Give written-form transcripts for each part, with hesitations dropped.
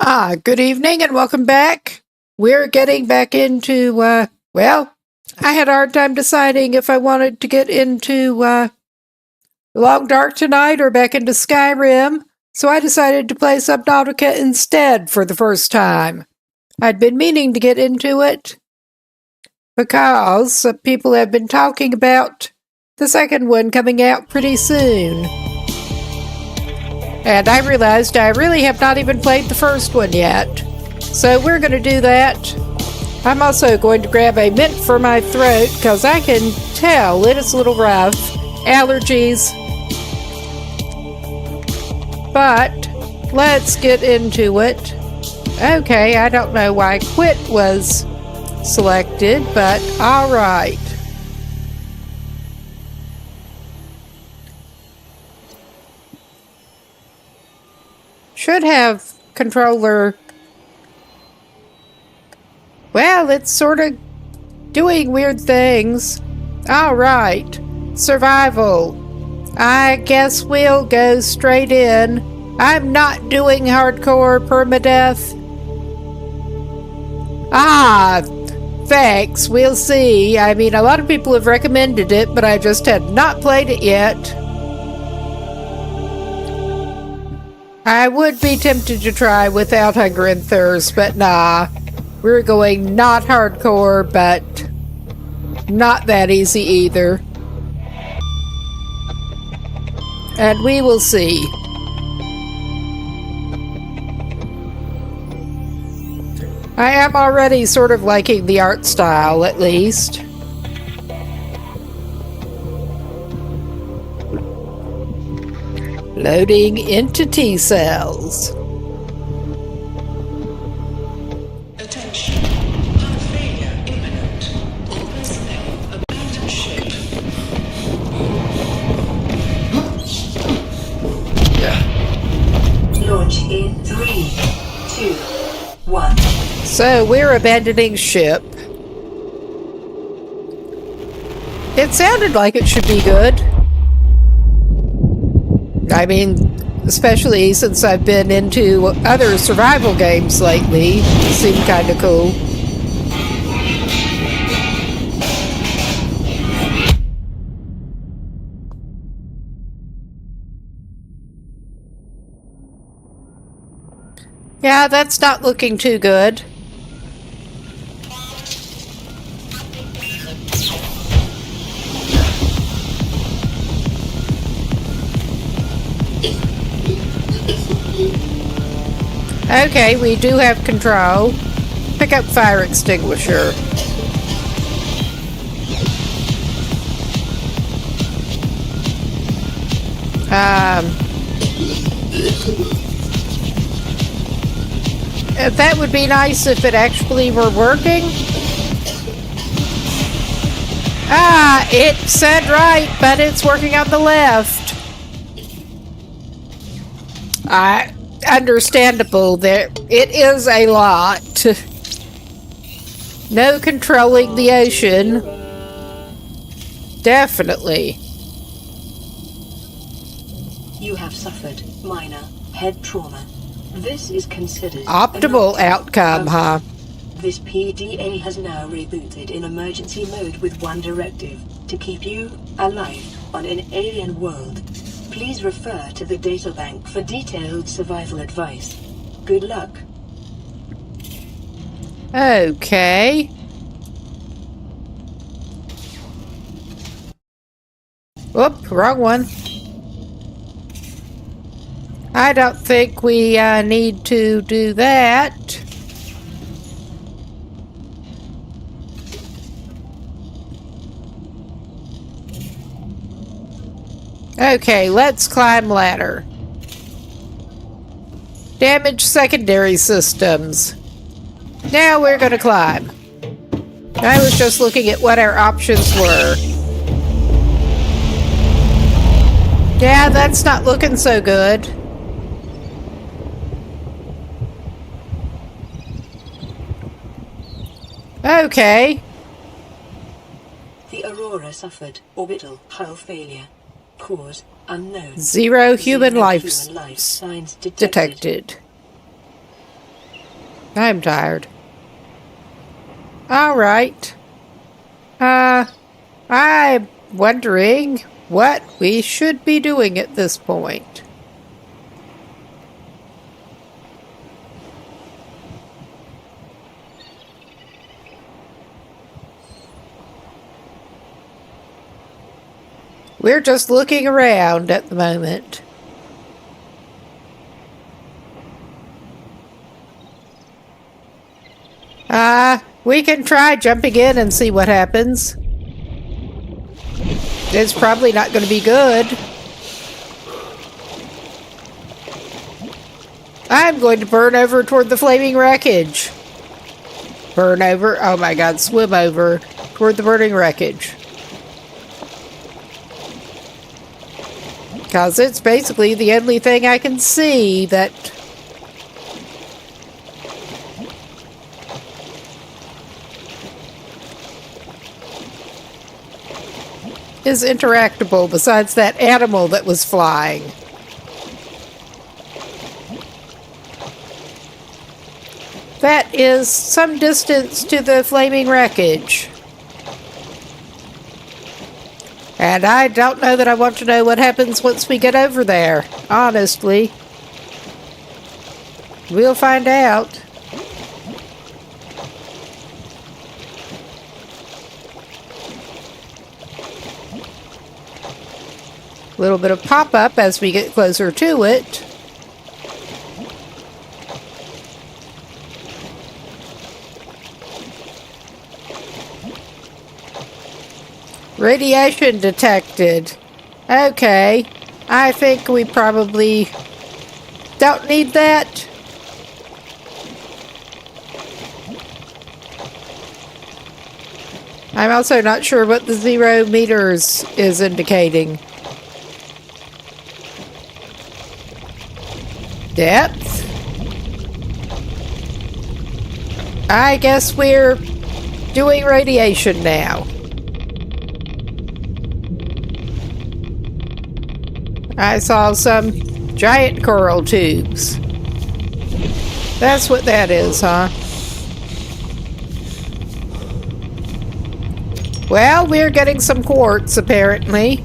Good evening and welcome back. We're getting back into, well, I had a hard time deciding if I wanted to get into, Long Dark tonight or back into Skyrim, so I decided to play Subnautica instead for the first time. I'd been meaning to get into it because people have been talking about the second one coming out pretty soon. And I realized I really have not even played the first one yet. So we're going to do that. I'm also going to grab a mint for my throat because I can tell it is a little rough. Allergies. But let's get into it. Okay, I don't know why quit was selected, but alright. Should have controller. Well, it's sort of doing weird things. Alright. Survival. I guess we'll go straight in. I'm not doing hardcore permadeath. Thanks. We'll see. I mean, a lot of people have recommended it, but I just had not played it yet. I would be tempted to try without hunger and thirst, but nah. We're going not hardcore, but not that easy either. And we will see. I am already sort of liking the art style, at least. Loading into T-cells. Attention. Hull failure imminent. All personnel abandon ship. Launch in 3, 2, 1. So we're abandoning ship. It sounded like it should be good. I mean, especially since I've been into other survival games lately. It seemed kind of cool. Yeah, that's not looking too good. Okay, we do have control. Pick up fire extinguisher. That would be nice if it actually were working. It said right, but it's working on the left. Understandable. There, it is a lot. No controlling the ocean. Definitely. You have suffered minor head trauma. This is considered optimal outcome, huh? This PDA has now rebooted in emergency mode with one directive: to keep you alive on an alien world. Please refer to the databank for detailed survival advice. Good luck. Okay. Whoop, wrong one. I don't think we need to do that. Okay, let's climb ladder. Damage secondary systems. Now we're gonna climb. I was just looking at what our options were. Yeah, that's not looking so good. Okay. The Aurora suffered orbital hull failure. Cause unknown. Zero human life signs detected. I'm tired. All right. I'm wondering what we should be doing at this point. We're just looking around at the moment. We can try jumping in and see what happens. It's probably not going to be good. I'm going to burn over toward the flaming wreckage. Burn over? Oh my god, swim over toward the burning wreckage. Because it's basically the only thing I can see that is interactable besides that animal that was flying. That is some distance to the flaming wreckage. And I don't know that I want to know what happens once we get over there, honestly. We'll find out. A little bit of pop-up as we get closer to it. Radiation detected. Okay. I think we probably don't need that. I'm also not sure what the 0 meters is indicating. Depth? I guess we're doing radiation now. I saw some giant coral tubes. That's what that is, huh? Well, we're getting some quartz, apparently.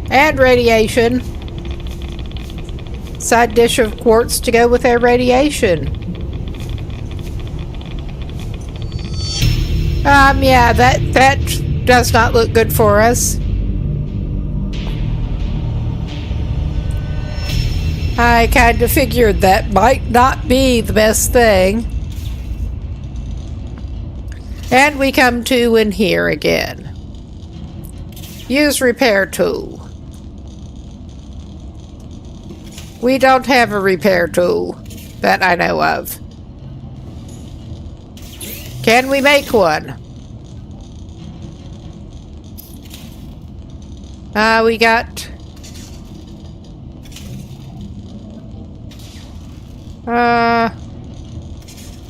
And radiation. Side dish of quartz to go with our radiation. Yeah, that does not look good for us. I kind of figured that might not be the best thing. And we come to in here again. Use repair tool. We don't have a repair tool that I know of. Can we make one? We got...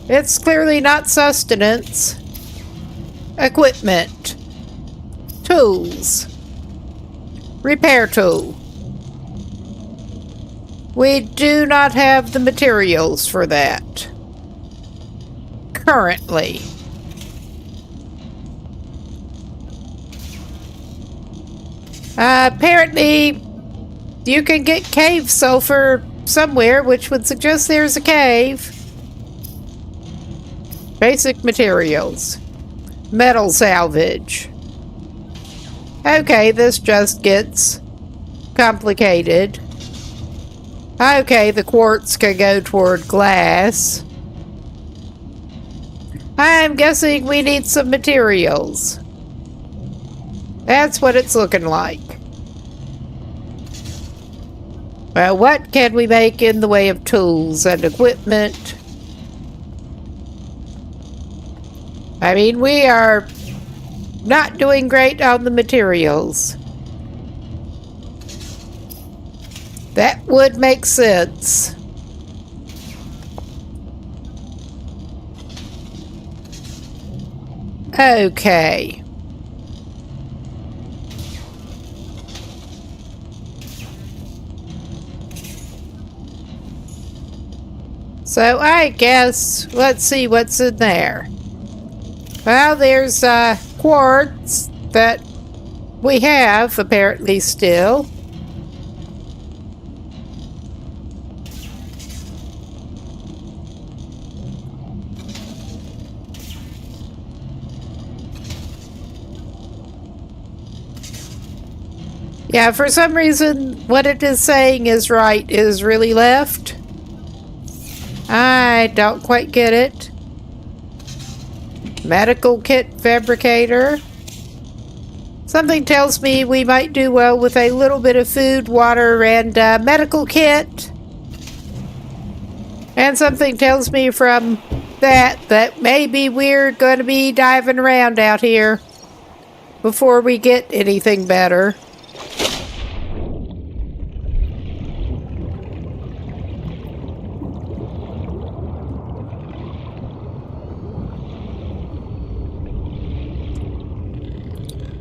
it's clearly not sustenance. Equipment. Tools. Repair tool. We do not have the materials for that. Currently. Apparently, you can get cave sulfur somewhere, which would suggest there's a cave. Basic materials. Metal salvage. Okay, this just gets complicated. Okay, the quartz can go toward glass. I'm guessing we need some materials. That's what it's looking like. Well, what can we make in the way of tools and equipment? I mean, we are not doing great on the materials. That would make sense. Okay. So I guess, let's see what's in there. Well, there's quartz that we have, apparently, still. Yeah, for some reason, what it is saying is right is really left. I don't quite get it. Medical kit fabricator. Something tells me we might do well with a little bit of food, water, and medical kit. And something tells me from that maybe we're going to be diving around out here before we get anything better.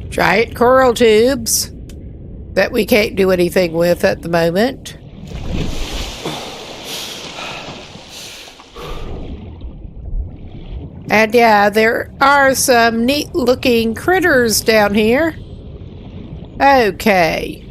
Giant coral tubes that we can't do anything with at the moment. And yeah, there are some neat looking critters down here. Okay.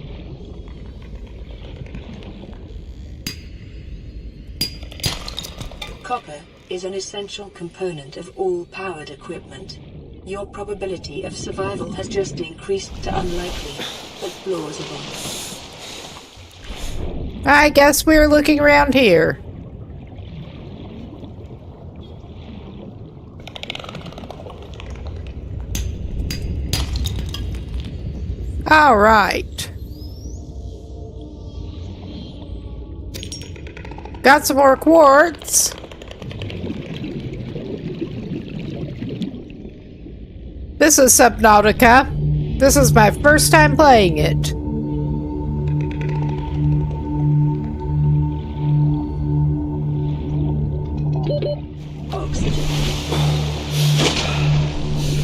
Copper is an essential component of all powered equipment. Your probability of survival has just increased to unlikely, but plausible. I guess we're looking around here. All right. Got some more quartz. This is Subnautica. This is my first time playing it. Oxygen.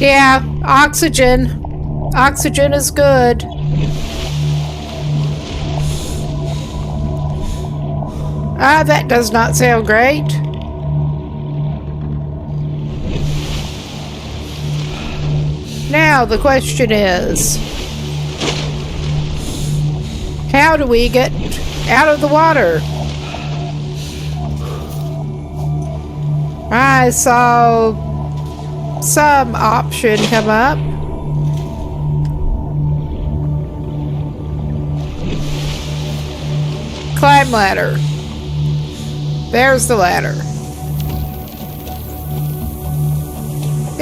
Yeah, oxygen. Oxygen is good. Ah, that does not sound great. Now the question is, how do we get out of the water? I saw some option come up. Climb ladder. There's the ladder.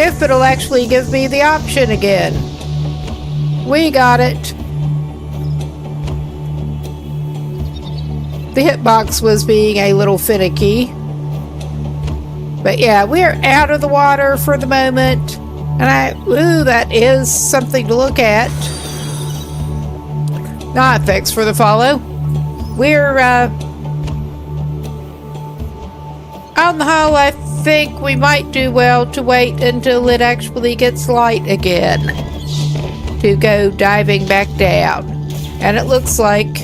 If it'll actually give me the option again. We got it. The hitbox was being a little finicky. But yeah, we're out of the water for the moment. And ooh, that is something to look at. Ah, thanks for the follow. We're, on the whole, I think we might do well to wait until it actually gets light again to go diving back down. And it looks like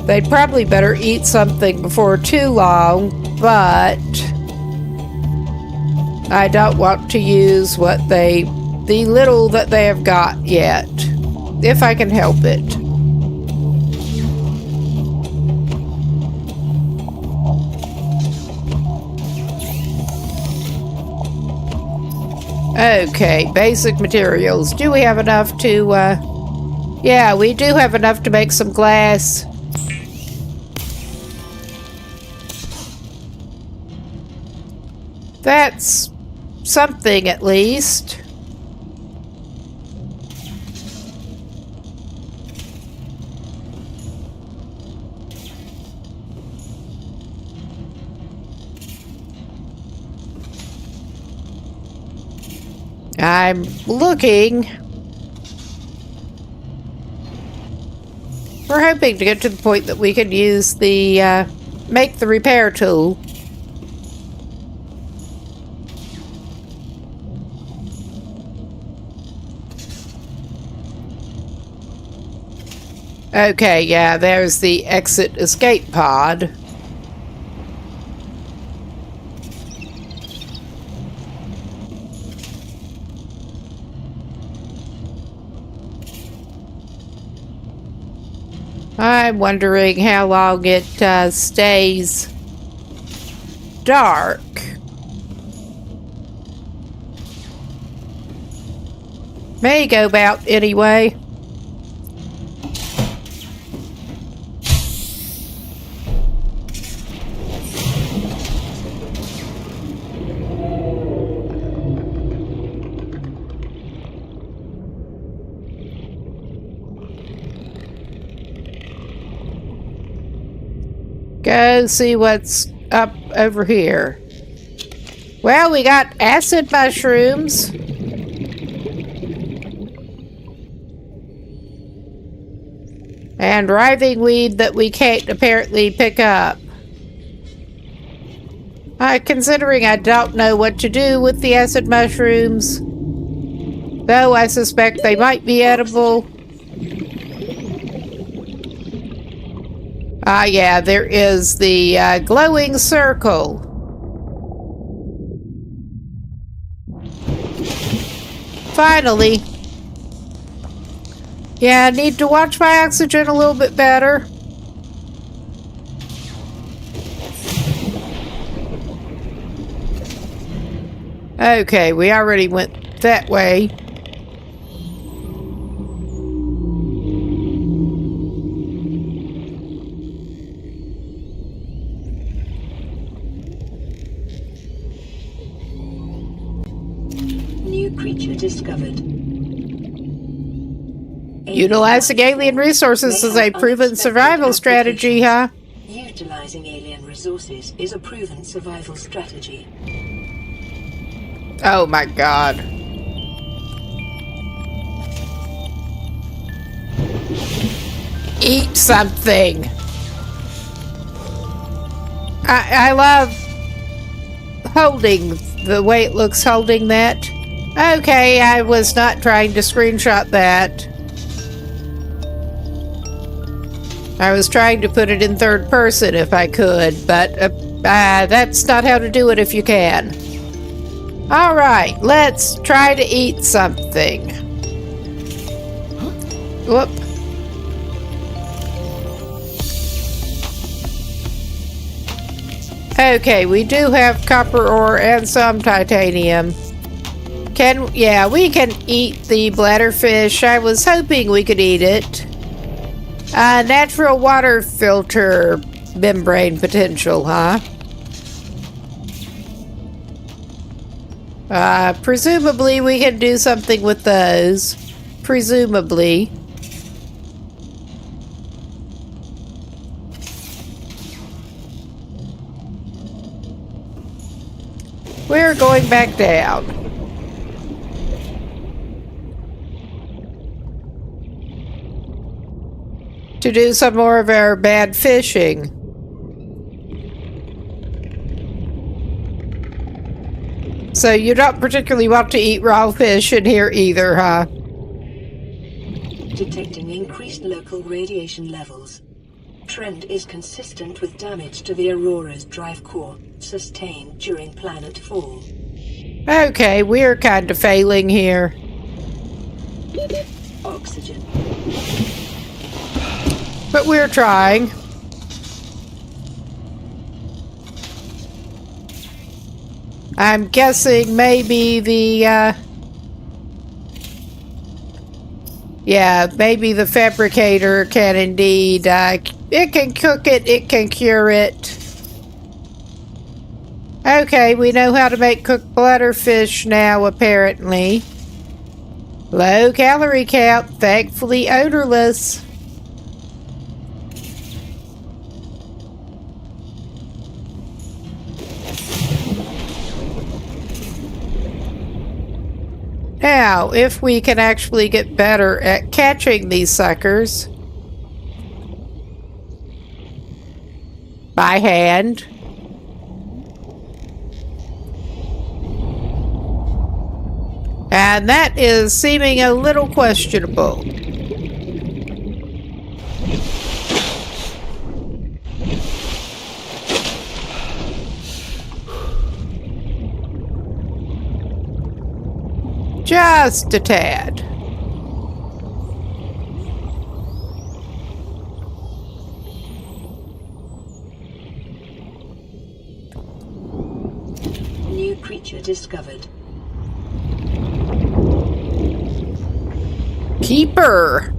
they'd probably better eat something before too long, but I don't want to use the little that they have got yet, if I can help it. Okay, basic materials. Do we have enough to, yeah, we do have enough to make some glass. That's something, at least. I'm looking. We're hoping to get to the point that we can use the, make the repair tool. Okay, yeah, there's the exit escape pod. I'm wondering how long it stays dark. May go about anyway. Go see what's up over here. Well, we got acid mushrooms. And writhing weed that we can't apparently pick up. Considering I don't know what to do with the acid mushrooms, though I suspect they might be edible. Yeah, there is the glowing circle. Finally. Yeah, I need to watch my oxygen a little bit better. Okay, we already went that way. New creature discovered. Utilizing alien resources is a proven survival strategy, huh? Utilizing alien resources is a proven survival strategy. Oh my god. Eat something. I love holding the way it looks holding that. Okay, I was not trying to screenshot that. I was trying to put it in third person if I could, but that's not how to do it if you can. Alright, let's try to eat something. Whoop. Okay, we do have copper ore and some titanium. Yeah, we can eat the bladderfish. I was hoping we could eat it. Natural water filter membrane potential, huh? Presumably we can do something with those. Presumably. We're going back down. To do some more of our bad fishing. So you don't particularly want to eat raw fish in here either, huh? Detecting increased local radiation levels. Trend is consistent with damage to the Aurora's drive core sustained during planet fall. Okay, we're kind of failing here. Oxygen. But we're trying. I'm guessing maybe the, yeah, maybe the fabricator can indeed, it can cook it, it can cure it. Okay, we know how to make cooked bladderfish now, apparently. Low calorie count, thankfully odorless. Now, if we can actually get better at catching these suckers by hand. And that is seeming a little questionable. Just a tad. creature discovered. Peeper.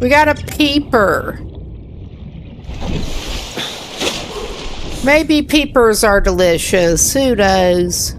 We got a peeper. Maybe peepers are delicious. Who knows?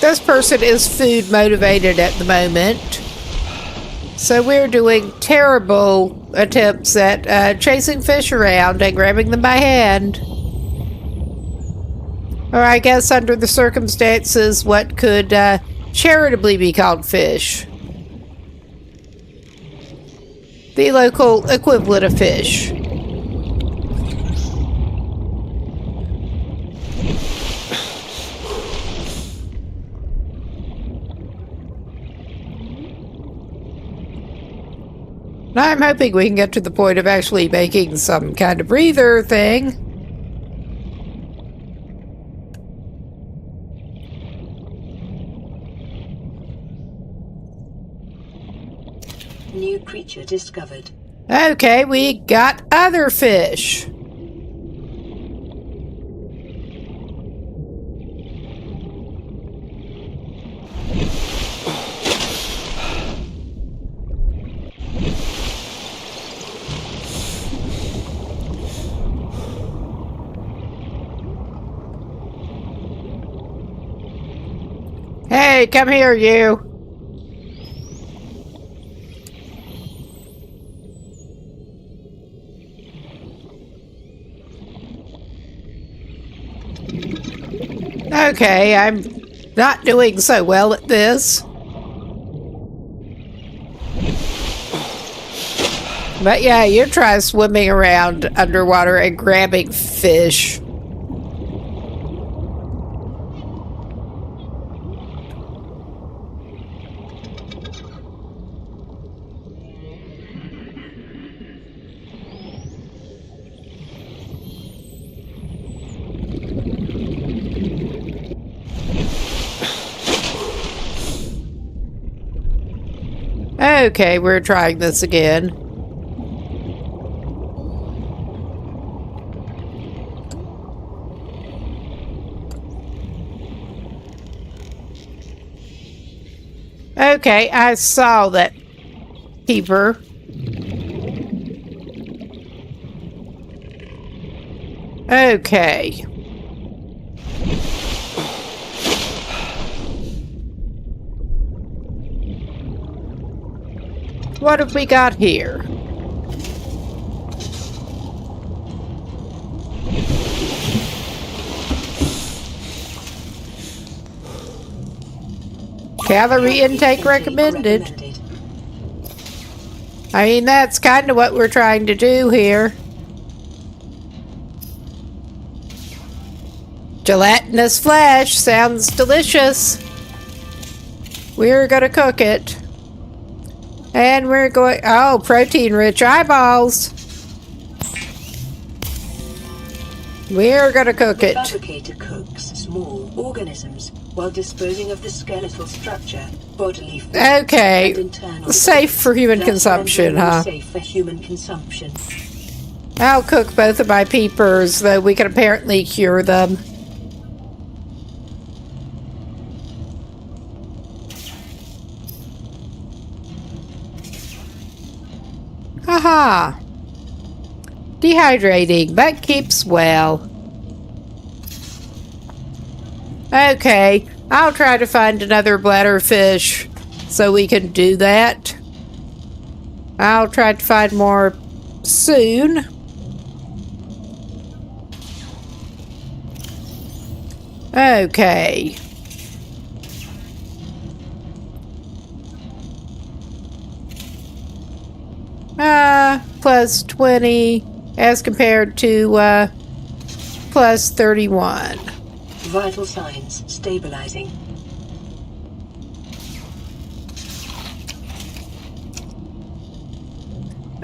This person is food motivated at the moment. So we're doing terrible attempts at chasing fish around and grabbing them by hand. Or I guess under the circumstances, what could charitably be called fish. The local equivalent of fish. Now I'm hoping we can get to the point of actually making some kind of breather thing. New creature discovered. Okay, we got other fish. Hey, come here, you. Okay, I'm not doing so well at this. But yeah, you try swimming around underwater and grabbing fish. Okay, we're trying this again. Okay, I saw that peeper. Okay. What have we got here? Calorie intake recommended. I mean, that's kind of what we're trying to do here. Gelatinous flesh sounds delicious. We're gonna cook it. And we're going... Oh, protein-rich eyeballs. We're gonna cook it. The fabricator cooks small organisms while disposing of the skeletal structure, bodily fluids, okay. and internal Safe for human thus consumption, rendering them huh? Safe for human consumption. I'll cook both of my peepers, though we can apparently cure them. Haha. Dehydrating, but keeps well. Okay, I'll try to find another bladderfish so we can do that. I'll try to find more soon. Okay. plus 20 as compared to plus 31. Vital signs stabilizing.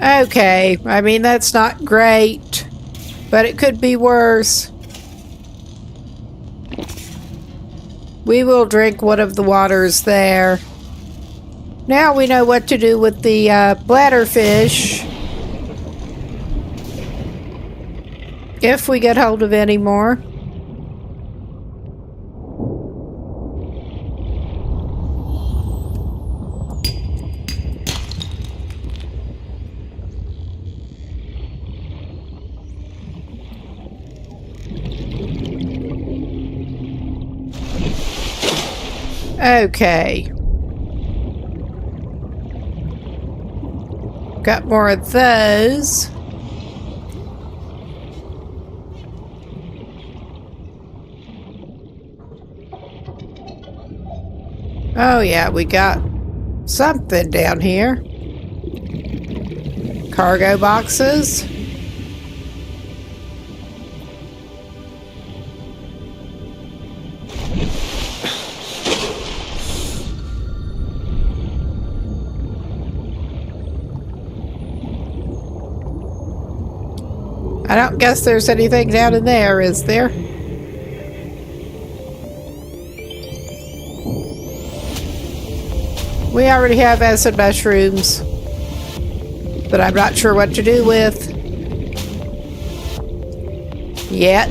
Okay, I mean, that's not great, but it could be worse. We will drink one of the waters there. Now we know what to do with the bladderfish. If we get hold of any more. Okay. Got more of those. Oh yeah, we got something down here. Cargo boxes. I don't guess there's anything down in there, is there? We already have acid mushrooms, but I'm not sure what to do with yet.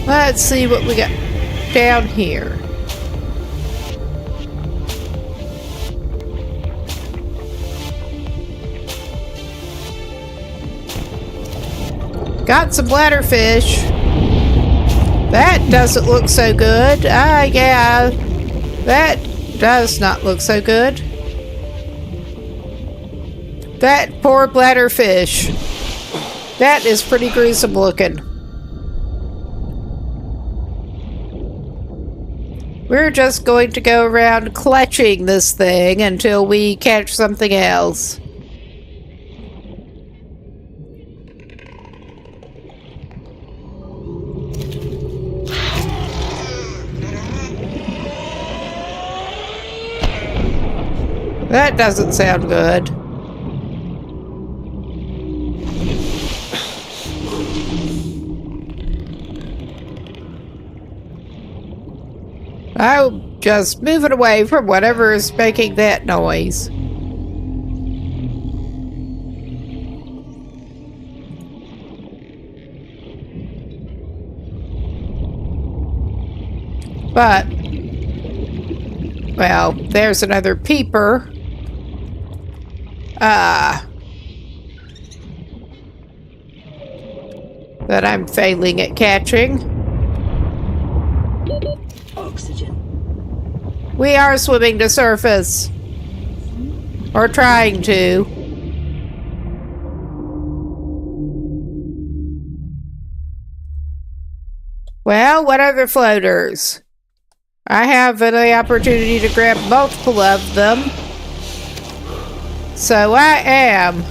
Let's see what we got down here. Got some bladderfish. That doesn't look so good. Yeah. That does not look so good. That poor bladderfish. That is pretty gruesome looking. We're just going to go around clutching this thing until we catch something else. That doesn't sound good. I'm just moving away from whatever is making that noise. But, well, there's another peeper. That I'm failing at catching. Oxygen. We are swimming to surface. Or trying to. Well, what other floaters? I have the opportunity to grab multiple of them. So I am.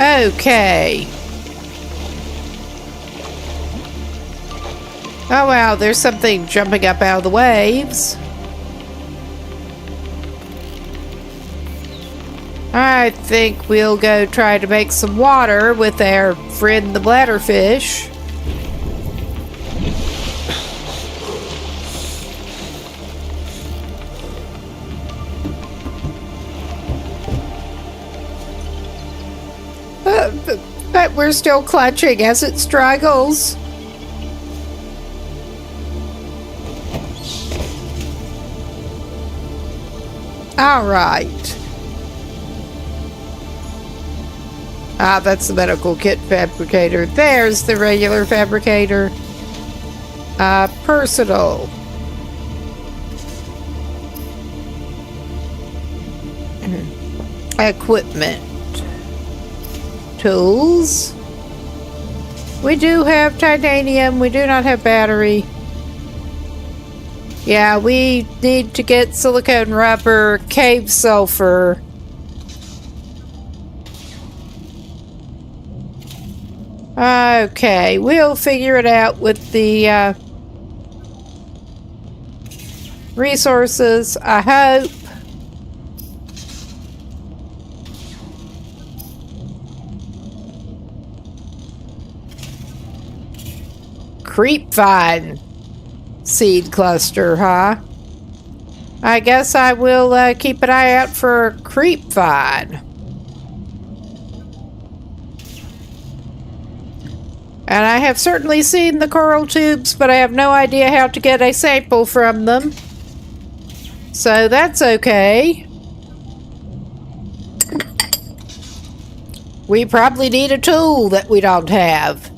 Okay. Oh wow, there's something jumping up out of the waves. I think we'll go try to make some water with our friend the bladderfish. But we're still clutching as it struggles. All right. Ah, that's the medical kit fabricator. There's the regular fabricator. Personal. Equipment. tools. We do have titanium. We do not have battery. Yeah, we need to get silicone rubber, cave sulfur. Okay, we'll figure it out with the resources, I hope. Creepvine seed cluster, huh? I guess I will keep an eye out for a creepvine. And I have certainly seen the coral tubes, but I have no idea how to get a sample from them. So that's okay. We probably need a tool that we don't have.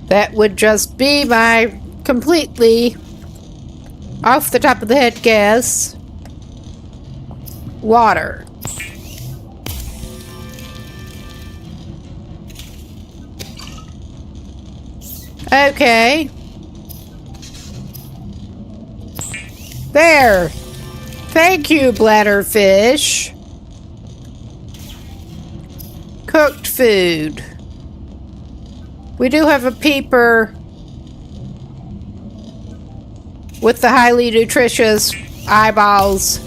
That would just be my completely off the top of the head guess. Water. Okay. There. Thank you, bladderfish. Cooked food. We do have a peeper with the highly nutritious eyeballs.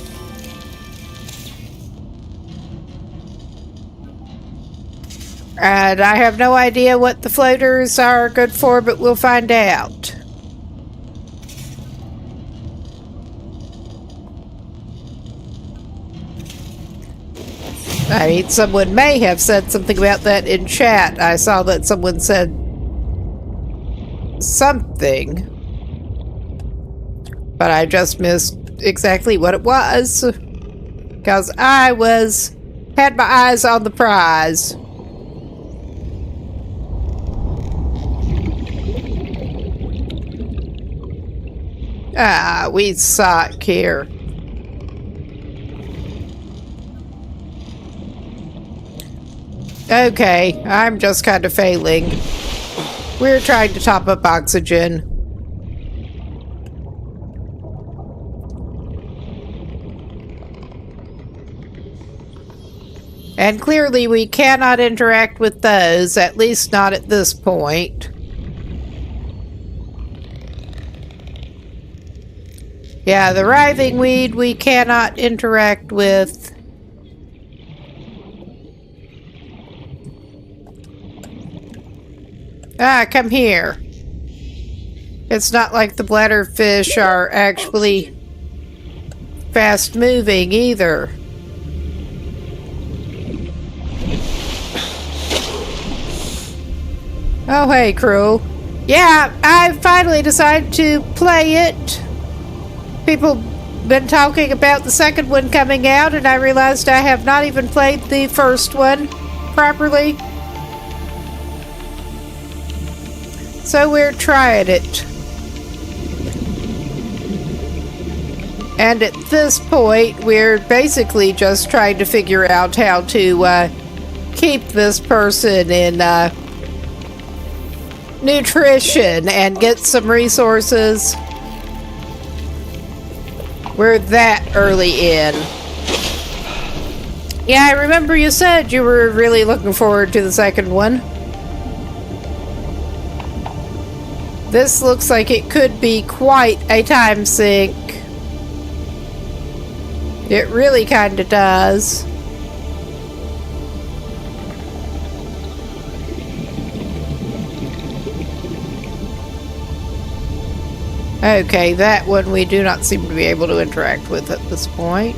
And I have no idea what the floaters are good for, but we'll find out. I mean, someone may have said something about that in chat. I saw that someone said something, but I just missed exactly what it was because I had my eyes on the prize. Ah, we suck here. Okay, I'm just kind of failing. We're trying to top up oxygen. And clearly we cannot interact with those, at least not at this point. Yeah, the writhing weed we cannot interact with. Ah, come here. It's not like the bladderfish are actually fast moving either. Oh, hey, crew. Yeah, I finally decided to play it. People been talking about the second one coming out, and I realized I have not even played the first one properly. So we're trying it. And at this point, we're basically just trying to figure out how to keep this person in nutrition and get some resources. We're that early in. Yeah, I remember you said you were really looking forward to the second one. This looks like it could be quite a time sink. It really kind of does. Okay, that one we do not seem to be able to interact with at this point.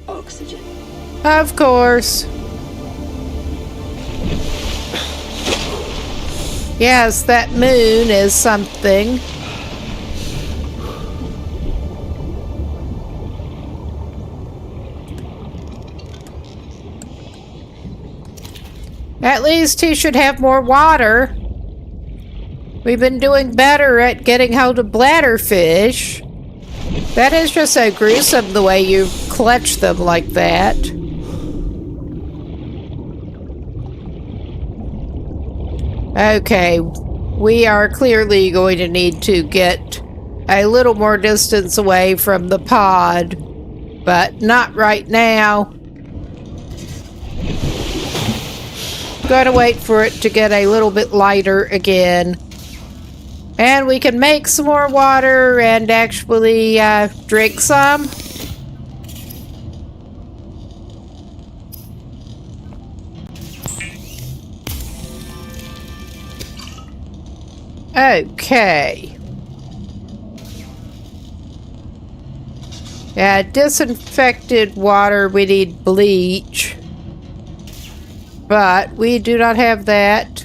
Oxygen. Of course. Yes, that moon is something. At least he should have more water. We've been doing better at getting hold of bladderfish. That is just so gruesome the way you clutch them like that. Okay, we are clearly going to need to get a little more distance away from the pod, but not right now. I'm going to wait for it to get a little bit lighter again. And we can make some more water and actually drink some. Okay. Yeah, disinfected water, we need bleach. But we do not have that.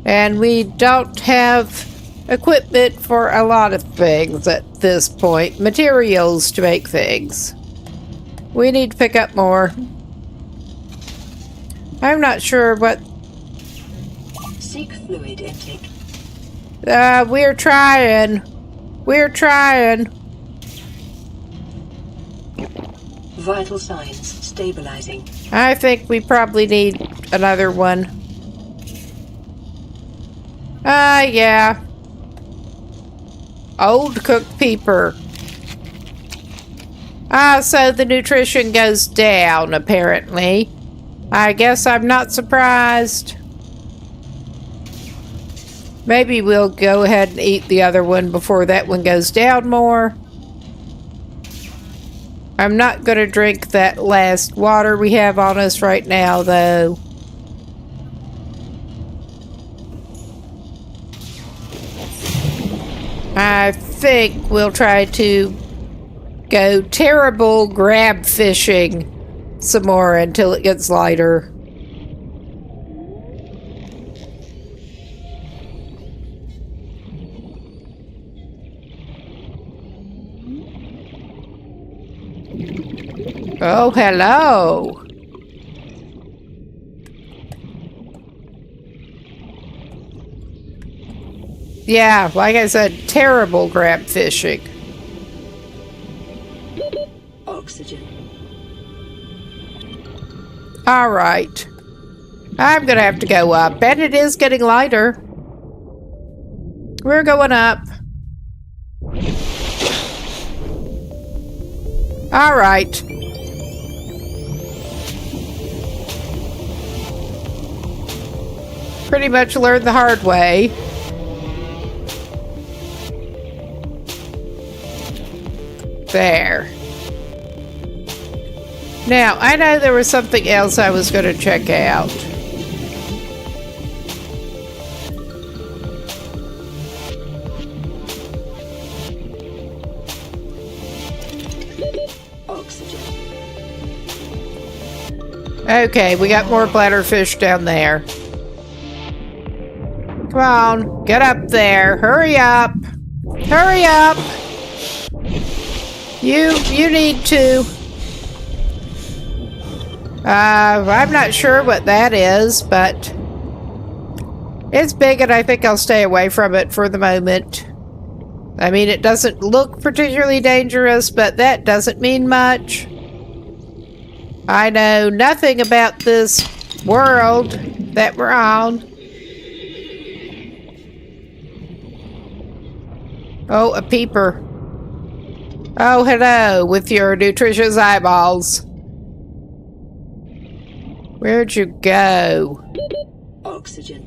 And we don't have equipment for a lot of things at this point. Materials to make things. We need to pick up more. I'm not sure what... Seek fluid intake. We're trying. We're trying. Vital signs stabilizing. I think we probably need another one. Yeah. Old cooked peeper. So the nutrition goes down, apparently. I guess I'm not surprised. Maybe we'll go ahead and eat the other one before that one goes down more. I'm not going to drink that last water we have on us right now, though. I think we'll try to go terrible grab fishing some more until it gets lighter. Oh, hello. Yeah, like I said, terrible grab fishing. Oxygen. All right. I'm gonna have to go up, and it is getting lighter. We're going up. All right. Pretty much learned the hard way. There. Now, I know there was something else I was going to check out. Oxygen. Okay, we got more bladderfish down there. Come on, get up there. Hurry up. Hurry up. You need to. I'm not sure what that is, but it's big and I think I'll stay away from it for the moment. I mean, it doesn't look particularly dangerous, but that doesn't mean much. I know nothing about this world that we're on. Oh, a peeper. Oh, hello, with your nutritious eyeballs. Where'd you go? Oxygen.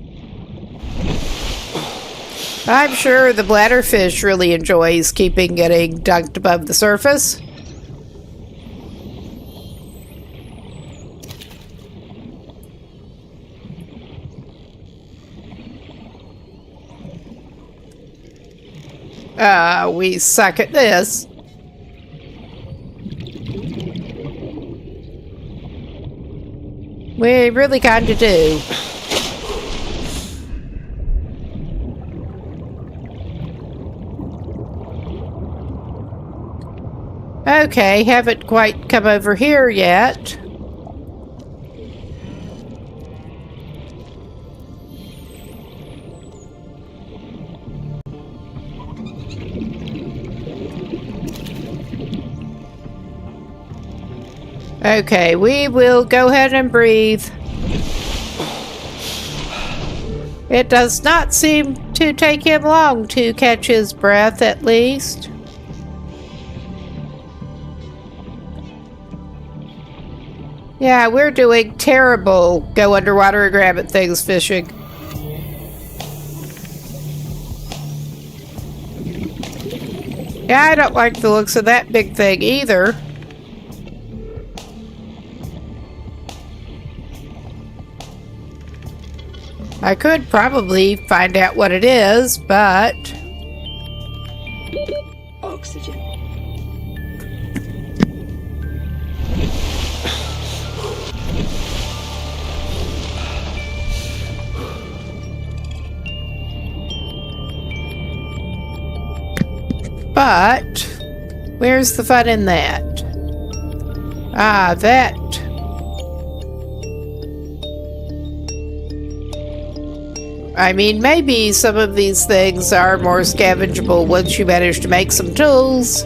I'm sure the bladderfish really enjoys getting dunked above the surface. We suck at this. We really kind of do. Okay, haven't quite come over here yet. Okay, we will go ahead and breathe. It does not seem to take him long to catch his breath, at least. Yeah, we're doing terrible go underwater and grab at things fishing. Yeah, I don't like the looks of that big thing either. I could probably find out what it is, but... Oxygen. But... where's the fun in that? Ah, that... I mean, maybe some of these things are more scavengeable once you manage to make some tools.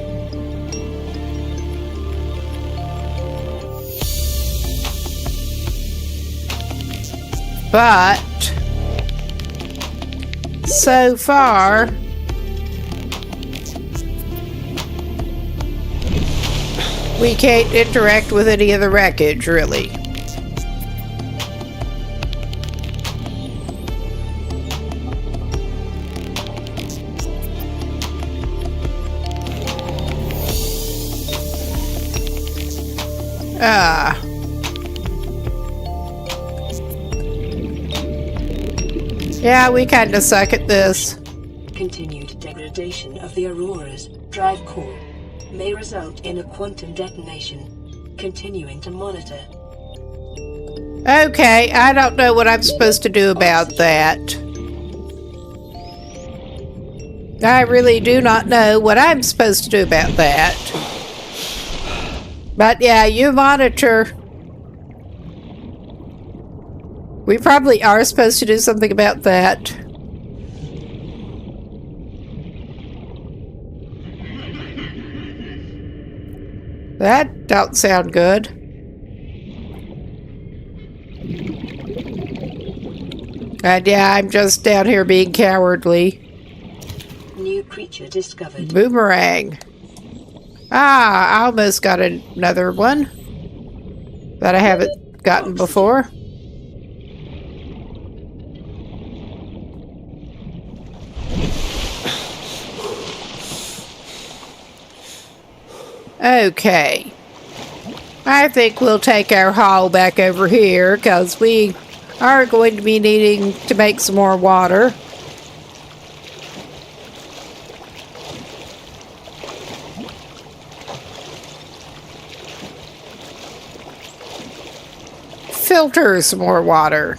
But so far, we can't interact with any of the wreckage, really. Yeah, we kind of suck at this. Continued degradation of the Aurora's drive core may result in a quantum detonation. Continuing to monitor. Okay, I don't know what I'm supposed to do about that. I really do not know what I'm supposed to do about that. But yeah, you monitor. We probably are supposed to do something about that. That don't sound good. And yeah, I'm just down here being cowardly. New creature discovered. Boomerang. Ah, I almost got another one that I haven't gotten before. Okay. I think we'll take our haul back over here because we are going to be needing to make some more water. Filter some more water.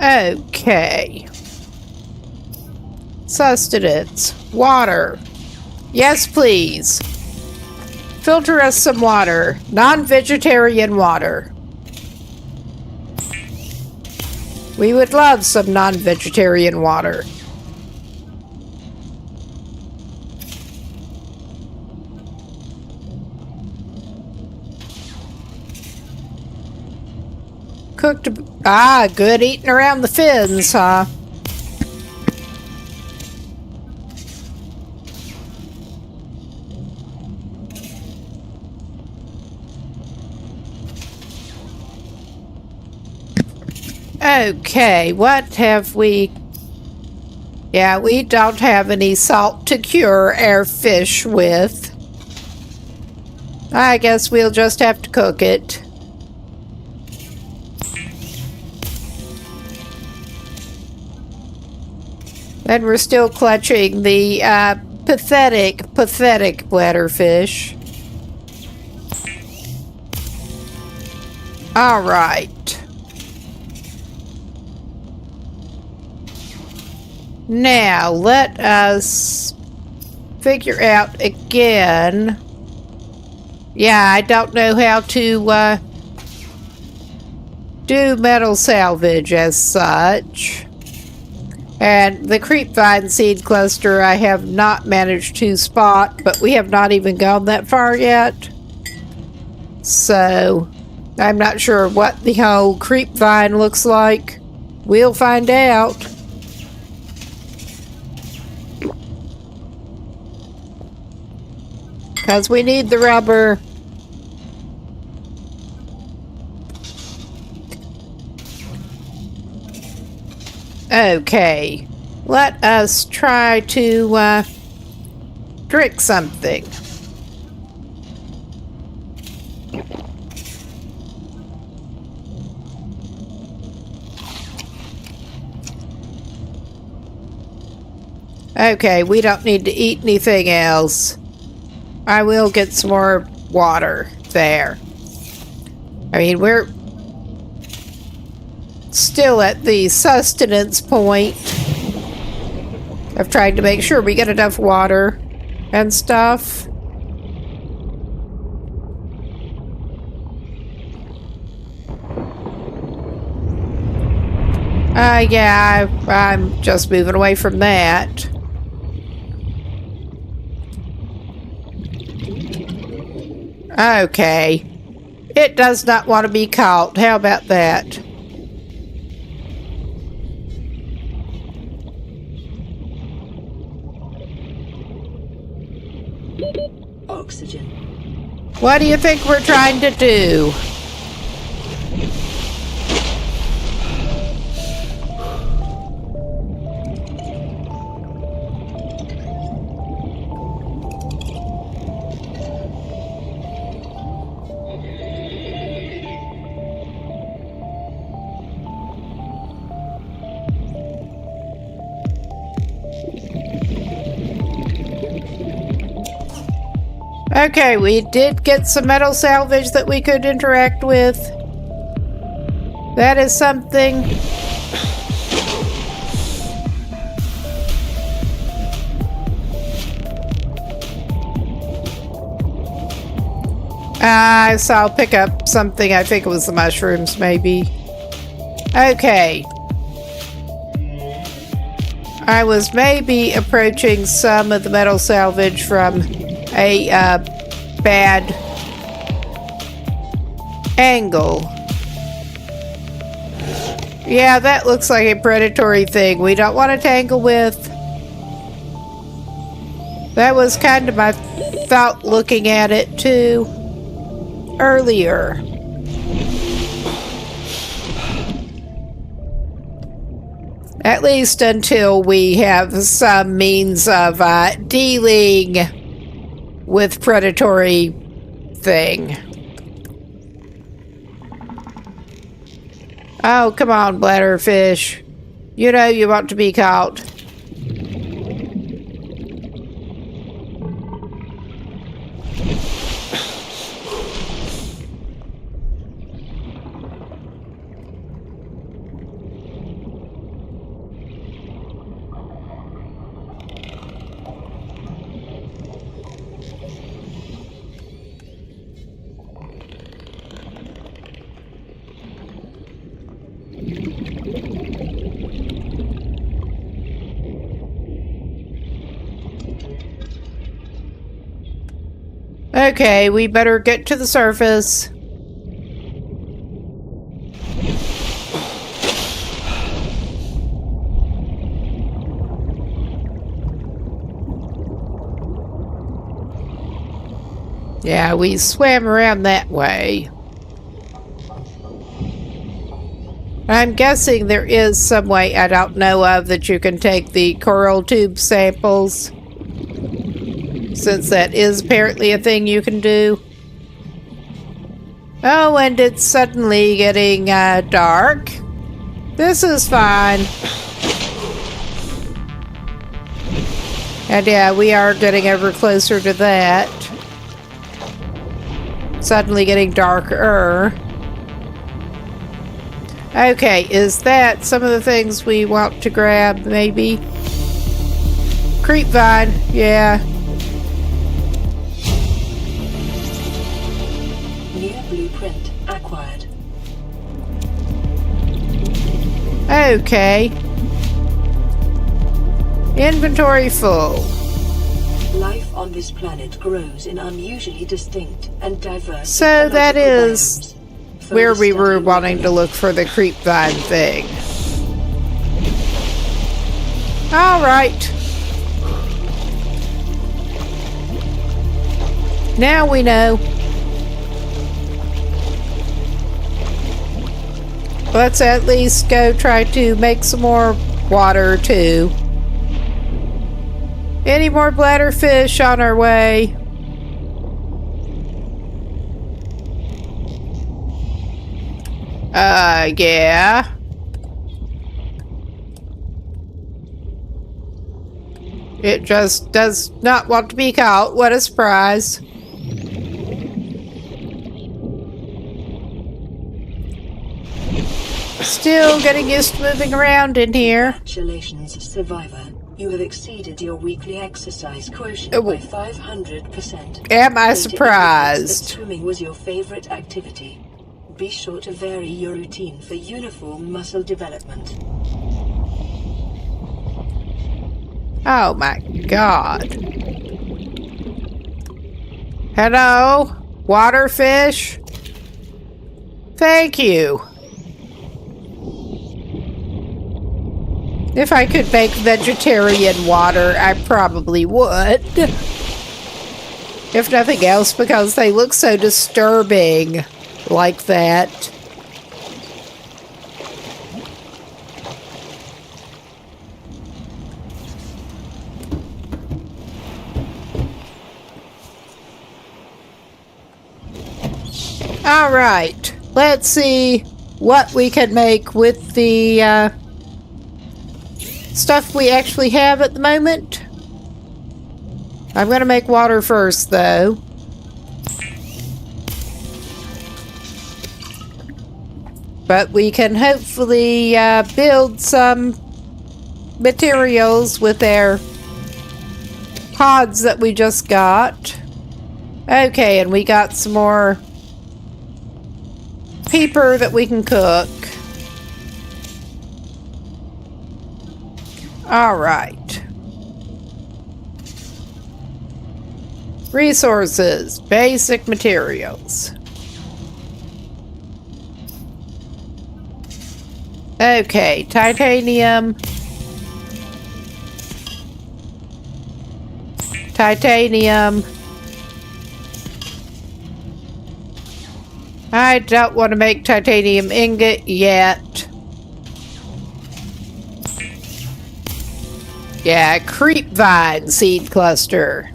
Okay. Sustenance. Water. Yes, please. Filter us some water. Non-vegetarian water. We would love some non-vegetarian water. Cooked. Ah, good eating around the fins, huh? Okay, what have we... Yeah, we don't have any salt to cure our fish with. I guess we'll just have to cook it. And we're still clutching the pathetic bladderfish. All right. Now, let us figure out again. Yeah, I don't know how to do metal salvage as such. And the creepvine seed cluster I have not managed to spot, but we have not even gone that far yet. So I'm not sure what the whole creepvine looks like. We'll find out. Because we need the rubber. Okay. Let us try to drink something. Okay, we don't need to eat anything else. I will get some more water there. I mean, we're still at the sustenance point of trying to make sure we get enough water and stuff. Yeah, I'm just moving away from that. Okay. It does not want to be caught. How about that? Oxygen. What do you think we're trying to do? Okay, we did get some metal salvage that we could interact with. That is something. So I'll pick up something. I think it was the mushrooms, maybe. Okay. I was maybe approaching some of the metal salvage from a bad angle. Yeah, that looks like a predatory thing we don't want to tangle with. That was kind of my thought looking at it too earlier. At least until we have some means of dealing with predatory thing. Oh, come on, bladderfish. You know you want to be caught. Okay, we better get to the surface. Yeah, we swam around that way. I'm guessing there is some way I don't know of that you can take the coral tube samples, since that is apparently a thing you can do. Oh, and it's suddenly getting dark. This is fine. And yeah, we are getting ever closer to that. Suddenly getting darker. Okay, is that some of the things we want to grab, maybe? Creepvine, yeah. Okay. Inventory full. Life on this planet grows in unusually distinct and diverse So that ecological is biomes. where Further we were study wanting to recommends- look for the creep vine thing. All right. Now we know. Let's at least go try to make some more water too. Any more bladderfish on our way? Yeah. It just does not want to be caught. What a surprise. Still getting used to moving around in here. Congratulations, survivor. You have exceeded your weekly exercise quotient by 500%. Am I Data indicates surprised? that swimming was your favorite activity. Be sure to vary your routine for uniform muscle development. Oh my god. Hello? Waterfish? Thank you. If I could make vegetarian water, I probably would. If nothing else, because they look so disturbing like that. All right, let's see what we can make with the stuff we actually have at the moment. I'm going to make water first, though. But we can hopefully build some materials with our pods that we just got. Okay, and we got some more peeper that we can cook. All right. Resources, basic materials. Okay, titanium. Titanium. I don't want to make titanium ingot yet. Yeah, creep vine seed cluster.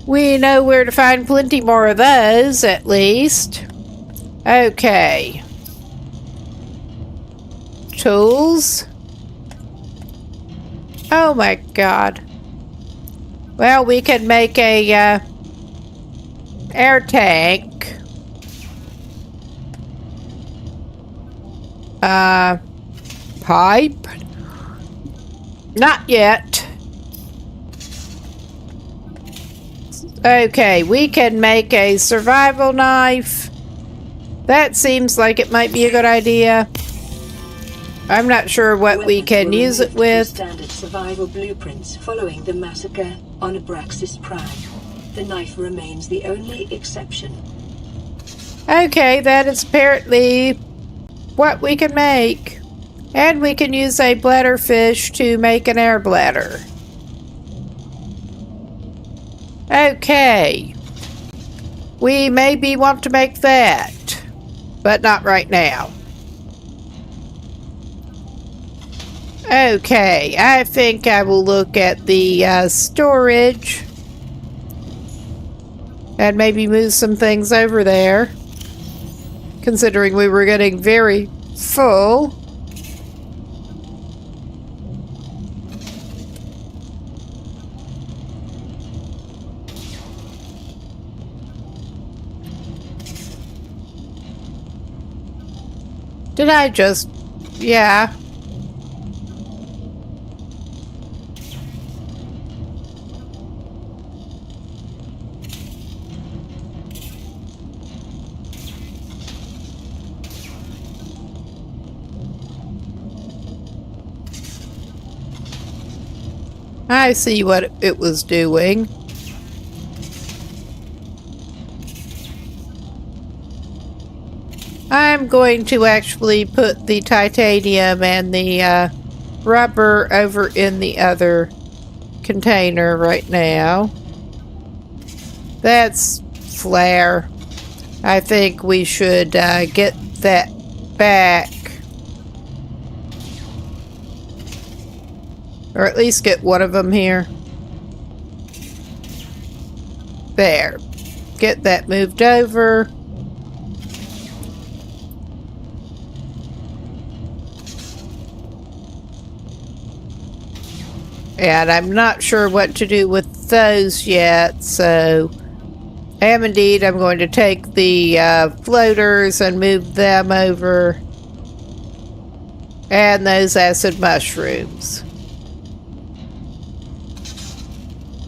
We know where to find plenty more of those, at least. Okay. Tools. Oh my god. Well, we can make a air tank. Pipe. Not yet. Okay, we can make a survival knife. That seems like it might be a good idea. I'm not sure what we can use it with. Standard survival blueprints following the massacre on Abraxas Prime. The knife remains the only exception. Okay, that is apparently what we can make. And we can use a bladderfish to make an air bladder. Okay. We maybe want to make that, but not right now. Okay, I think I will look at the storage and maybe move some things over there, considering we were getting very full. Did I just... Yeah. I see what it was doing. I'm going to actually put the titanium and the rubber over in the other container right now. That's flare. I think we should get that back. Or at least get one of them here. There. Get that moved over. And I'm not sure what to do with those yet, so I'm going to take the floaters and move them over. And those acid mushrooms.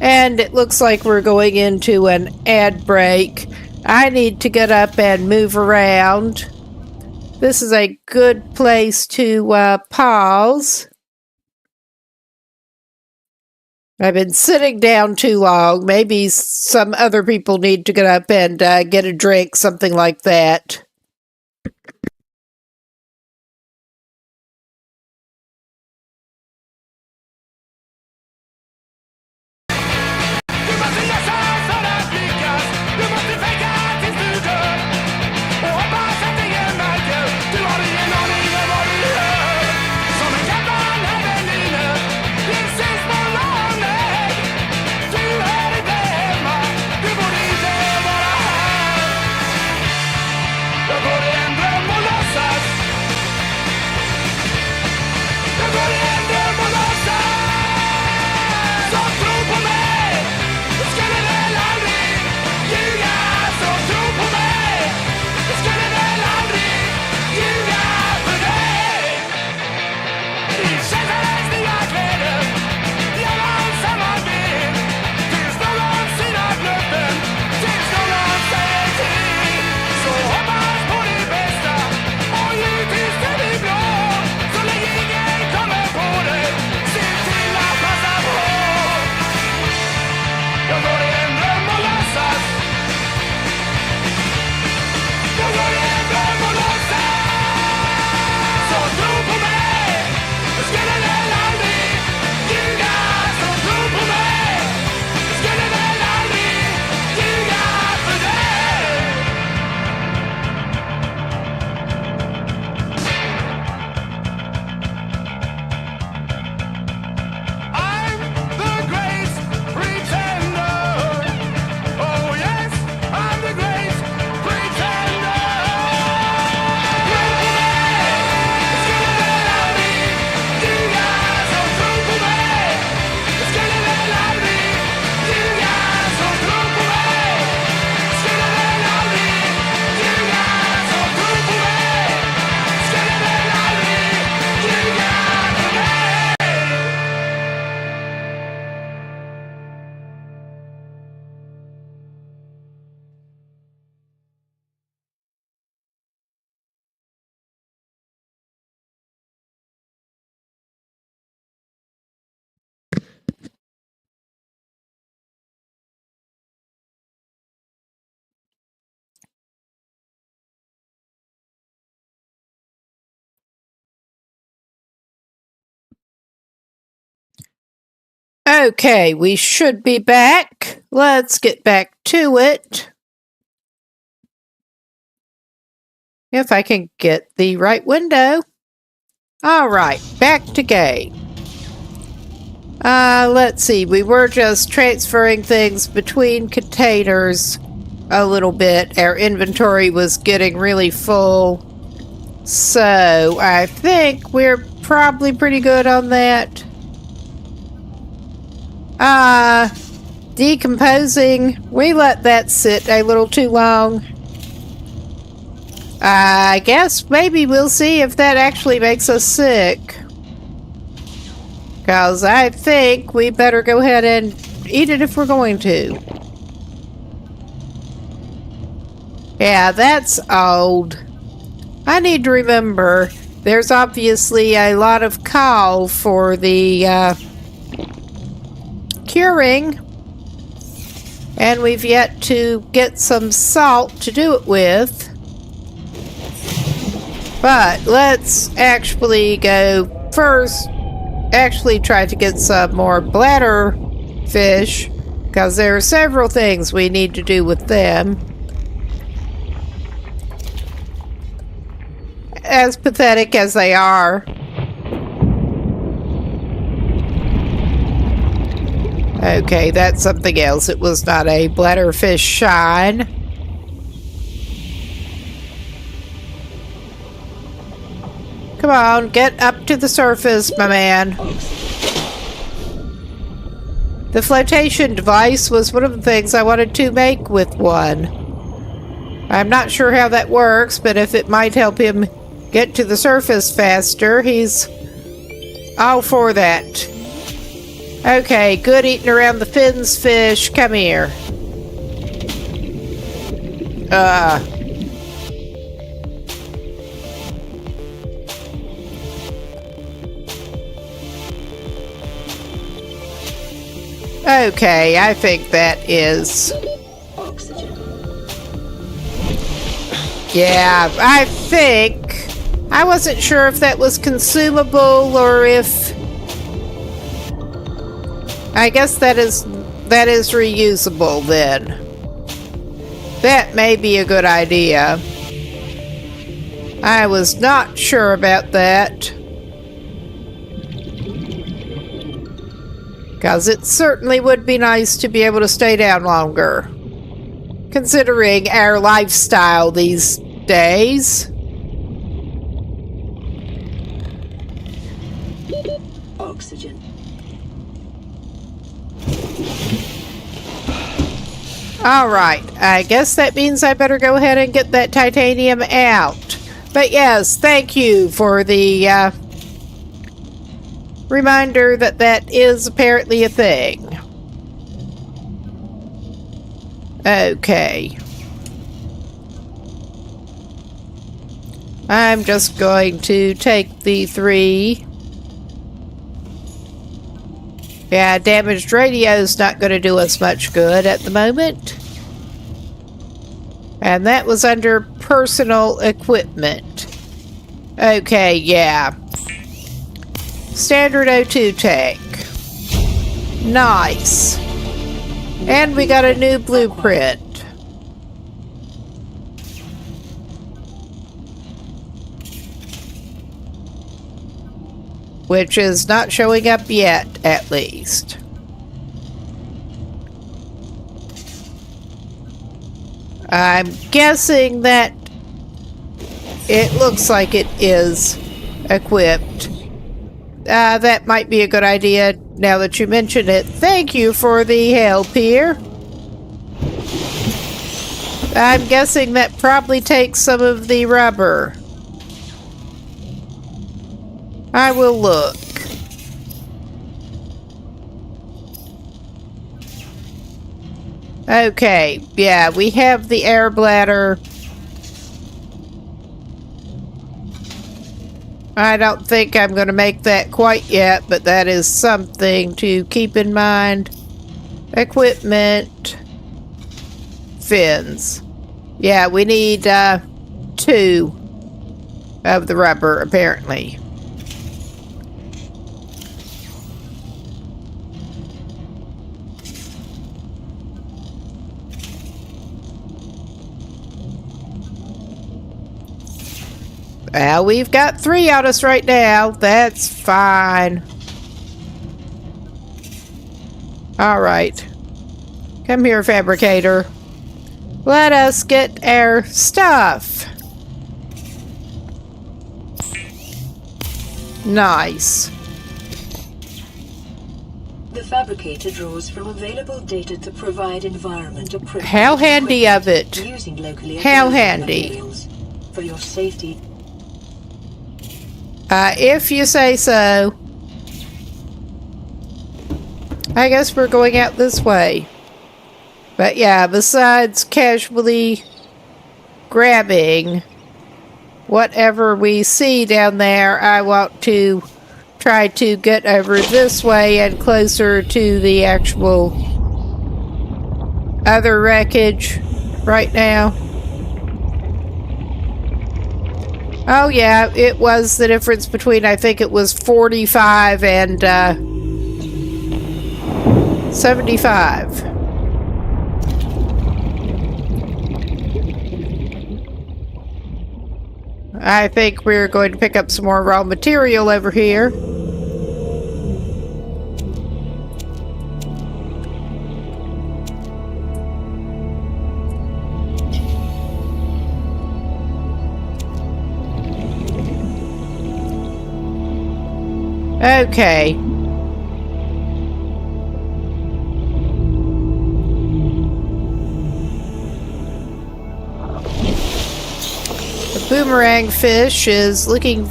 And it looks like we're going into an ad break. I need to get up and move around. This is a good place to pause. I've been sitting down too long. Maybe some other people need to get up and get a drink, something like that. Okay, we should be back. Let's get back to it. If I can get the right window. All right, back to game. Let's see. We were just transferring things between containers a little bit. Our inventory was getting really full. So, I think we're probably pretty good on that. Decomposing. We let that sit a little too long. I guess maybe we'll see if that actually makes us sick. Because I think we better go ahead and eat it if we're going to. Yeah, that's old. I need to remember there's obviously a lot of call for the curing. And we've yet to get some salt to do it with. But let's actually go first, actually try to get some more bladder fish, because there are several things we need to do with them. As pathetic as they are. Okay, that's something else. It was not a bladderfish shine. Come on, get up to the surface, my man. The flotation device was one of the things I wanted to make with one. I'm not sure how that works, but if it might help him get to the surface faster, he's all for that. Okay, good eating around the fins, fish. Come here. Okay, I think that is... Yeah, I think... I wasn't sure if that was consumable or if... I guess that is reusable then. That may be a good idea. I was not sure about that. Because it certainly would be nice to be able to stay down longer. Considering our lifestyle these days. Oxygen. Alright, I guess that means I better go ahead and get that titanium out. But yes, thank you for the reminder that that is apparently a thing. Okay. I'm just going to take the 3. Yeah, damaged radio's not going to do us much good at the moment. And that was under personal equipment. Okay, yeah. Standard O2 tank. Nice. And we got a new blueprint. Which is not showing up yet, at least. I'm guessing that it looks like it is equipped. That might be a good idea now that you mention it. Thank you for the help here. I'm guessing that probably takes some of the rubber. I will look. Okay, yeah, we have the air bladder. I don't think I'm going to make that quite yet, but that is something to keep in mind. Equipment. Fins. Yeah, we need 2 of the rubber, apparently. Well, we've got 3 on us right now. That's fine. Alright. Come here, fabricator. Let us get our stuff. Nice. The fabricator draws from available data to provide environment appropriate. How handy of it. Using locally How available handy. materials. For your safety. If you say so. I guess we're going out this way. But yeah, besides casually grabbing whatever we see down there, I want to try to get over this way and closer to the actual other wreckage right now. Oh yeah, it was the difference between, I think it was 45 and 75. I think we're going to pick up some more raw material over here. Okay. The boomerang fish is looking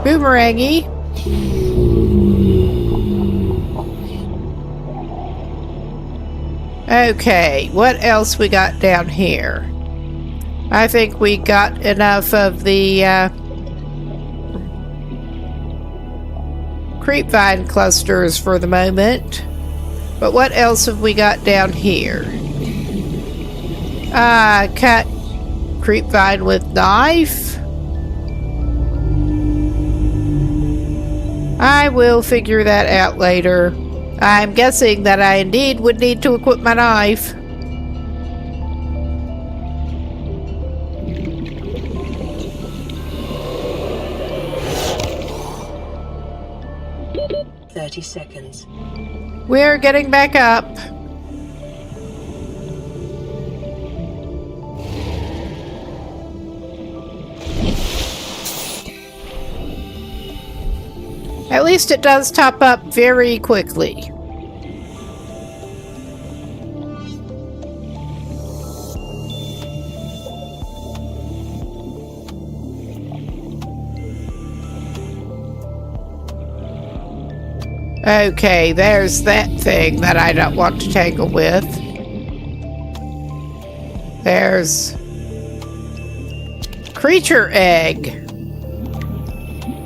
boomerangy. Okay, what else we got down here? I think we got enough of the creepvine clusters for the moment. But what else have we got down here? Cut creepvine with knife. I will figure that out later. I'm guessing that I indeed would need to equip my knife. Seconds. We're getting back up. At least it does top up very quickly. Okay, there's that thing that I don't want to tangle with. There's creature egg.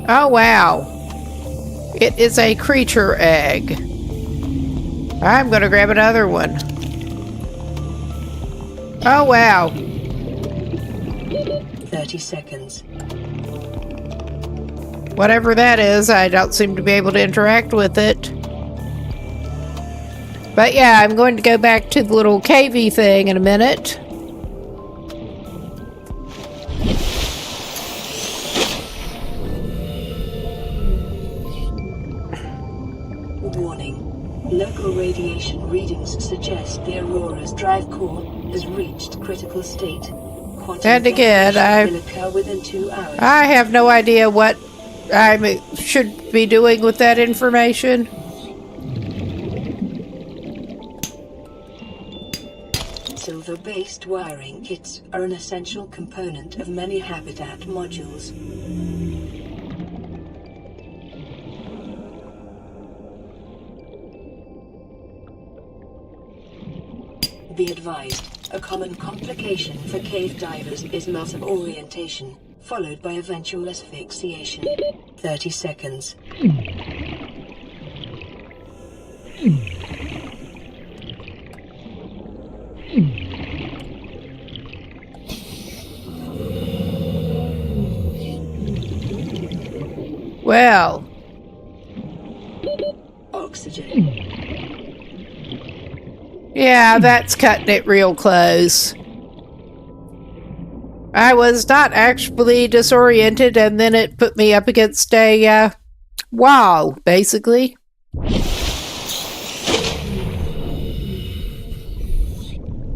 Oh wow. It is a creature egg. I'm gonna grab another one. Oh wow. 30 seconds. Whatever that is, I don't seem to be able to interact with it. But yeah, I'm going to go back to the little cavey thing in a minute. Warning. Local radiation readings suggest the Aurora's drive core has reached critical state. Quantum And again, will occur within 2 hours. I have no idea what I should be doing with that information. Silver-based wiring kits are an essential component of many habitat modules. Be advised, a common complication for cave divers is loss of orientation, followed by eventual asphyxiation. 30 seconds. Well. Oxygen. Yeah, that's cutting it real close. I was not actually disoriented, and then it put me up against a wall, basically.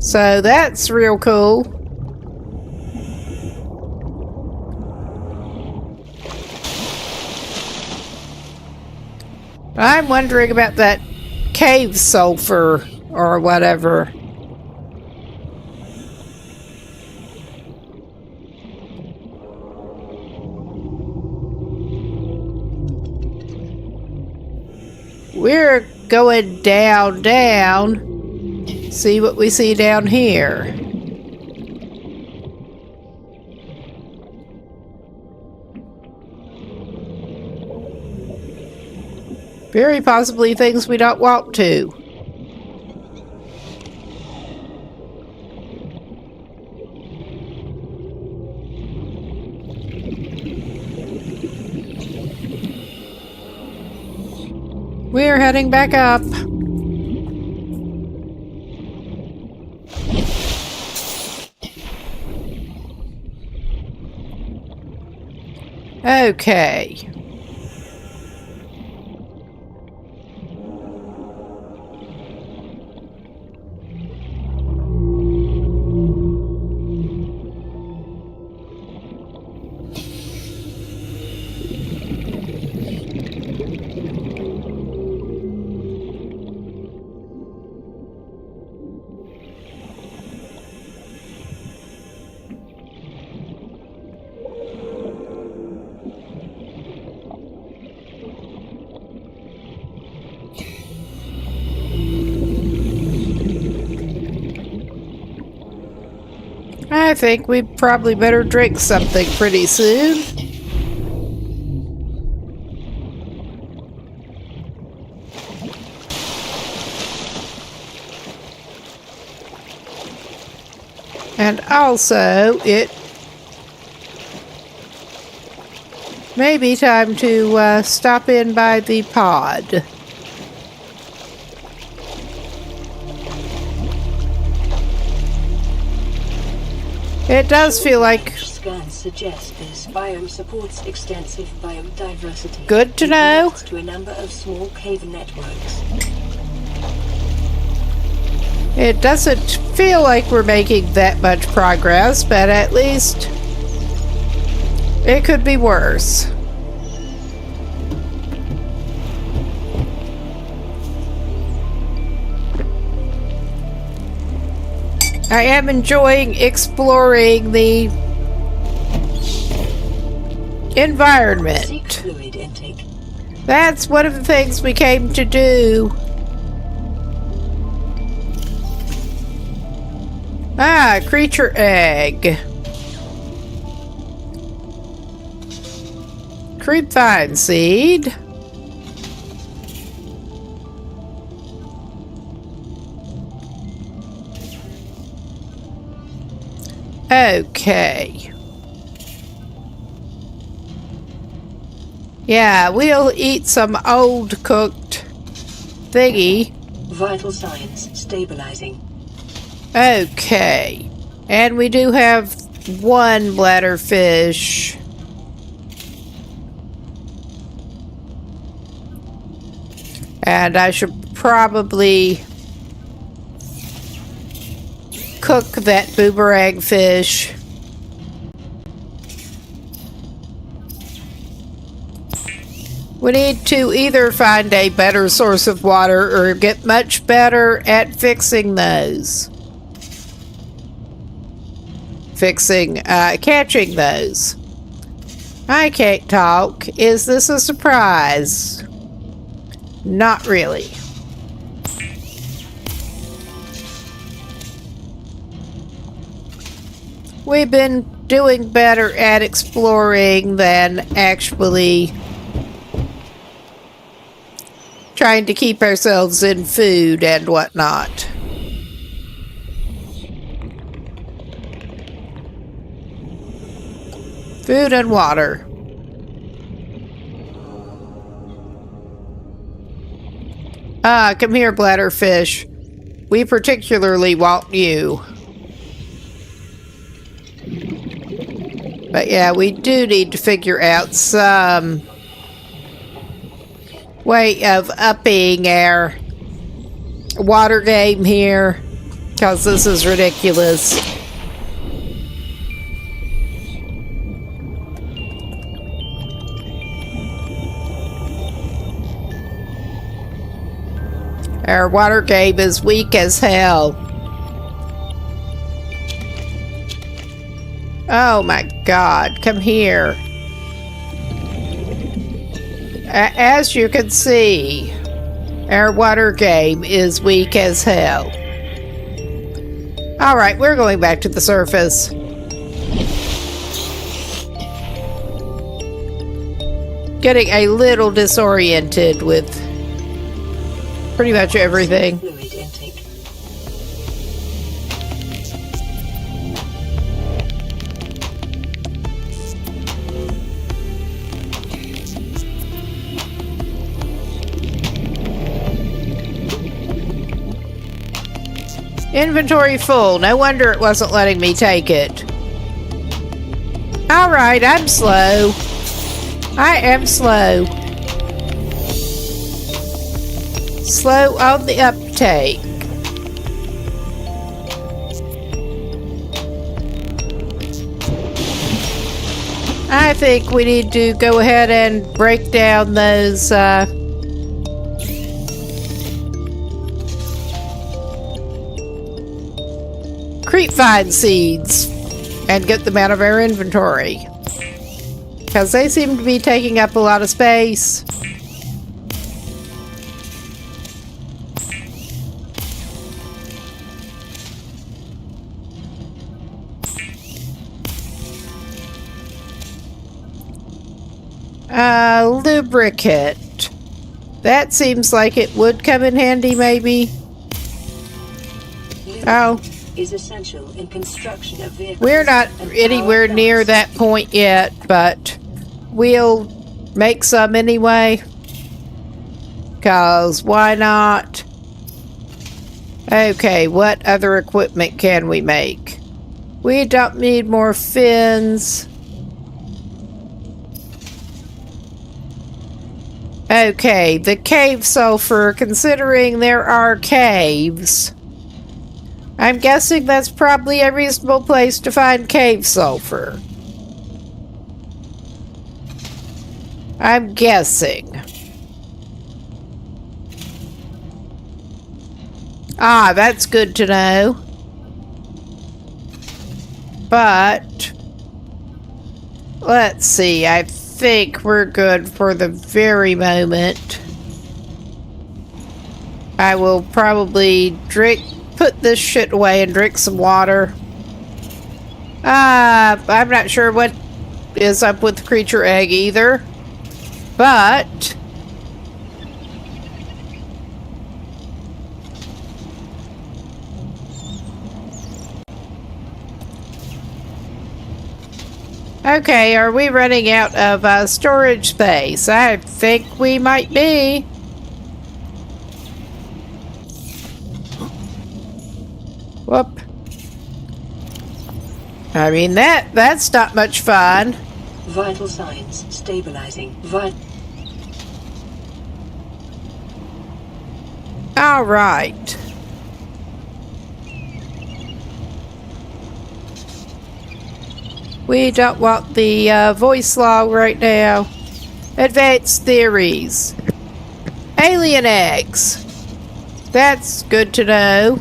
So that's real cool. I'm wondering about that cave sulfur or whatever. we're going down, down. See what we see down here. Very possibly things we don't want to. We're heading back up. Okay. I think we probably better drink something pretty soon. And also, it may be time to stop in by the pod. It does feel like Scans suggest this biome supports extensive biodiversity. Good to know. To a number of small cave networks. It doesn't feel like we're making that much progress, but at least it could be worse. I am enjoying exploring the environment. Seek fluid intake. That's one of the things we came to do. Ah, creature egg. Creepvine seed. Okay. Yeah, we'll eat some old cooked thingy. Vital signs stabilizing. Okay. And we do have one bladderfish. And I should probably cook that boomerang fish. We need to either find a better source of water or get much better at fixing those. Catching those. I can't talk. Is this a surprise? Not really. We've been doing better at exploring than actually trying to keep ourselves in food and whatnot. Food and water. Come here, bladderfish. We particularly want you. But yeah, we do need to figure out some way of upping our water game here, because this is ridiculous. Our water game is weak as hell. Oh my God, come here. As you can see, Our water game is weak as hell. Alright, we're going back to the surface. Getting a little disoriented with pretty much everything. Fluid intake. Inventory full. No wonder it wasn't letting me take it. Alright, I'm slow. I am slow. Slow on the uptake. I think we need to go ahead and break down those creepvine seeds and get them out of our inventory. Because they seem to be taking up a lot of space. Lubricant. That seems like it would come in handy, maybe. Oh. Is essential in construction of vehicles. We're not anywhere near that point yet, but we'll make some anyway. 'Cause why not? Okay, what other equipment can we make? We don't need more fins. Okay, the cave sulfur, considering there are caves, I'm guessing that's probably a reasonable place to find cave sulfur. I'm guessing. Ah, that's good to know. But let's see, I think we're good for the very moment. I will probably put this shit away and drink some water. I'm not sure what is up with the creature egg either. But okay, are we running out of storage space? I think we might be. Whoop. I mean, that's not much fun. Vital signs stabilizing. All right. We don't want the voice log right now. Advanced theories. Alien eggs. That's good to know.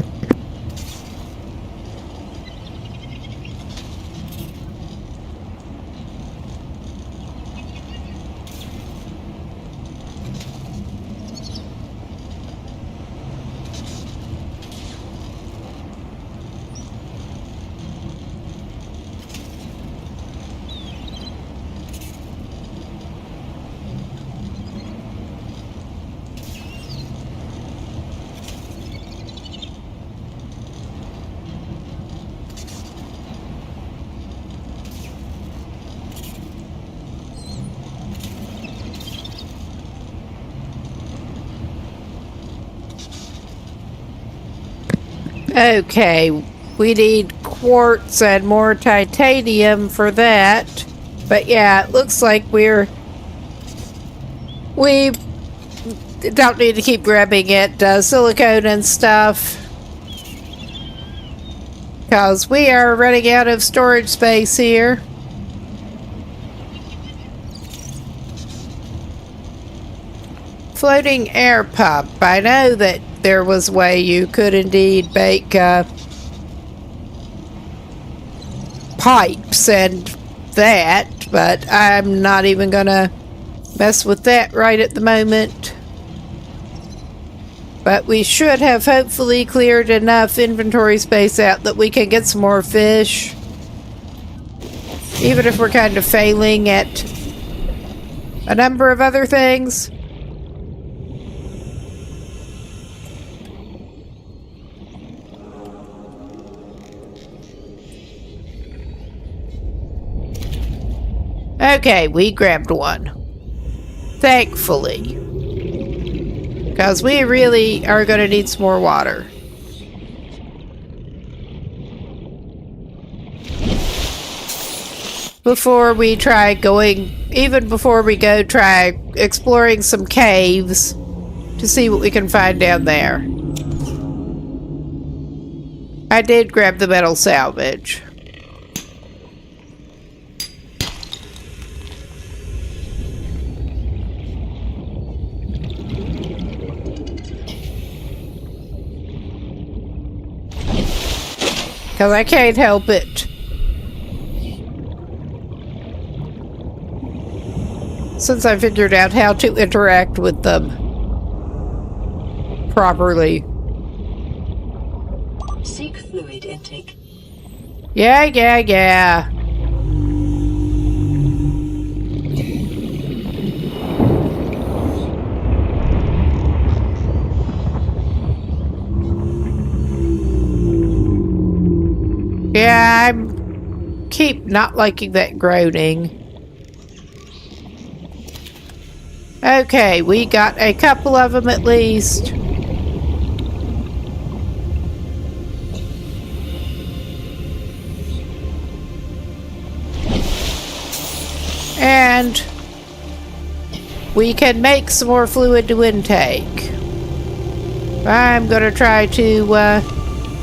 Okay, we need quartz and more titanium for that. But yeah, it looks like we don't need to keep grabbing it, silicone and stuff. Because we are running out of storage space here. Floating air pump. I know that there was a way you could indeed make pipes and that, but I'm not even gonna mess with that right at the moment. But we should have hopefully cleared enough inventory space out that we can get some more fish. Even if we're kind of failing at a number of other things. Okay, we grabbed one. Thankfully. Because we really are going to need some more water. Before we try going, even before we go try exploring some caves to see what we can find down there. I did grab the metal salvage. Because I can't help it. Since I figured out how to interact with them properly. Seek fluid intake. Yeah. Yeah, I keep not liking that groaning. Okay, we got a couple of them at least. And we can make some more fluid to intake. I'm gonna try to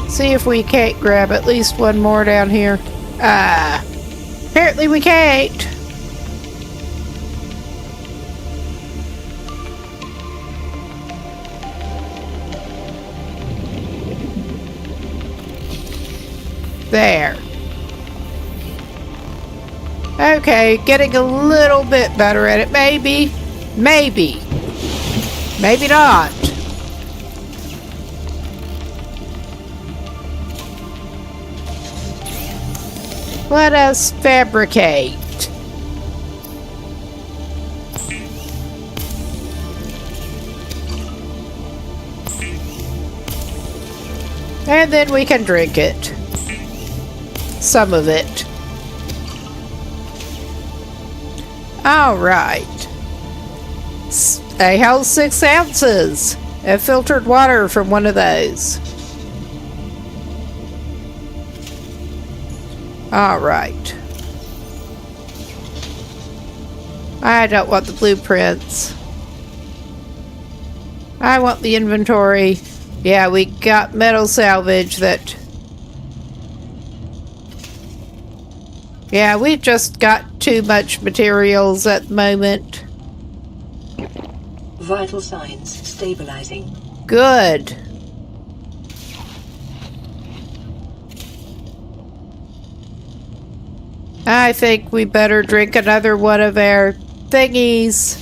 see if we can't grab at least one more down here. Apparently we can't. There. Okay, getting a little bit better at it. Maybe. Maybe not. Let us fabricate. And then we can drink it. Some of it. All right. A whole 6 ounces of filtered water from one of those. All right. I don't want the blueprints. I want the inventory. Yeah, we got metal salvage that... Yeah, we just got too much materials at the moment. Vital signs stabilizing. Good. I think we better drink another one of our thingies.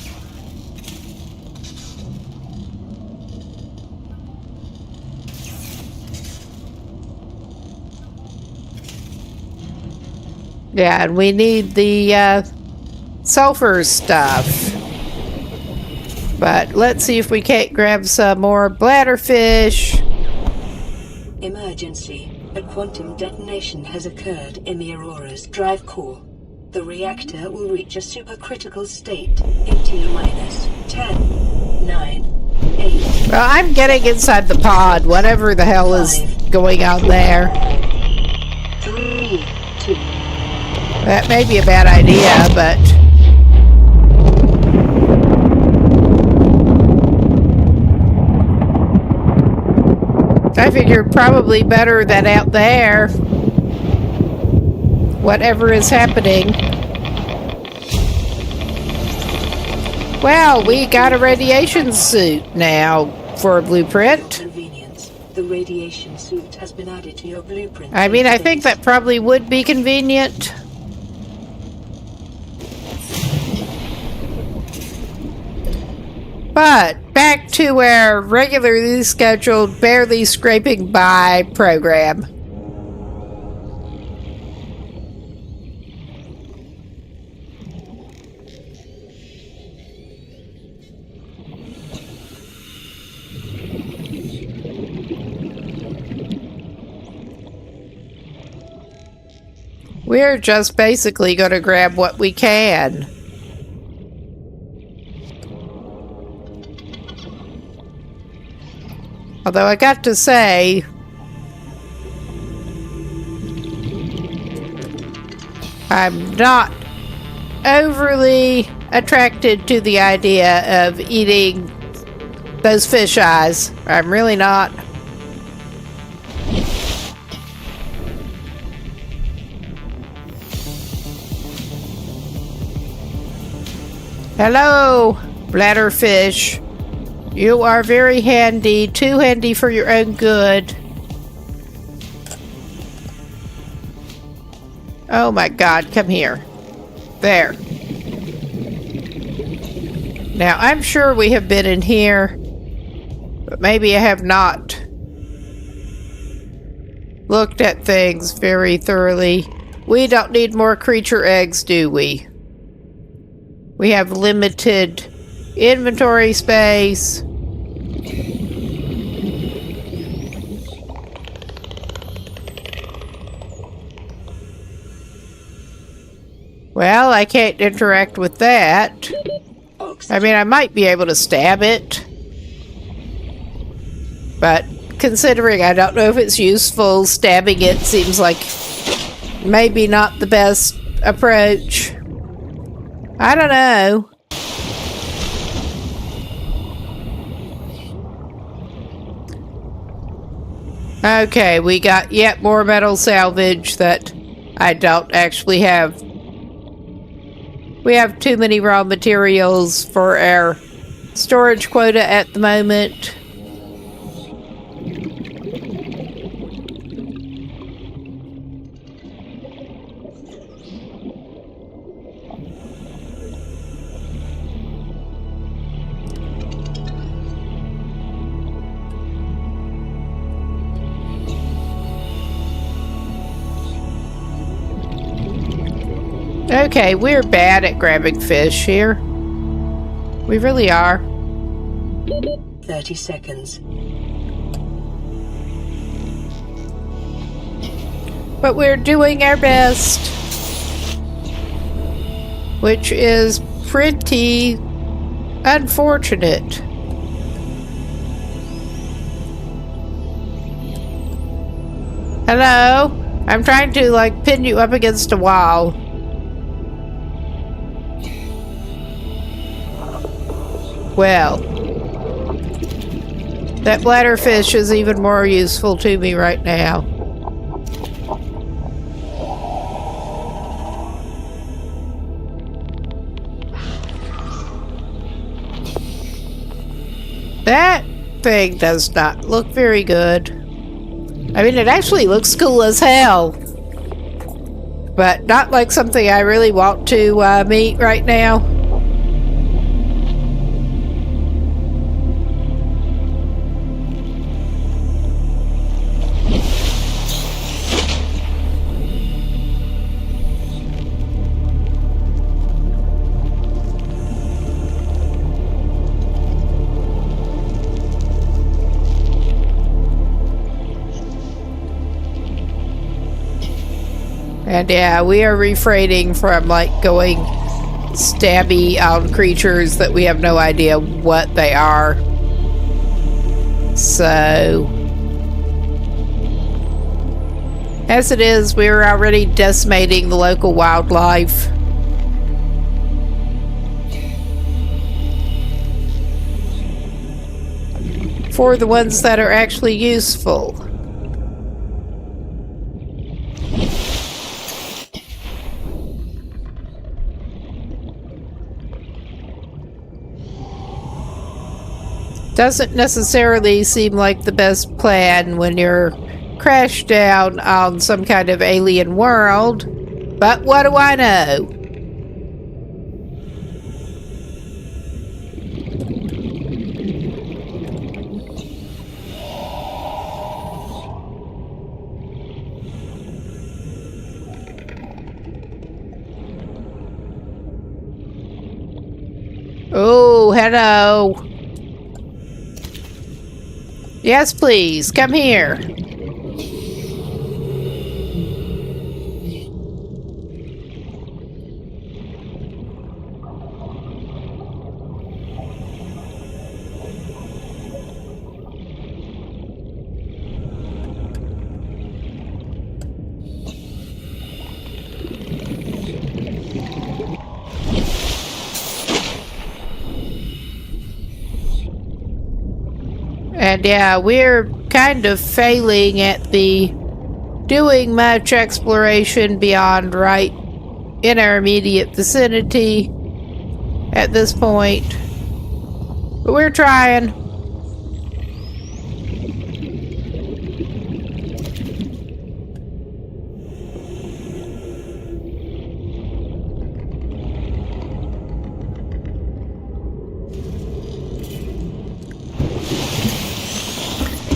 Yeah, and we need the sulfur stuff. But let's see if we can't grab some more bladderfish. Emergency. A quantum detonation has occurred in the Aurora's drive core. The reactor will reach a supercritical state in T-minus 10, 9, 8. Well, I'm getting inside the pod, whatever the hell is going on there. 3, 2. That may be a bad idea, but... I figured probably better than out there. Whatever is happening. Well, we got a radiation suit now for a blueprint. Convenience. The radiation suit has been added to your blueprint. I mean, I think that probably would be convenient. But back to our regularly scheduled, barely scraping by program. We're just basically going to grab what we can. Although I got to say, I'm not overly attracted to the idea of eating those fish eyes. I'm really not. Hello, bladderfish. You are very handy, too handy for your own good. Oh my God, come here. There. Now, I'm sure we have been in here, but maybe I have not looked at things very thoroughly. We don't need more creature eggs, do we? We have limited inventory space. Well, I can't interact with that. I mean, I might be able to stab it. But considering I don't know if it's useful, stabbing it seems like maybe not the best approach. I don't know. Okay, we got yet more metal salvage that I don't actually have. We have too many raw materials for our storage quota at the moment. Okay, we're bad at grabbing fish here. We really are. 30 seconds. But we're doing our best. Which is pretty unfortunate. Hello? I'm trying to, like, pin you up against a wall. Well, that bladderfish is even more useful to me right now. That thing does not look very good. I mean, it actually looks cool as hell. But not like something I really want to meet right now. And yeah, we are refraining from like going stabby on creatures that we have no idea what they are. So, as it is, we're already decimating the local wildlife. For the ones that are actually useful. Doesn't necessarily seem like the best plan when you're crashed down on some kind of alien world, but what do I know? Oh, hello. Yes, please. Come here. And yeah, we're kind of failing at the doing much exploration beyond right in our immediate vicinity at this point. But we're trying.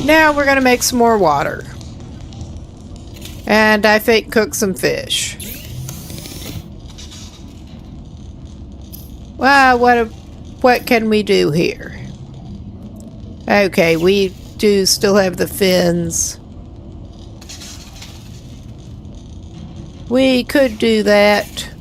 Now we're going to make some more water. And I think cook some fish. Well, what can we do here? Okay, we do still have the fins. We could do that.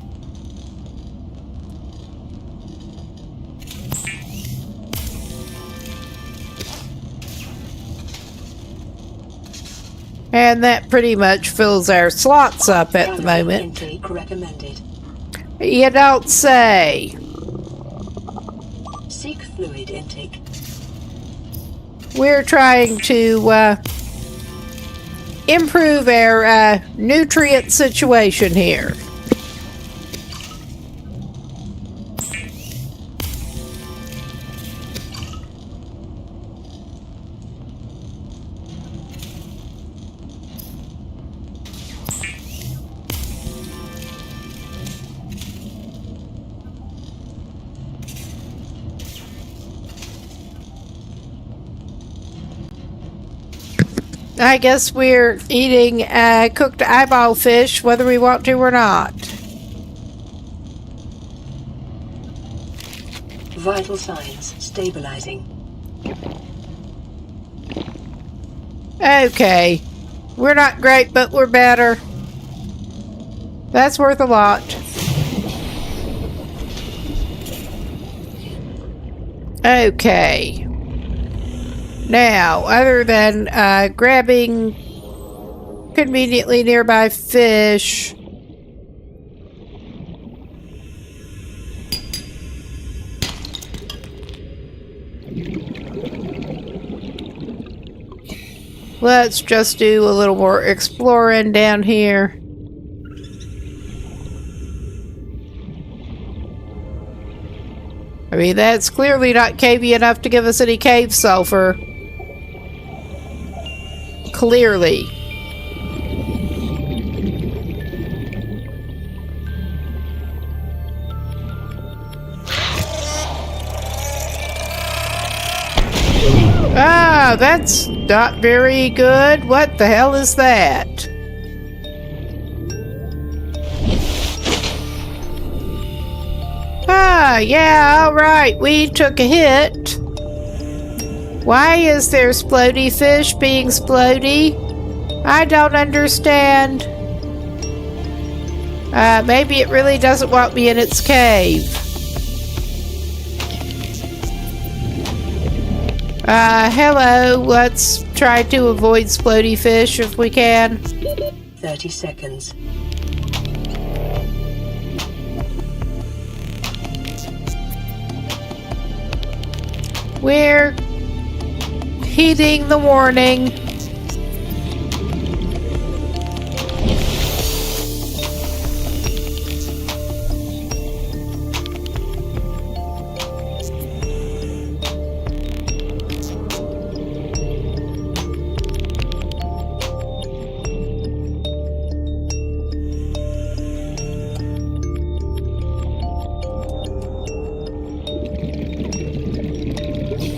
And that pretty much fills our slots up at the moment. Intake recommended. You don't say. Seek fluid intake. We're trying to improve our nutrient situation here. I guess we're eating cooked eyeball fish whether we want to or not. Vital signs stabilizing. Okay. We're not great, but we're better. That's worth a lot. Okay. Now, other than grabbing conveniently nearby fish, let's just do a little more exploring down here. I mean, that's clearly not cavey enough to give us any cave sulfur. Clearly. Ah, that's not very good. What the hell is that? Ah, yeah, alright. We took a hit. Why is there splody fish being splody? I don't understand. Maybe it really doesn't want me in its cave. Hello. Let's try to avoid splody fish if we can. 30 seconds. We're heeding the warning.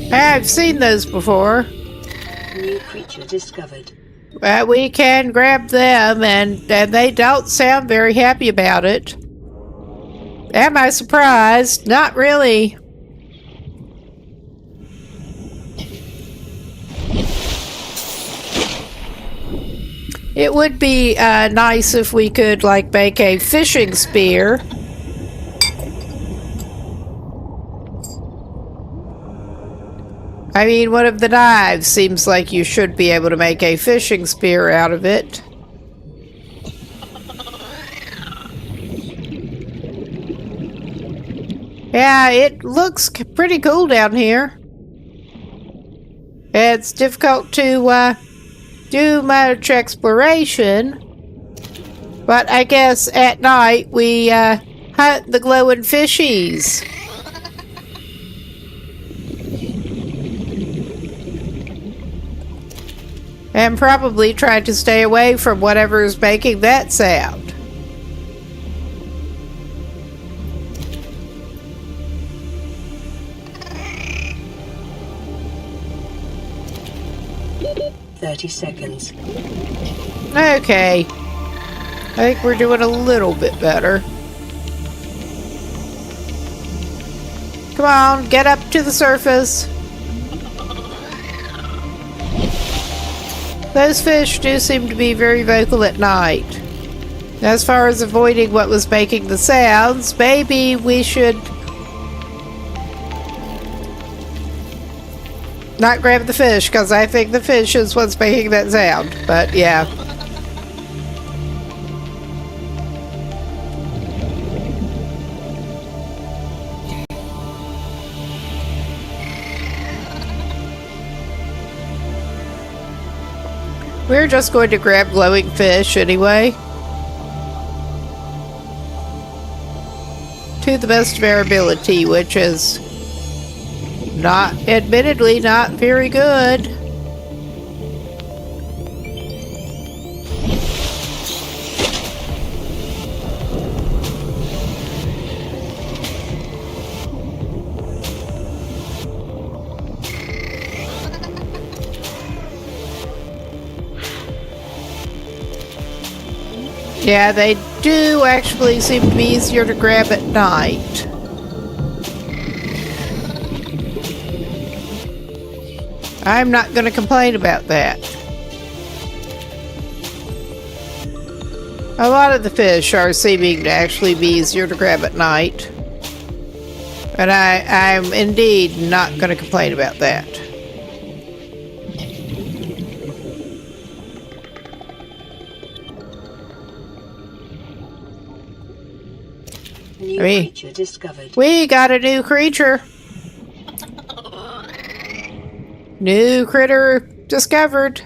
I've seen those before. New creature discovered. We can grab them, and they don't sound very happy about it. Am I surprised? Not really. It would be nice if we could, like, make a fishing spear. I mean, one of the knives seems like you should be able to make a fishing spear out of it. Yeah, it looks pretty cool down here. It's difficult to do much exploration, but I guess at night we hunt the glowing fishies. And probably try to stay away from whatever is making that sound. Seconds. Okay. I think we're doing a little bit better. Come on, get up to the surface. Those fish do seem to be very vocal at night. As far as avoiding what was making the sounds, maybe we should not grab the fish, because I think the fish is what's making that sound. But yeah. We're just going to grab glowing fish anyway. To the best of our ability, which is admittedly not very good. Yeah, they do actually seem to be easier to grab at night. I'm not going to complain about that. A lot of the fish are seeming to actually be easier to grab at night. And I'm indeed not going to complain about that. New creature discovered. We got a new creature. New critter discovered.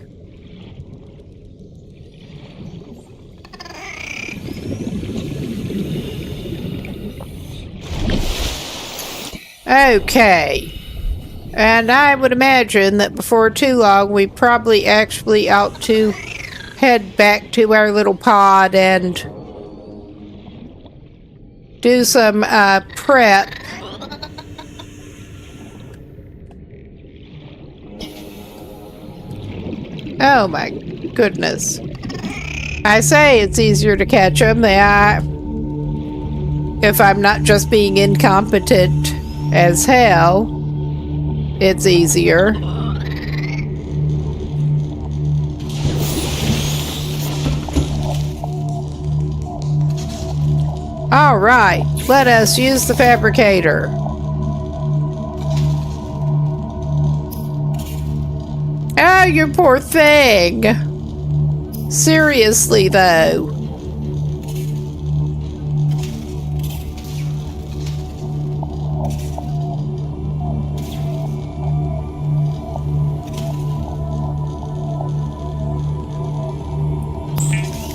Okay. And I would imagine that before too long we probably actually ought to head back to our little pod and do some prep. Oh my goodness. I say it's easier to catch them. If I'm not just being incompetent as hell, it's easier. All right, let us use the fabricator. Oh, you poor thing. Seriously, though.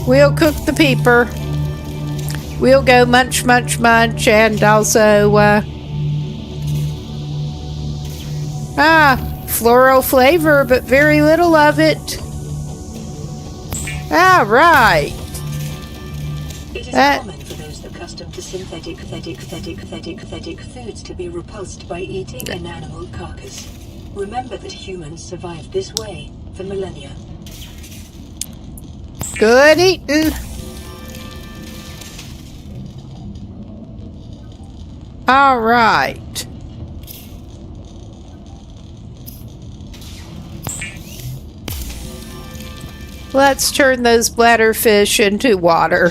We'll cook the peeper. We'll go munch, munch, munch, and also, floral flavor, but very little of it. All right. It is common for those accustomed to synthetic foods to be repulsed by eating an animal carcass. Remember that humans survived this way for millennia. Good eating. All right. Let's turn those bladderfish into water.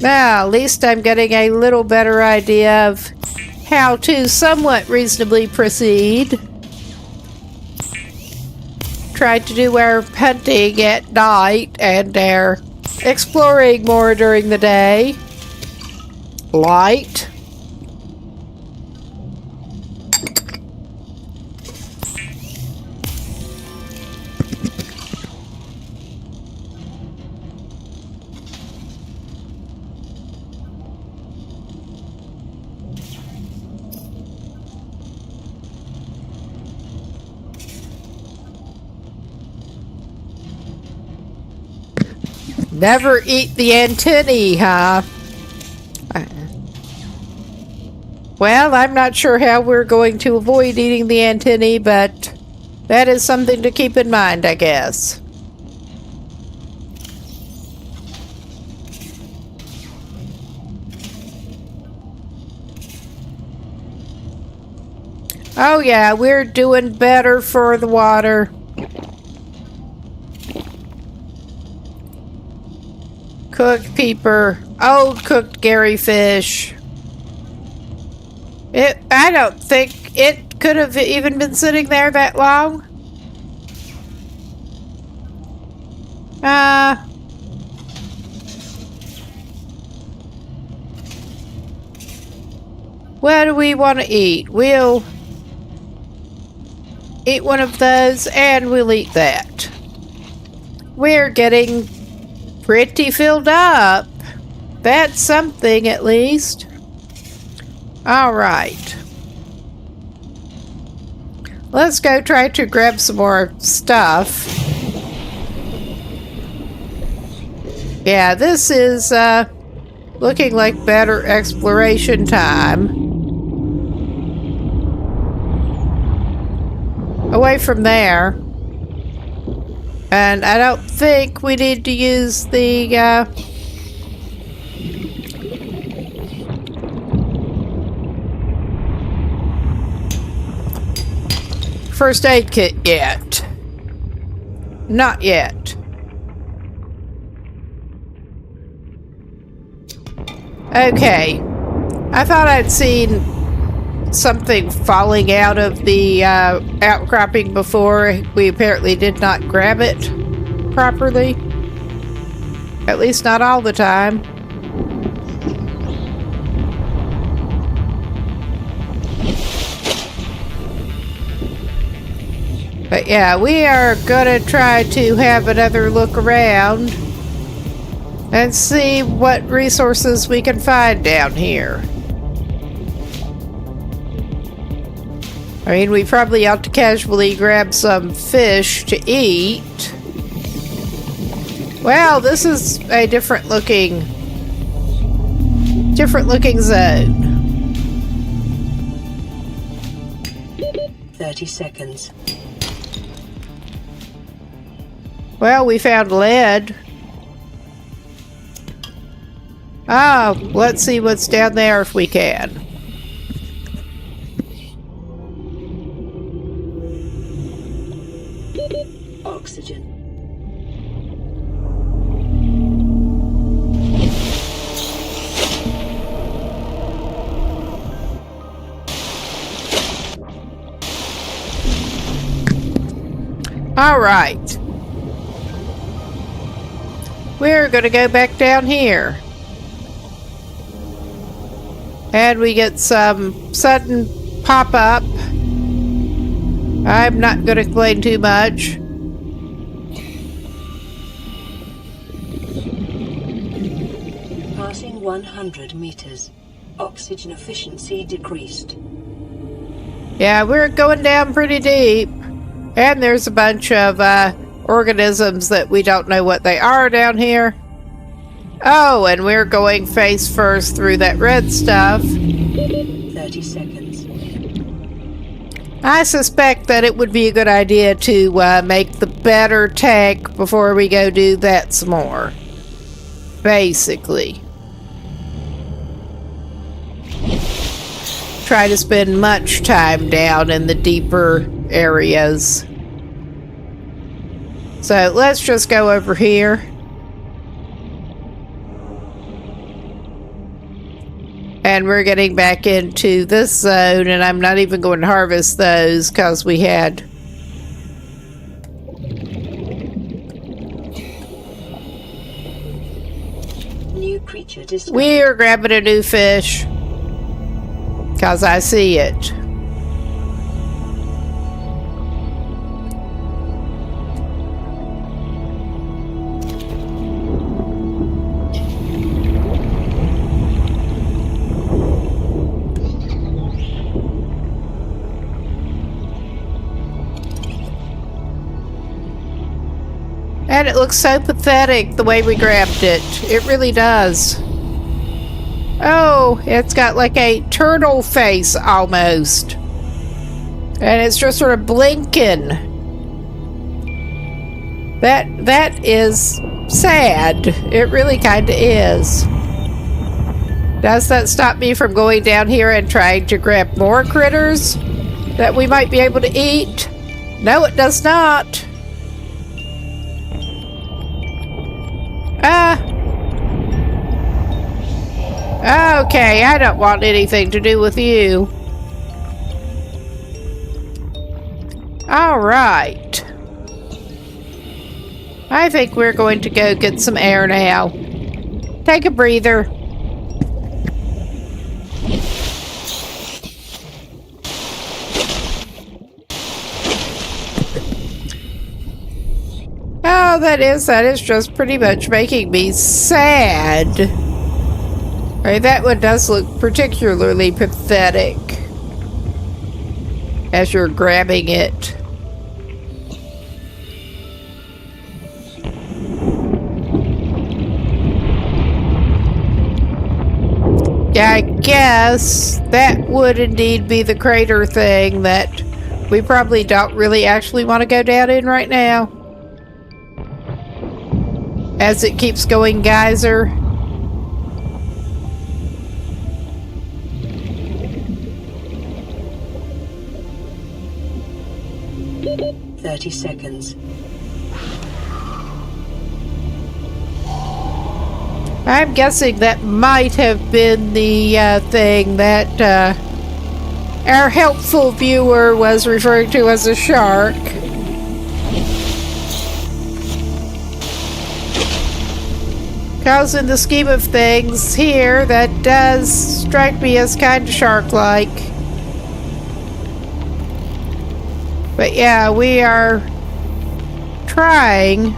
Now, at least I'm getting a little better idea of how to somewhat reasonably proceed. Tried to do our hunting at night and our exploring more during the day. Light. Never eat the antennae, huh? Well, I'm not sure how we're going to avoid eating the antennae, but that is something to keep in mind, I guess. Oh yeah, we're doing better for the water. Cooked peeper, old cooked Gary fish. I don't think it could have even been sitting there that long. What do we want to eat? We'll eat one of those and we'll eat that. We're getting pretty filled up. That's something, at least. All right. Let's go try to grab some more stuff. Yeah, this is looking like better exploration time. Away from there. And I don't think we need to use the first aid kit yet. Not yet. Okay. I thought I'd seen something falling out of the outcropping before. We apparently did not grab it properly. At least not all the time. But yeah, we are gonna try to have another look around and see what resources we can find down here. I mean, we probably ought to casually grab some fish to eat. Well, this is a different looking zone. 30 seconds. Well, we found lead. Let's see what's down there if we can. Oxygen. All right. We're going to go back down here. And we get some sudden pop-up. I'm not going to complain too much. Passing 100 meters. Oxygen efficiency decreased. Yeah, we're going down pretty deep. And there's a bunch of organisms that we don't know what they are down here. Oh, and we're going face first through that red stuff. 30 seconds. I suspect that it would be a good idea to make the better tank before we go do that some more. Basically. try to spend much time down in the deeper areas. So let's just go over here. And we're getting back into this zone, and I'm not even going to harvest those because we had... New creature discovered. We're grabbing a new fish because I see it. And it looks so pathetic the way we grabbed it. It really does. Oh, it's got like a turtle face almost. And it's just sort of blinking. That is sad. It really kind of is. Does that stop me from going down here and trying to grab more critters that we might be able to eat? No, it does not. Okay, I don't want anything to do with you. All right. I think we're going to go get some air now. Take a breather. Oh, that is just pretty much making me sad. Right, that one does look particularly pathetic as you're grabbing it. Yeah, I guess that would indeed be the crater thing that we probably don't really actually want to go down in right now. As it keeps going geyser. 30 seconds. I'm guessing that might have been the thing that our helpful viewer was referring to as a shark. Because in the scheme of things here, that does strike me as kind of shark-like. But yeah, we are trying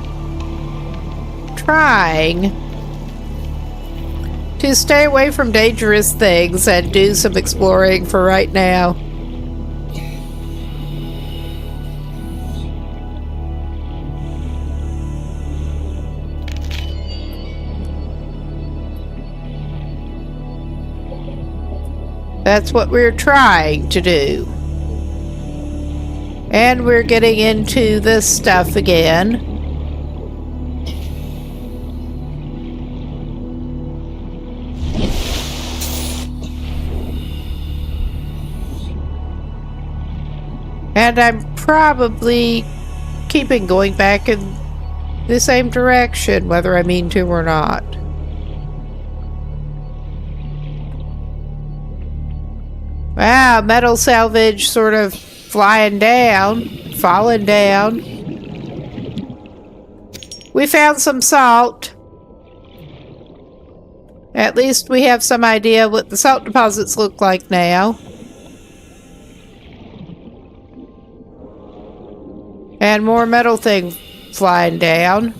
to stay away from dangerous things and do some exploring for right now. That's what we're trying to do. And we're getting into this stuff again. And I'm probably keeping going back in the same direction, whether I mean to or not. Wow, metal salvage sort of falling down. We found some salt. At least we have some idea what the salt deposits look like now. And more metal thing flying down.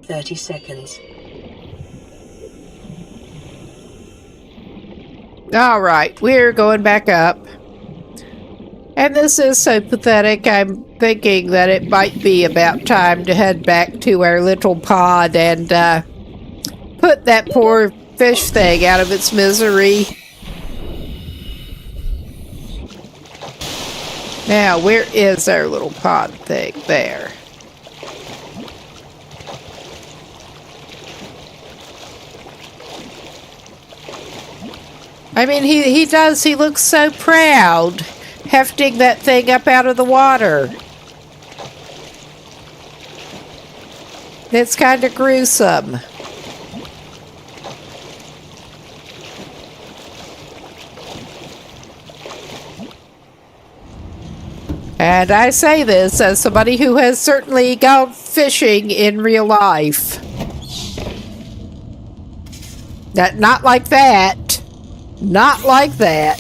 "30 seconds. All right, we're going back up. And this is so pathetic, I'm thinking that it might be about time to head back to our little pod and put that poor fish thing out of its misery. Now, where is our little pod thing? There. I mean, he does. He looks so proud, hefting that thing up out of the water. It's kind of gruesome. And I say this as somebody who has certainly gone fishing in real life. Not like that. Not like that.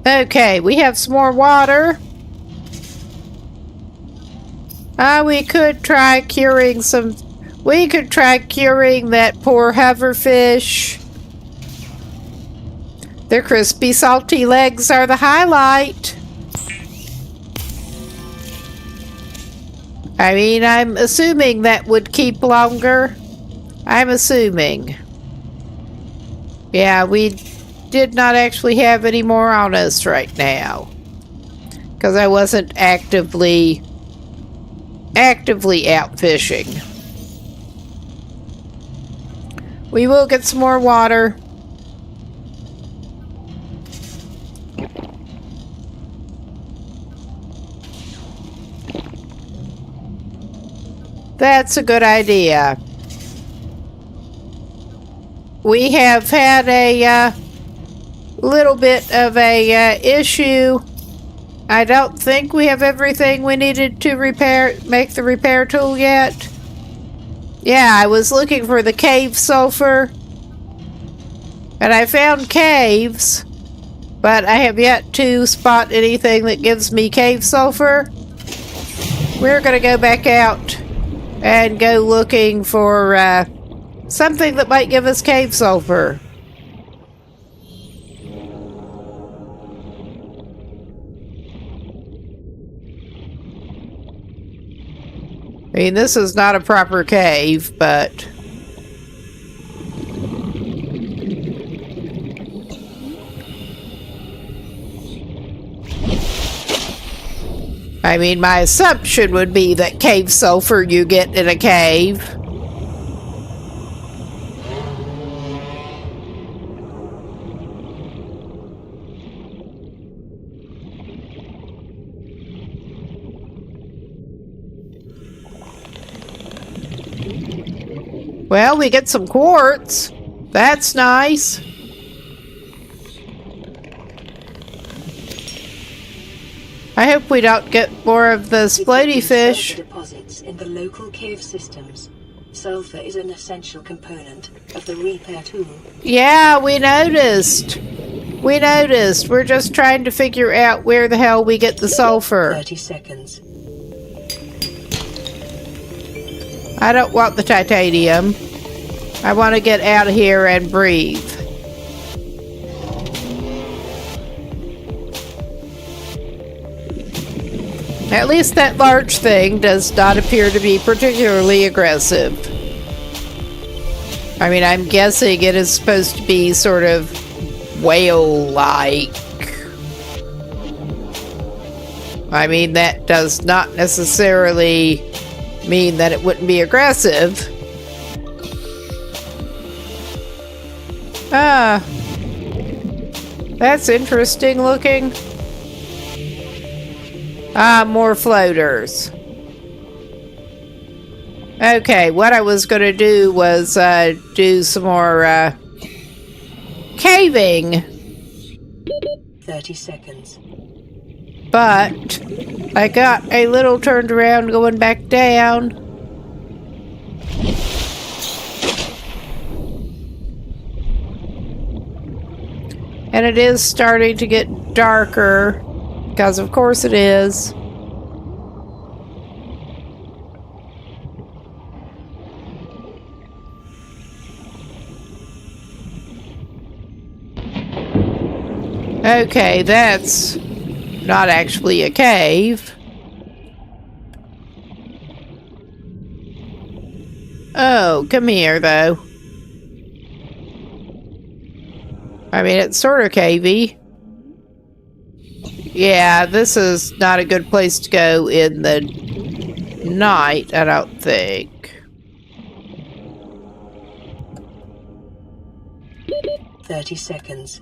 Okay, we have some more water. We could try curing some... We could try curing that poor hoverfish. Their crispy, salty legs are the highlight. I mean, I'm assuming that would keep longer. I'm assuming. Yeah, we did not actually have any more on us right now. Because I wasn't actively out fishing. We will get some more water. That's a good idea. We have had a little bit of a issue. I don't think we have everything we needed to make the repair tool yet. Yeah, I was looking for the cave sulfur. And I found caves. But I have yet to spot anything that gives me cave sulfur. We're going to go back out and go looking for something that might give us cave sulfur. I mean, this is not a proper cave, but... I mean, my assumption would be that cave sulfur you get in a cave. Well, we get some quartz. That's nice. I hope we don't get more of the splody fish. Deposits in the local cave systems. Sulfur is an essential component of the repair tool. Yeah, we noticed. We noticed. We're just trying to figure out where the hell we get the sulfur. 30 seconds. I don't want the titanium. I want to get out of here and breathe. At least that large thing does not appear to be particularly aggressive. I mean, I'm guessing it is supposed to be sort of whale-like. I mean, that does not necessarily mean that it wouldn't be aggressive. Ah, that's interesting looking. Ah, more floaters. Okay, what I was going to do was do some more caving. 30 seconds. But I got a little turned around going back down. And it is starting to get darker. Because of course it is. Okay, that's not actually a cave. Oh, come here, though. I mean, it's sort of cavey. Yeah, this is not a good place to go in the night, I don't think. 30 seconds.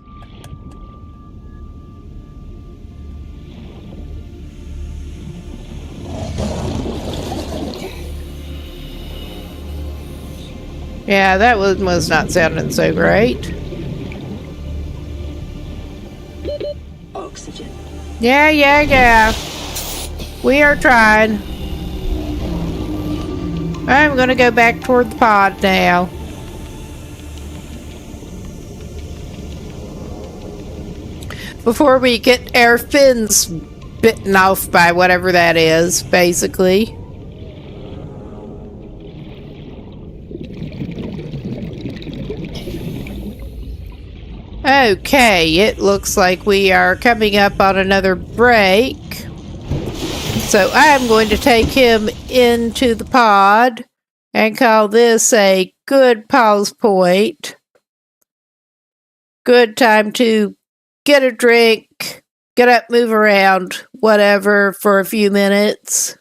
Yeah, that one was not sounding so great. Oxygen. Yeah. We are trying. I'm gonna go back toward the pod now. Before we get our fins bitten off by whatever that is, basically. Okay, it looks like we are coming up on another break. So I'm going to take him into the pod and call this a good pause point. Good time to get a drink, get up, move around, whatever, for a few minutes.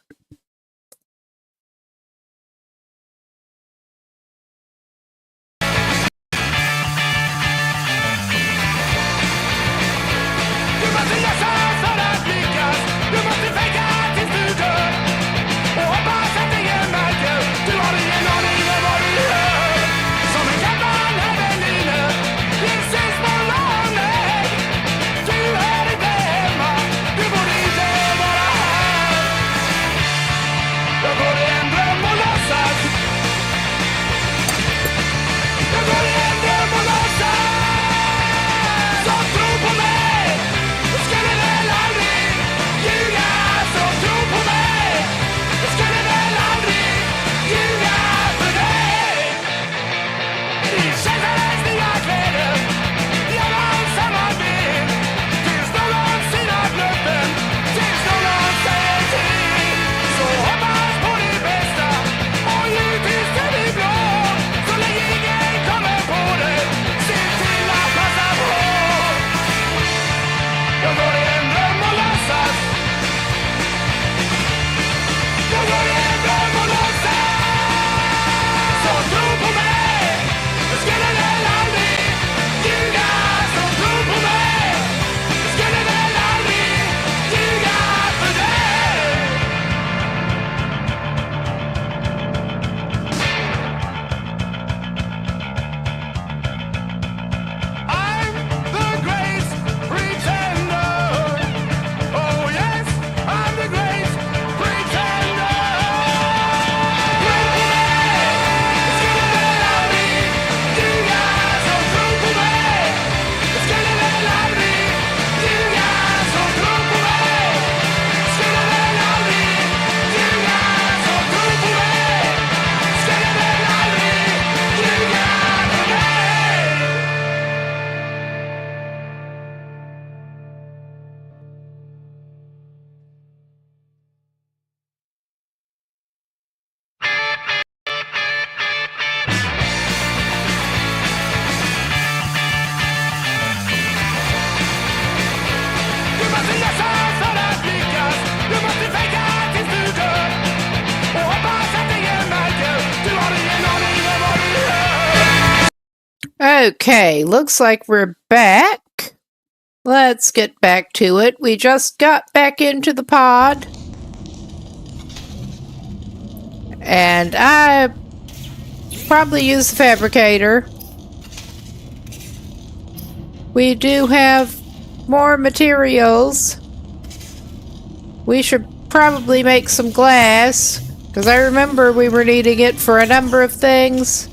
Okay, looks like we're back. Let's get back to it. We just got back into the pod. And I probably use the fabricator. We do have more materials. We should probably make some glass, because I remember we were needing it for a number of things.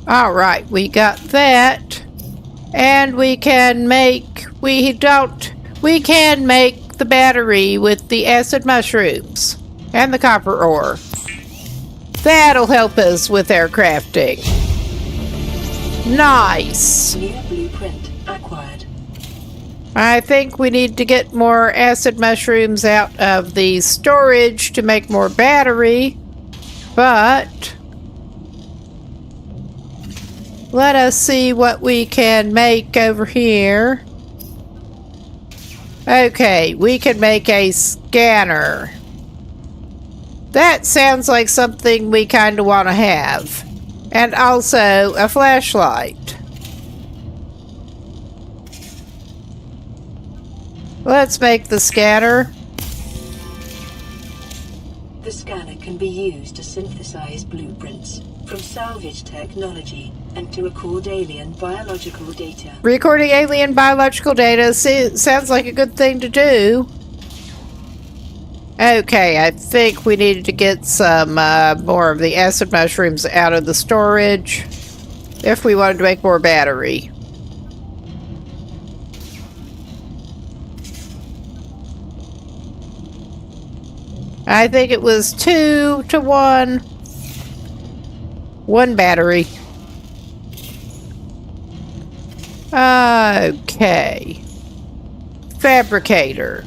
Alright, we got that. And we can make the battery with the acid mushrooms and the copper ore. That'll help us with our crafting. Nice. New blueprint acquired. I think we need to get more acid mushrooms out of the storage to make more battery, but Let us see what we can make over here. Okay, we can make a scanner. That sounds like something we kind of want to have. And also a flashlight. Let's make the scanner. The scanner can be used to synthesize blueprints from salvage technology and to record alien biological data. Recording alien biological data sounds like a good thing to do. Okay, I think we needed to get some more of the acid mushrooms out of the storage if we wanted to make more battery. I think it was 2 to 1. 1 battery. Okay. Fabricator.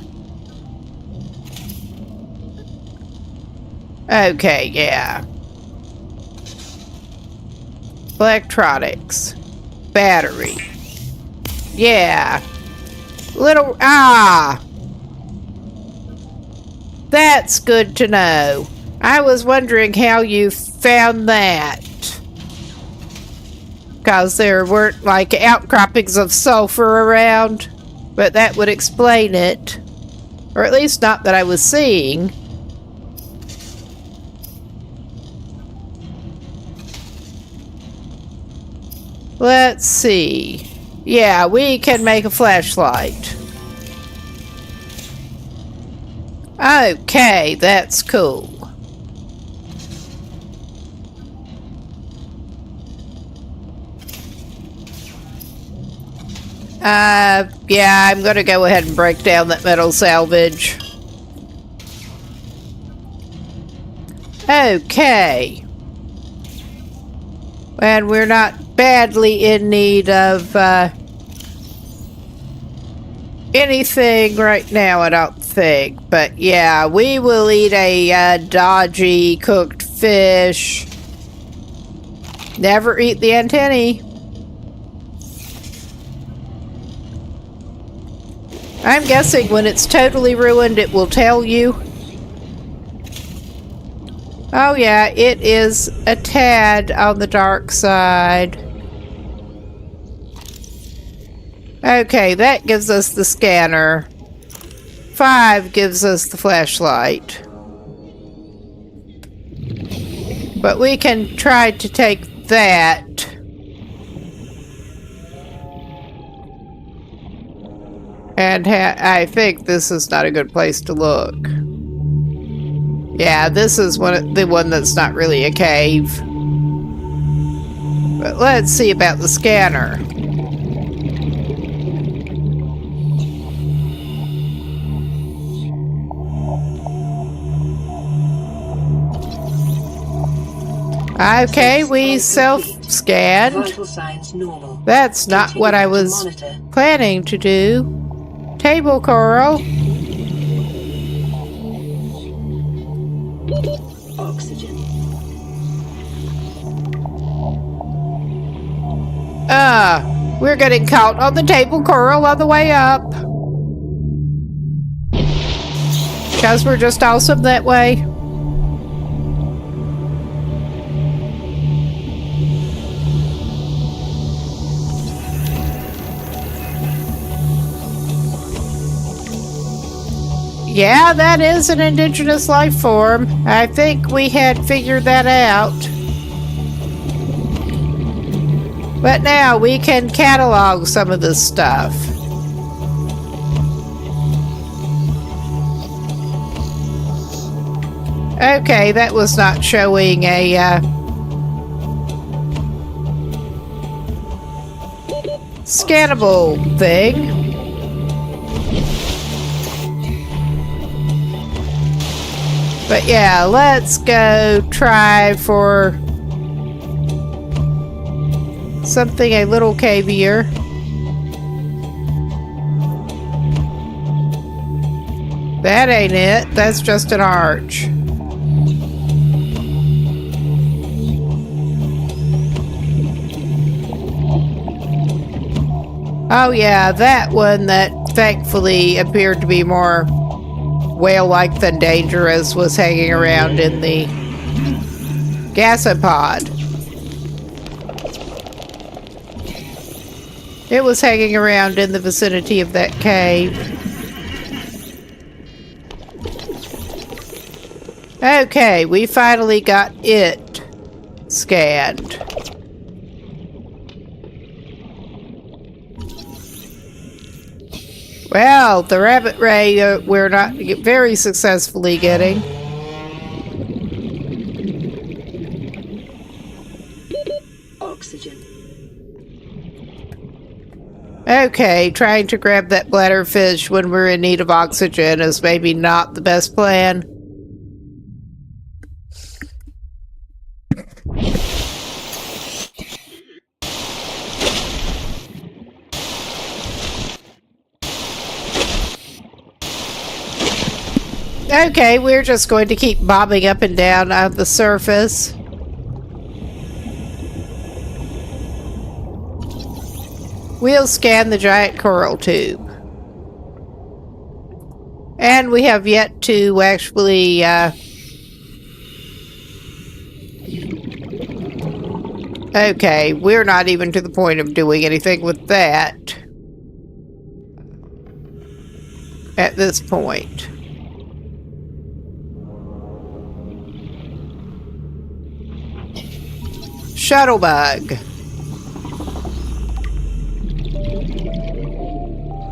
Okay, yeah. Electronics. Battery. Yeah. Little... That's good to know. I was wondering how you found that. Because there weren't like outcroppings of sulfur around. But that would explain it. Or at least not that I was seeing. Let's see. Yeah, we can make a flashlight. Okay, that's cool. Yeah, I'm gonna go ahead and break down that metal salvage. Okay. And we're not badly in need of anything right now, I don't think. But yeah, we will eat a dodgy cooked fish. Never eat the antennae. I'm guessing when it's totally ruined, it will tell you. Oh yeah, it is a tad on the dark side. Okay, that gives us the scanner. 5 gives us the flashlight. But we can try to take that. And I think this is not a good place to look. Yeah, this is the one that's not really a cave. But let's see about the scanner. Okay, we self-scanned. Vital signs normal. That's not what I was planning to do. Table coral. Oxygen. We're getting caught on the table coral on the way up. Because we're just awesome that way. Yeah, that is an indigenous life form. I think we had figured that out. But now we can catalog some of this stuff. Okay, that was not showing a scannable thing. But yeah, let's go try for something a little cavier. That ain't it. That's just an arch. Oh yeah, that one that thankfully appeared to be more whale-like than dangerous was hanging around in the gasopod. It was hanging around in the vicinity of that cave. Okay, we finally got it scanned. Well, the rabbit ray we're not very successfully getting. Oxygen. Okay, trying to grab that bladderfish when we're in need of oxygen is maybe not the best plan. Okay, we're just going to keep bobbing up and down on the surface. We'll scan the giant coral tube. And we have yet to actually, okay, we're not even to the point of doing anything with that at this point. Shuttlebug.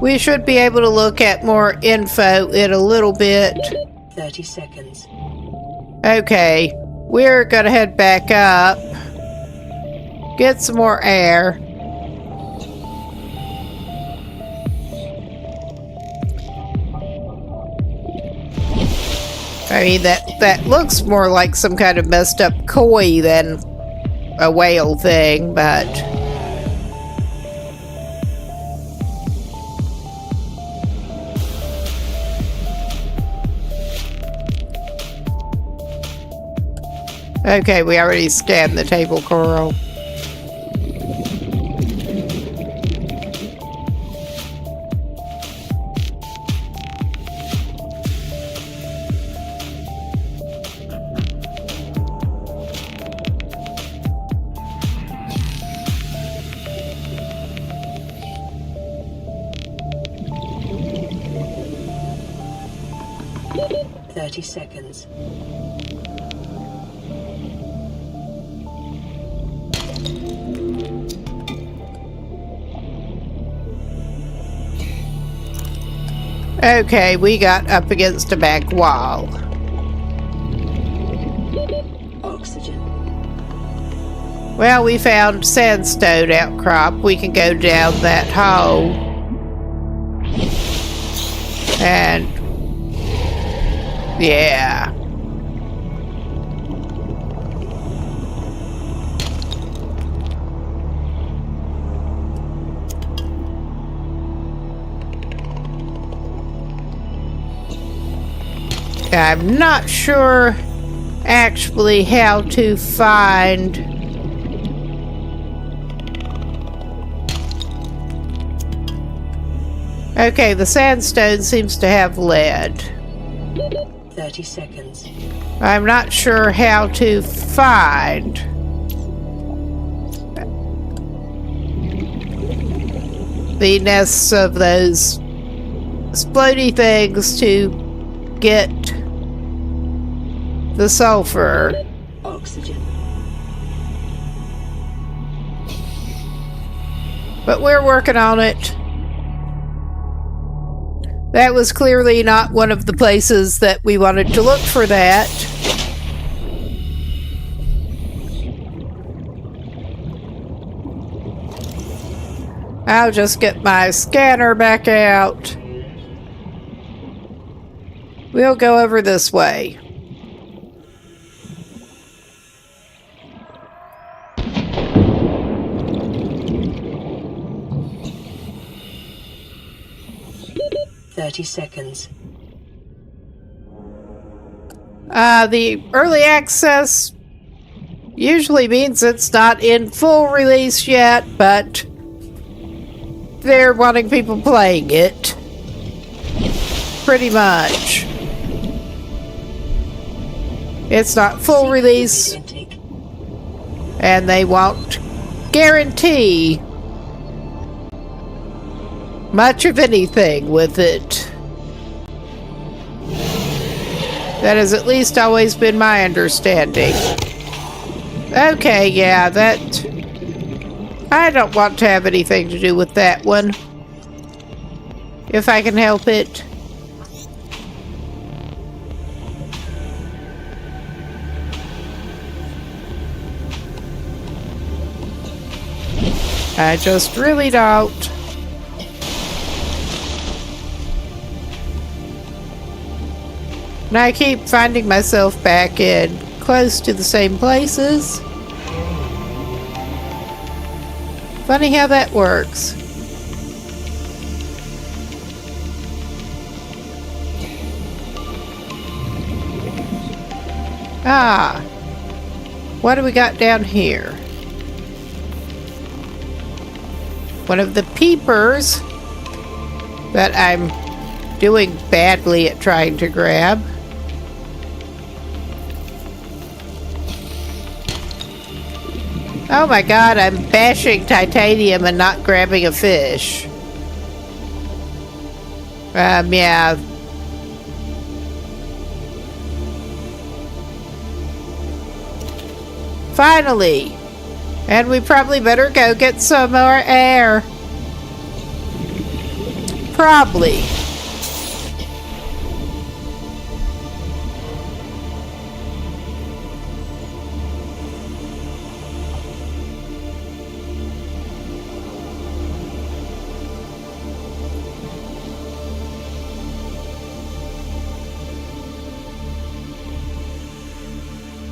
We should be able to look at more info in a little bit. 30 seconds. Okay, we're gonna head back up. Get some more air. I mean, that looks more like some kind of messed up koi than a whale thing, but... Okay, we already scanned the table coral. Seconds. Okay, we got up against a back wall. Oxygen. Well, we found sandstone outcrop. We can go down that hole. And... yeah. I'm not sure actually how to find okay, the sandstone seems to have lead. 30 seconds. I'm not sure how to find the nests of those splody things to get the sulfur. Oxygen. But we're working on it. That was clearly not one of the places that we wanted to look for that. I'll just get my scanner back out. We'll go over this way. Seconds. The early access usually means it's not in full release yet, but they're wanting people playing it. Pretty much. It's not full release, and they won't guarantee much of anything with it. That has at least always been my understanding. Okay, yeah, that... I don't want to have anything to do with that one. If I can help it. I just really don't. And I keep finding myself back in close to the same places. Funny how that works. Ah. What do we got down here? One of the peepers that I'm doing badly at trying to grab. Oh my god, I'm bashing titanium and not grabbing a fish. Yeah. Finally! And we probably better go get some more air. Probably.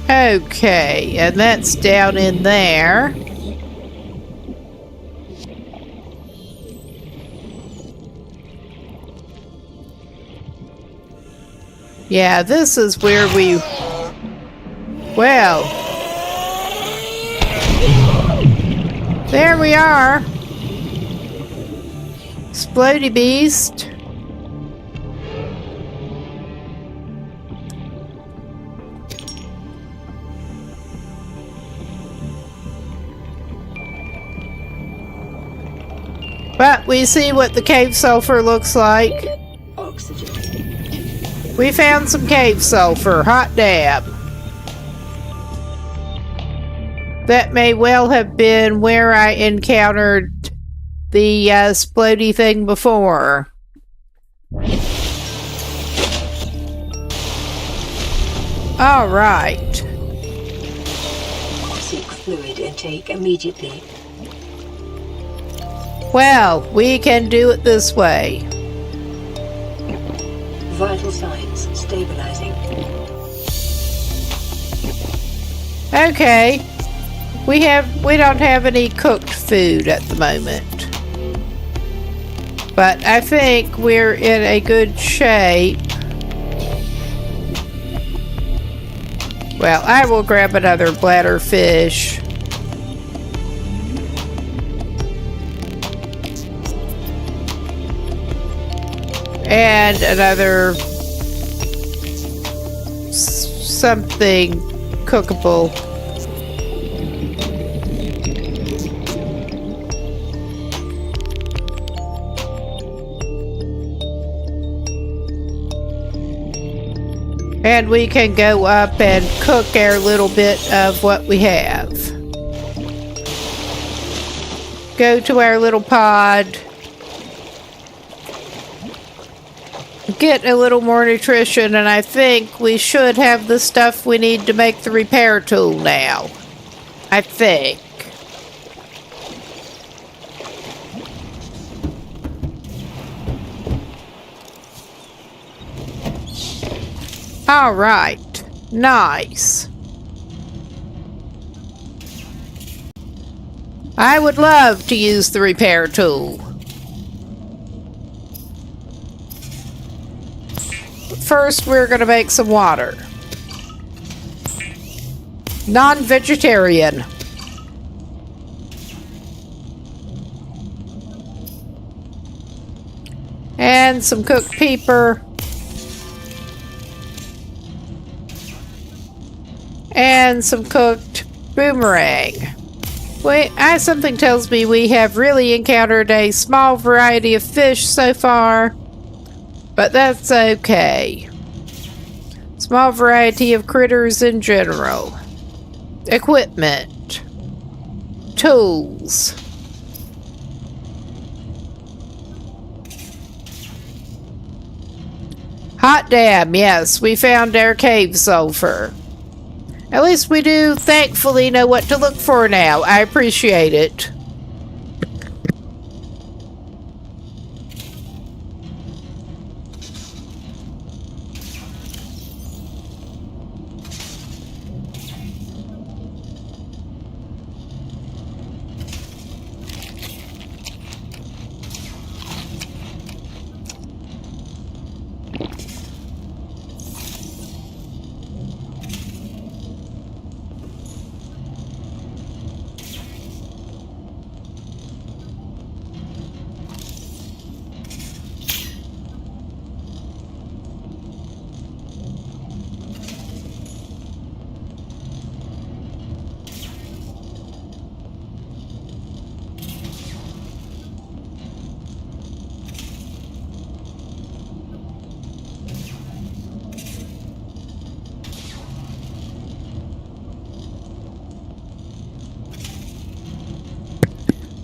Okay, and that's down in there. Yeah, this is where we... Well... There we are! Splody beast. But we see what the cave sulfur looks like. Oxygen. We found some cave sulfur. Hot damn. That may well have been where I encountered the splody thing before. Alright. Seek fluid intake immediately. Well, we can do it this way. Vital signs stabilizing. Okay. We don't have any cooked food at the moment. But I think we're in a good shape. Well, I will grab another bladder fish. And another something cookable. And we can go up and cook our little bit of what we have. Go to our little pod. Get a little more nutrition, and I think we should have the stuff we need to make the repair tool now. I think. All right. Nice. I would love to use the repair tool. First, we're going to make some water. Non-vegetarian. And some cooked peeper. And some cooked boomerang. Something tells me we have really encountered a small variety of fish so far, but that's okay. Small variety of critters in general. Equipment. Tools. Hot damn, yes, we found our cave sulfur. At least we do thankfully know what to look for now. I appreciate it.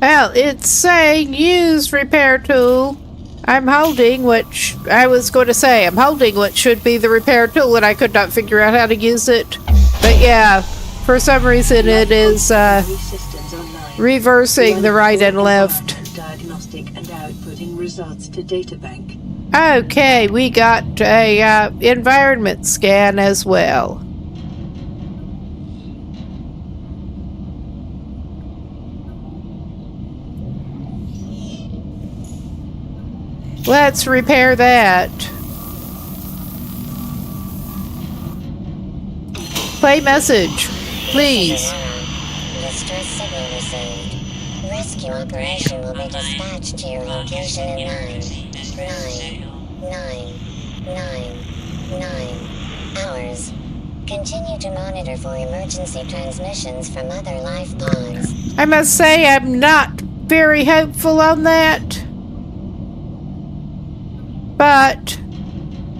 Well, it's saying use repair tool. I'm holding what should be the repair tool, and I could not figure out how to use it. But yeah, for some reason it is reversing the right and left. Diagnostic and outputting results to databank. Okay, we got a environment scan as well. Let's repair that. Play message, please. Distress signal received. Rescue operation will be dispatched to your location in 9 hours. Continue to monitor for emergency transmissions from other life pods. I must say I'm not very hopeful on that. But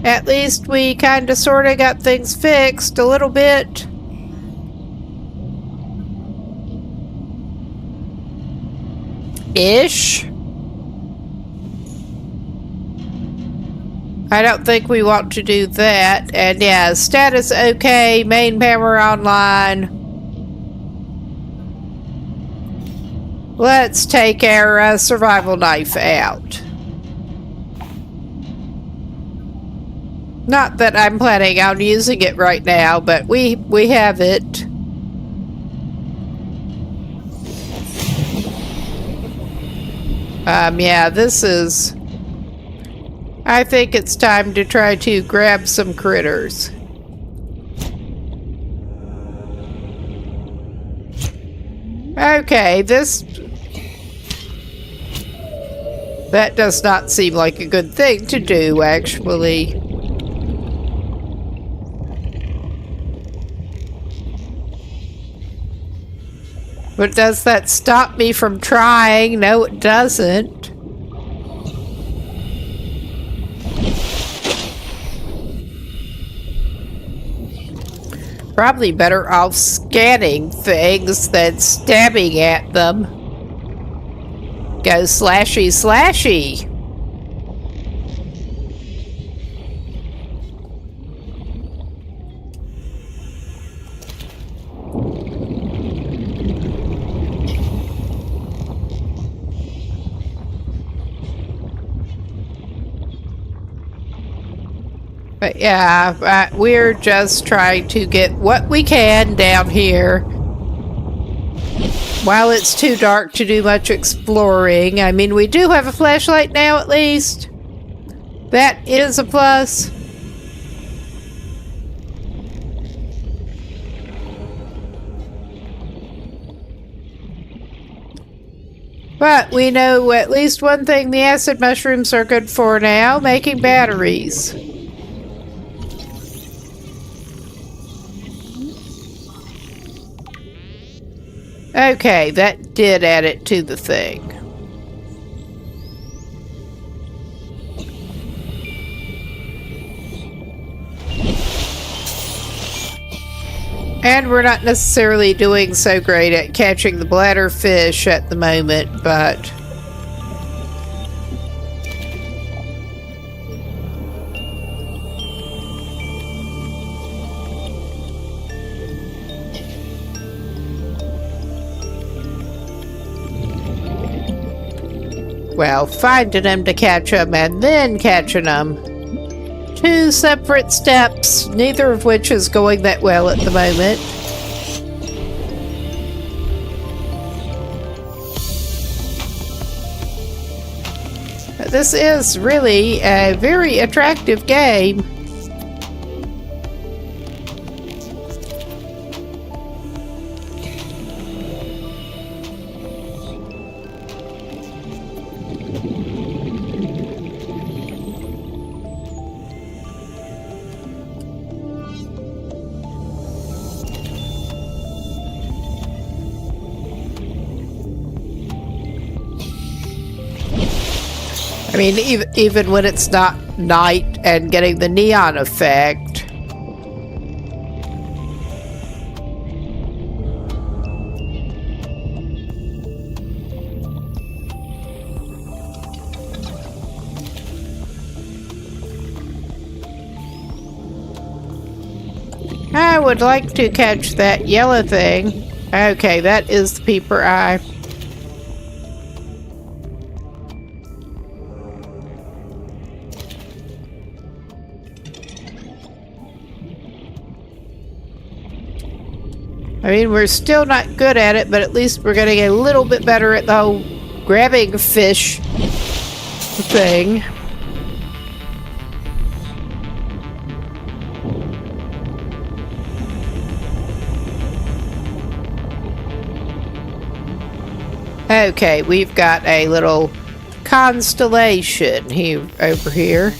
at least we kind of sort of got things fixed a little bit. Ish. I don't think we want to do that. And yeah, status okay, main power online. Let's take our survival knife out. Not that I'm planning on using it right now, but we have it. Yeah, this is... I think it's time to try to grab some critters. Okay, that does not seem like a good thing to do, actually. But does that stop me from trying? No, it doesn't. Probably better off scanning things than stabbing at them. Go slashy slashy. But yeah, we're just trying to get what we can down here. While it's too dark to do much exploring. I mean, we do have a flashlight now at least. That is a plus. But we know at least one thing the acid mushrooms are good for now, making batteries. Okay, that did add it to the thing. And we're not necessarily doing so great at catching the bladder fish at the moment, but... well, finding them to catch them and then catching them. Two separate steps, neither of which is going that well at the moment. But this is really a very attractive game. I mean, even when it's not night and getting the neon effect. I would like to catch that yellow thing. Okay, that is the peeper eye. I mean, we're still not good at it, but at least we're getting a little bit better at the whole grabbing fish thing. Okay, we've got a little constellation here over here.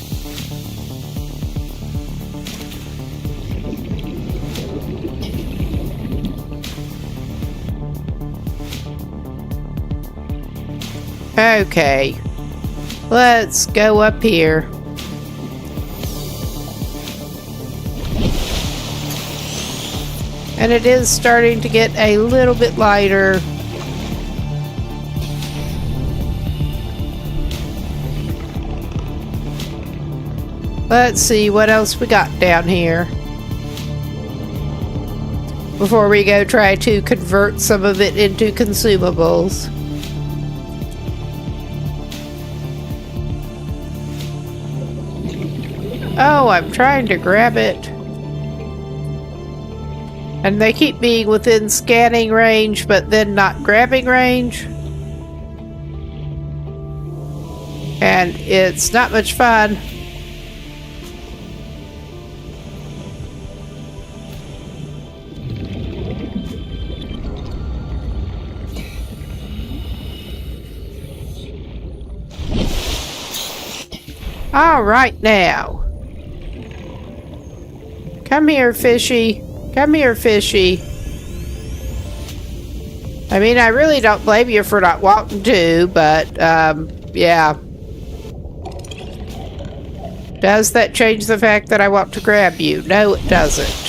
Okay, let's go up here. And it is starting to get a little bit lighter. Let's see what else we got down here before we go try to convert some of it into consumables. Oh, I'm trying to grab it. And they keep being within scanning range, but then not grabbing range. And it's not much fun. All right now. Come here, fishy. Come here, fishy. I mean, I really don't blame you for not wanting to, but, yeah. Does that change the fact that I want to grab you? No, it doesn't.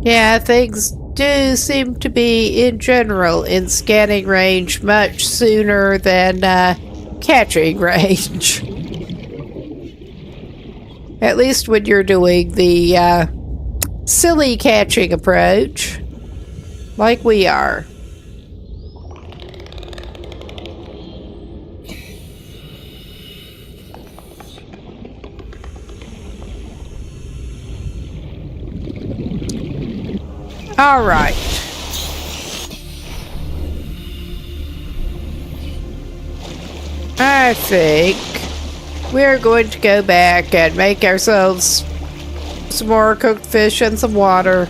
Yeah, things do seem to be, in general, in scanning range much sooner than catching range. At least when you're doing the silly catching approach, like we are. All right. I think we're going to go back and make ourselves some more cooked fish and some water.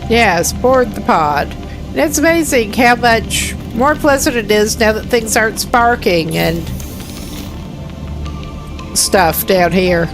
Yes, board the pod. And it's amazing how much more pleasant it is now that things aren't sparking and stuff down here.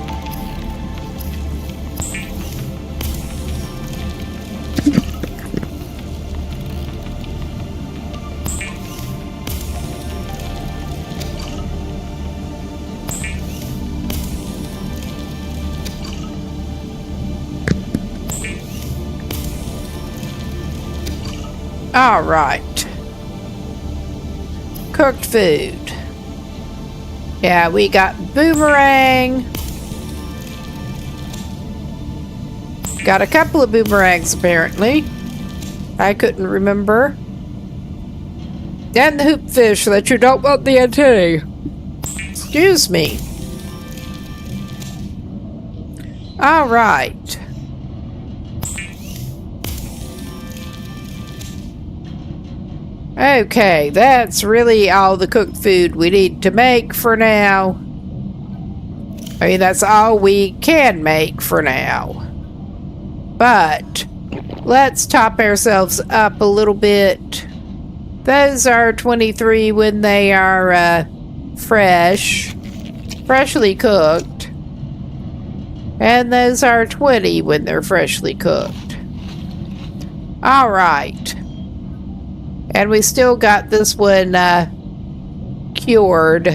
All right. Cooked food. Yeah, we got boomerang. Got a couple of boomerangs, apparently. I couldn't remember. And the hoop fish that you don't want the antennae. Excuse me. All right. Okay, that's really all the cooked food we need to make for now. I mean, that's all we can make for now. But let's top ourselves up a little bit. Those are 23 when they are freshly cooked. And those are 20 when they're freshly cooked. All right. And we still got this one cured.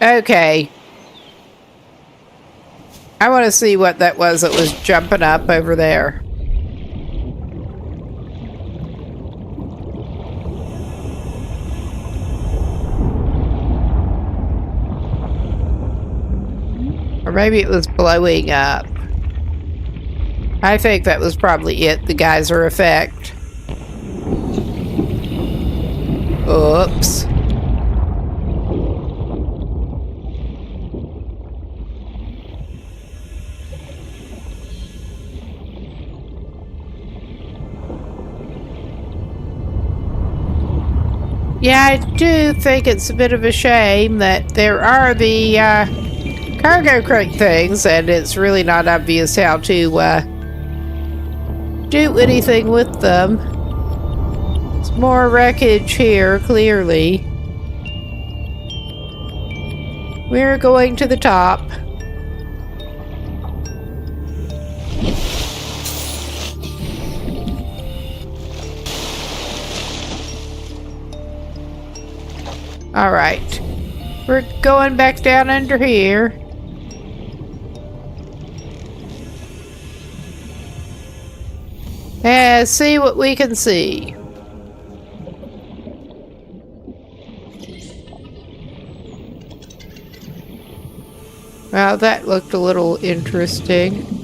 Okay. I want to see what that was jumping up over there. Or maybe it was blowing up. I think that was probably it, the geyser effect. Oops. Yeah, I do think it's a bit of a shame that there are the cargo crate things, and it's really not obvious how to do anything with them. There's more wreckage here, clearly. We're going to the top. All right. We're going back down under here. And see what we can see. Well, that looked a little interesting.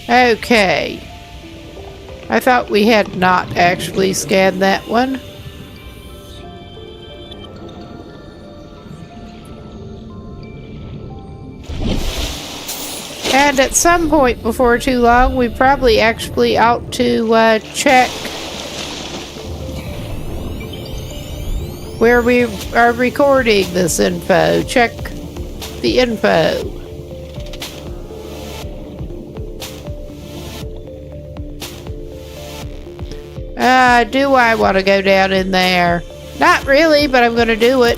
Okay. I thought we had not actually scanned that one. And at some point before too long, we probably actually ought to check where we are recording this info. Check the info. Do I want to go down in there? Not really, but I'm going to do it.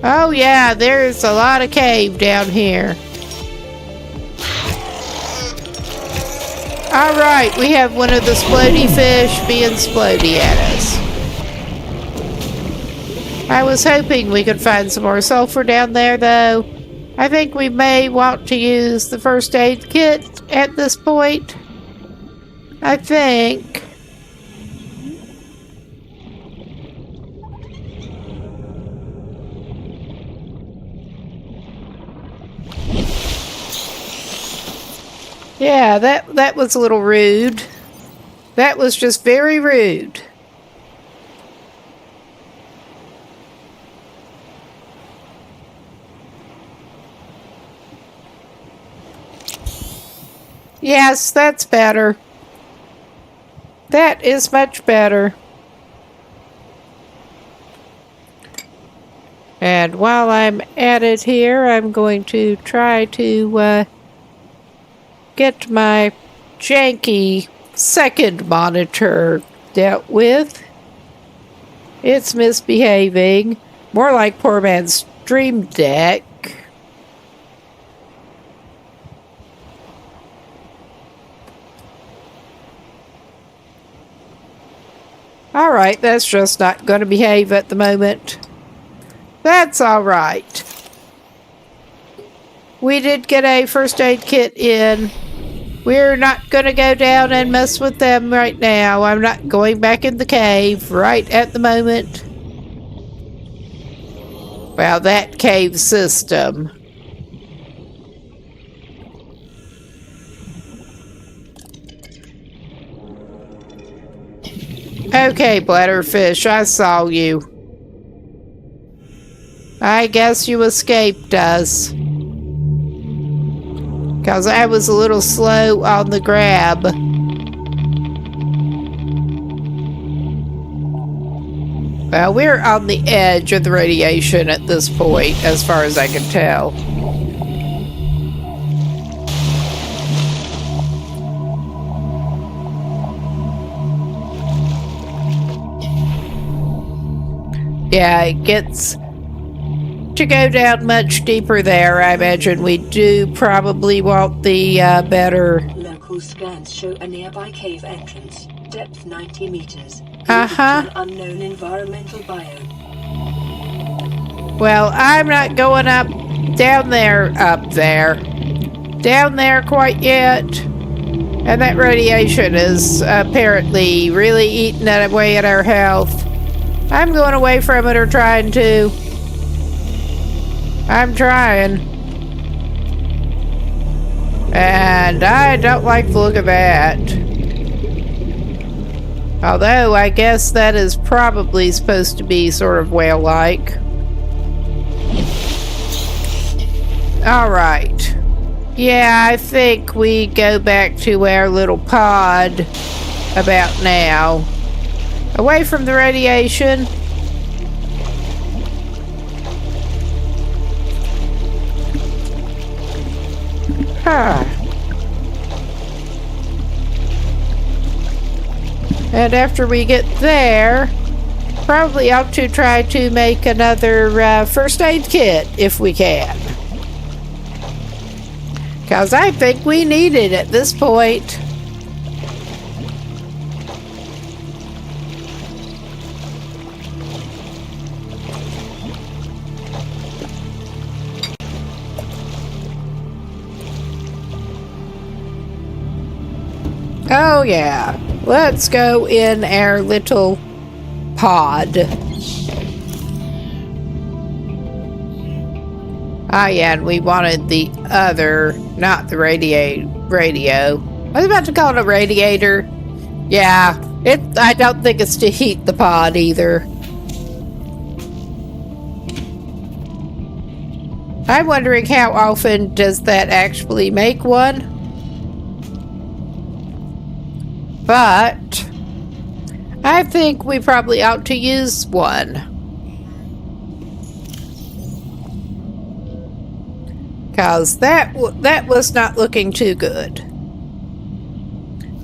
Oh yeah, there's a lot of cave down here. Alright, we have one of the splody fish being splody at us. I was hoping we could find some more sulfur down there, though. I think we may want to use the first aid kit at this point. I think. Yeah, that was a little rude. That was just very rude. Yes, that's better. That is much better. And while I'm at it here, I'm going to try to get my janky second monitor dealt with. It's misbehaving. More like poor man's Stream Deck. Alright, that's just not going to behave at the moment. That's alright. We did get a first aid kit in. We're not going to go down and mess with them right now. I'm not going back in the cave right at the moment. Well, that cave system. Okay, Bladderfish, I saw you. I guess you escaped us. Because I was a little slow on the grab. Well, we're on the edge of the radiation at this point, as far as I can tell. Yeah, it gets to go down much deeper there. I imagine we do probably want the better. Local scans show a nearby cave entrance, depth 90 meters. Uh-huh. An unknown environmental biome. Well, I'm not going down there quite yet. And that radiation is apparently really eating away at our health. I'm going away from it or trying to. I'm trying. And I don't like the look of that. Although, I guess that is probably supposed to be sort of whale-like. Alright. Yeah, I think we go back to our little pod about now. Away from the radiation. And after we get there, probably ought to try to make another first aid kit if we can. Because I think we need it at this point. Oh yeah, let's go in our little pod. Ah yeah, and we wanted the other, not the radio. I was about to call it a radiator. Yeah, I don't think it's to heat the pod either. I'm wondering how often does that actually make one? But I think we probably ought to use one. Because that was not looking too good.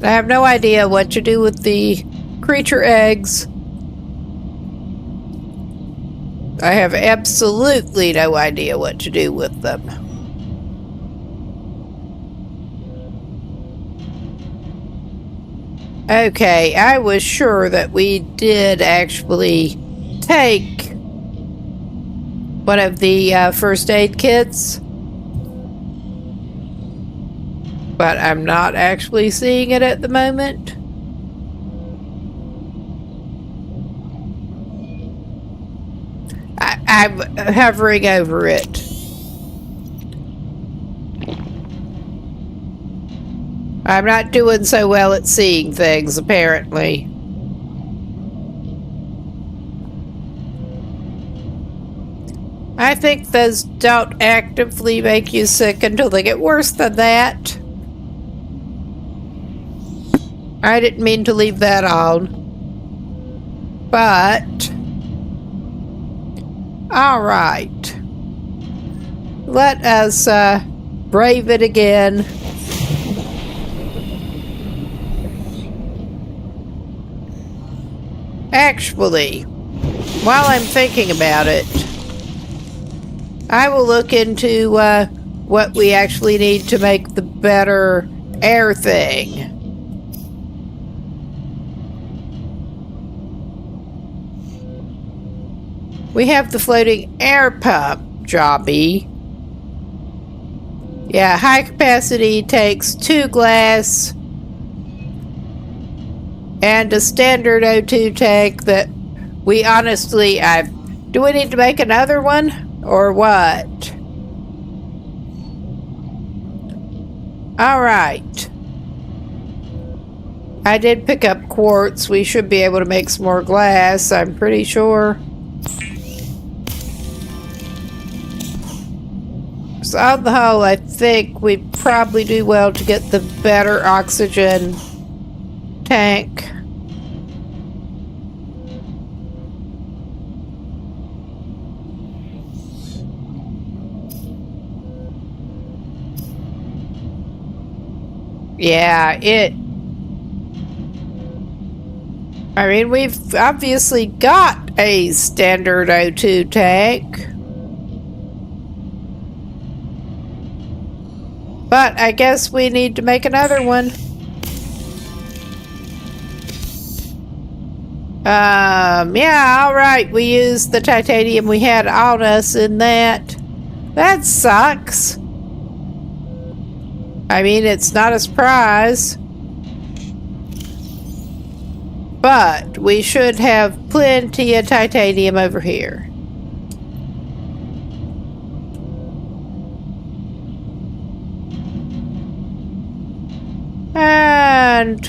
I have no idea what to do with the creature eggs. I have absolutely no idea what to do with them. Okay, I was sure that we did actually take one of the first aid kits. But I'm not actually seeing it at the moment. I'm hovering over it. I'm not doing so well at seeing things, apparently. I think those don't actively make you sick until they get worse than that. I didn't mean to leave that on. But... alright. Let us brave it again. Actually, while I'm thinking about it, I will look into what we actually need to make the better air thing. We have the floating air pump jobby. Yeah, high capacity takes 2 glass and a standard O2 tank that we honestly, do we need to make another one or what? All right. I did pick up quartz. We should be able to make some more glass, I'm pretty sure. So on the whole, I think we probably do well to get the better oxygen tank. Yeah, I mean, we've obviously got a standard O2 tank. But I guess we need to make another one. Yeah, alright, we used the titanium we had on us in that. That sucks. I mean, it's not a surprise. But we should have plenty of titanium over here. And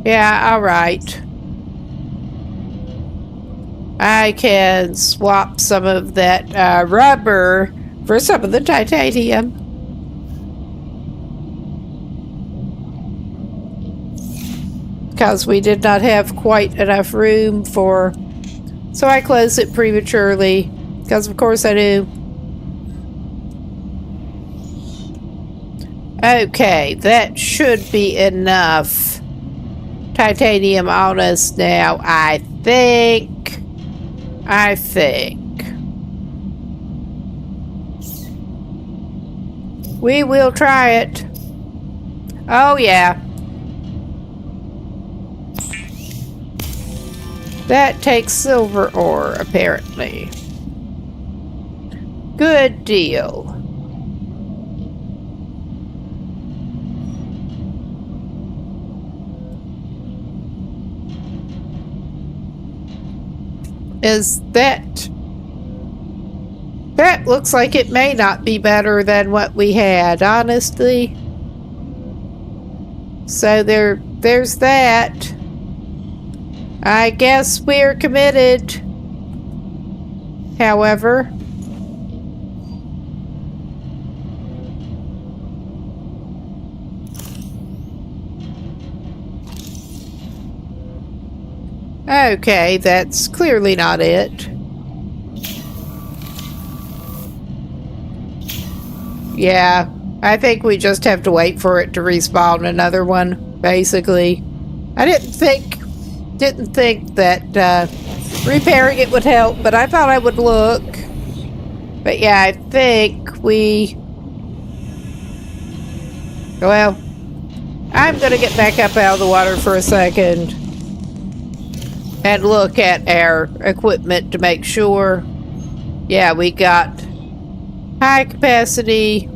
yeah, alright. I can swap some of that rubber for some of the titanium. Because we did not have quite enough room for... So I closed it prematurely. Because of course I do. Okay, that should be enough titanium on us now, I think. We will try it. Oh, yeah. That takes silver ore, apparently. Good deal. Is that... That looks like it may not be better than what we had, honestly. So there's that. I guess we're committed. However... Okay, that's clearly not it. Yeah, I think we just have to wait for it to respawn another one, basically. I didn't think that repairing it would help, but I thought I would look. But yeah, I think we... Well, I'm gonna get back up out of the water for a second. and look at our equipment to make sure. Yeah, we got high capacity.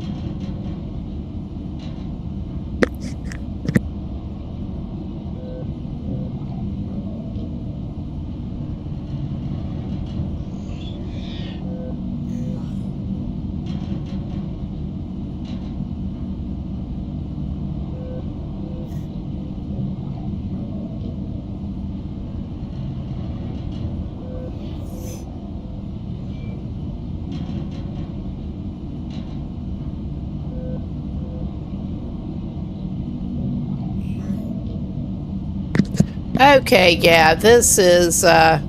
Okay, yeah, this is, I'm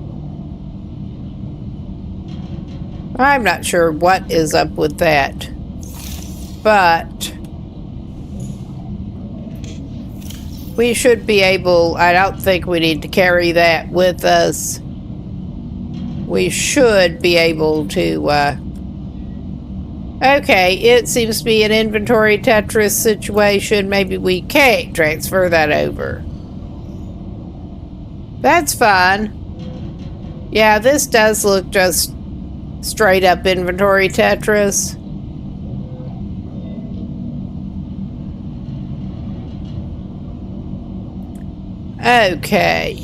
not sure what is up with that, but we should be able, I don't think we need to carry that with us. We should be able to, okay, it seems to be an inventory Tetris situation. Maybe we can't transfer that over. That's fine. Yeah, this does look just straight up inventory Tetris. Okay.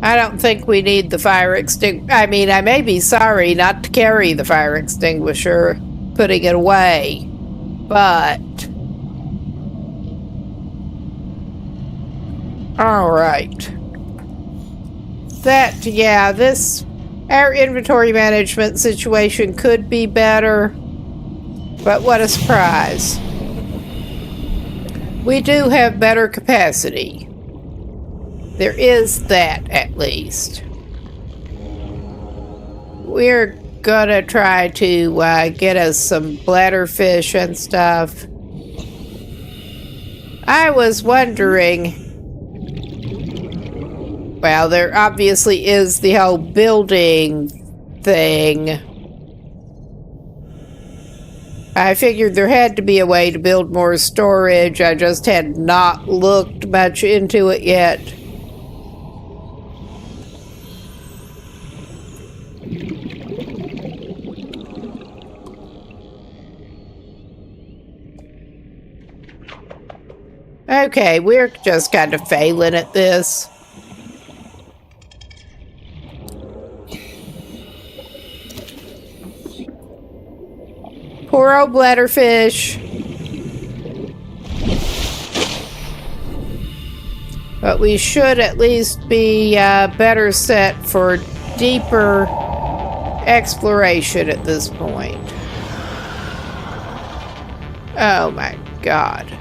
I don't think we need the fire extinguisher. I mean, I may be sorry not to carry the fire extinguisher, putting it away, but... Alright. That, yeah, our inventory management situation could be better, but what a surprise. We do have better capacity. There is that, at least. We're gonna try to get us some bladderfish and stuff. I was wondering... Well, there obviously is the whole building thing. I figured there had to be a way to build more storage. I just had not looked much into it yet. Okay, we're just kind of failing at this. Poor old bladderfish. But we should at least be better set for deeper exploration at this point. Oh my God.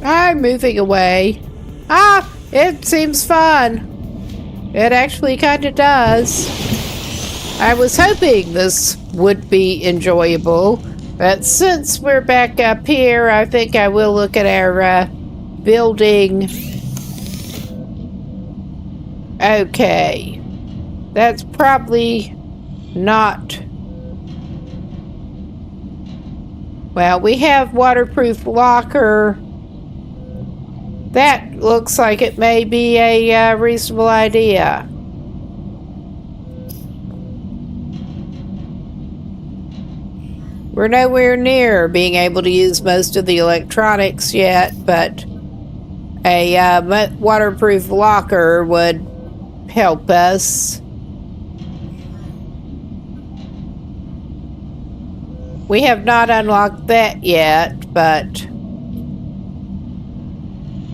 I'm moving away. Ah, it seems fun. It actually kind of does. I was hoping this would be enjoyable, but since we're back up here, I think I will look at our building. Okay. That's probably not... Well, we have waterproof locker. That looks like it may be a reasonable idea. We're nowhere near being able to use most of the electronics yet, but a waterproof locker would help us. We have not unlocked that yet, but...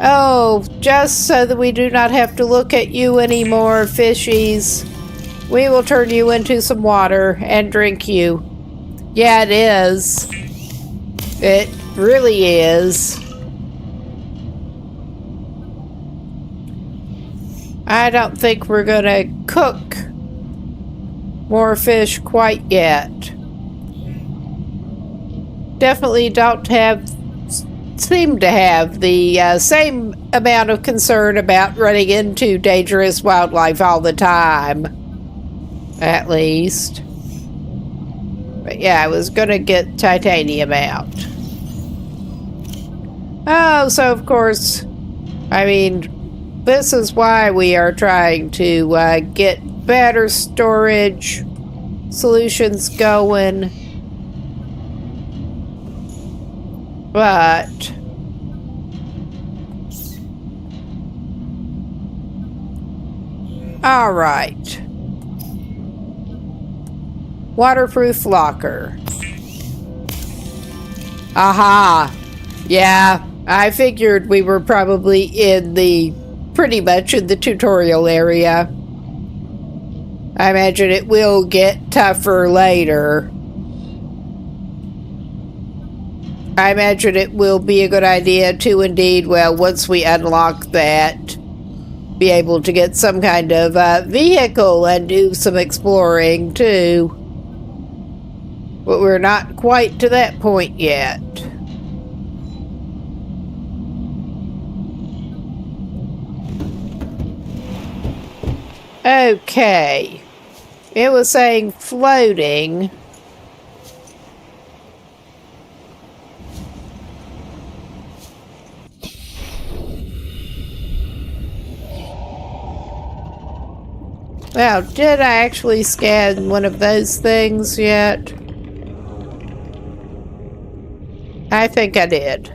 Oh, just so that we do not have to look at you anymore, fishies. We will turn you into some water and drink you. Yeah, it is. It really is. I don't think we're gonna cook more fish quite yet. definitely don't seem to have the same amount of concern about running into dangerous wildlife all the time. At least. But yeah, I was gonna get titanium out. Oh, so of course, I mean, this is why we are trying to get better storage solutions going. But all right. Waterproof locker. Aha. Yeah, I figured we were probably pretty much in the tutorial area. I imagine it will get tougher later. I imagine it will be a good idea to indeed, well, once we unlock that, be able to get some kind of vehicle and do some exploring too. But we're not quite to that point yet. Okay. It was saying floating. Well, did I actually scan one of those things yet? I think I did.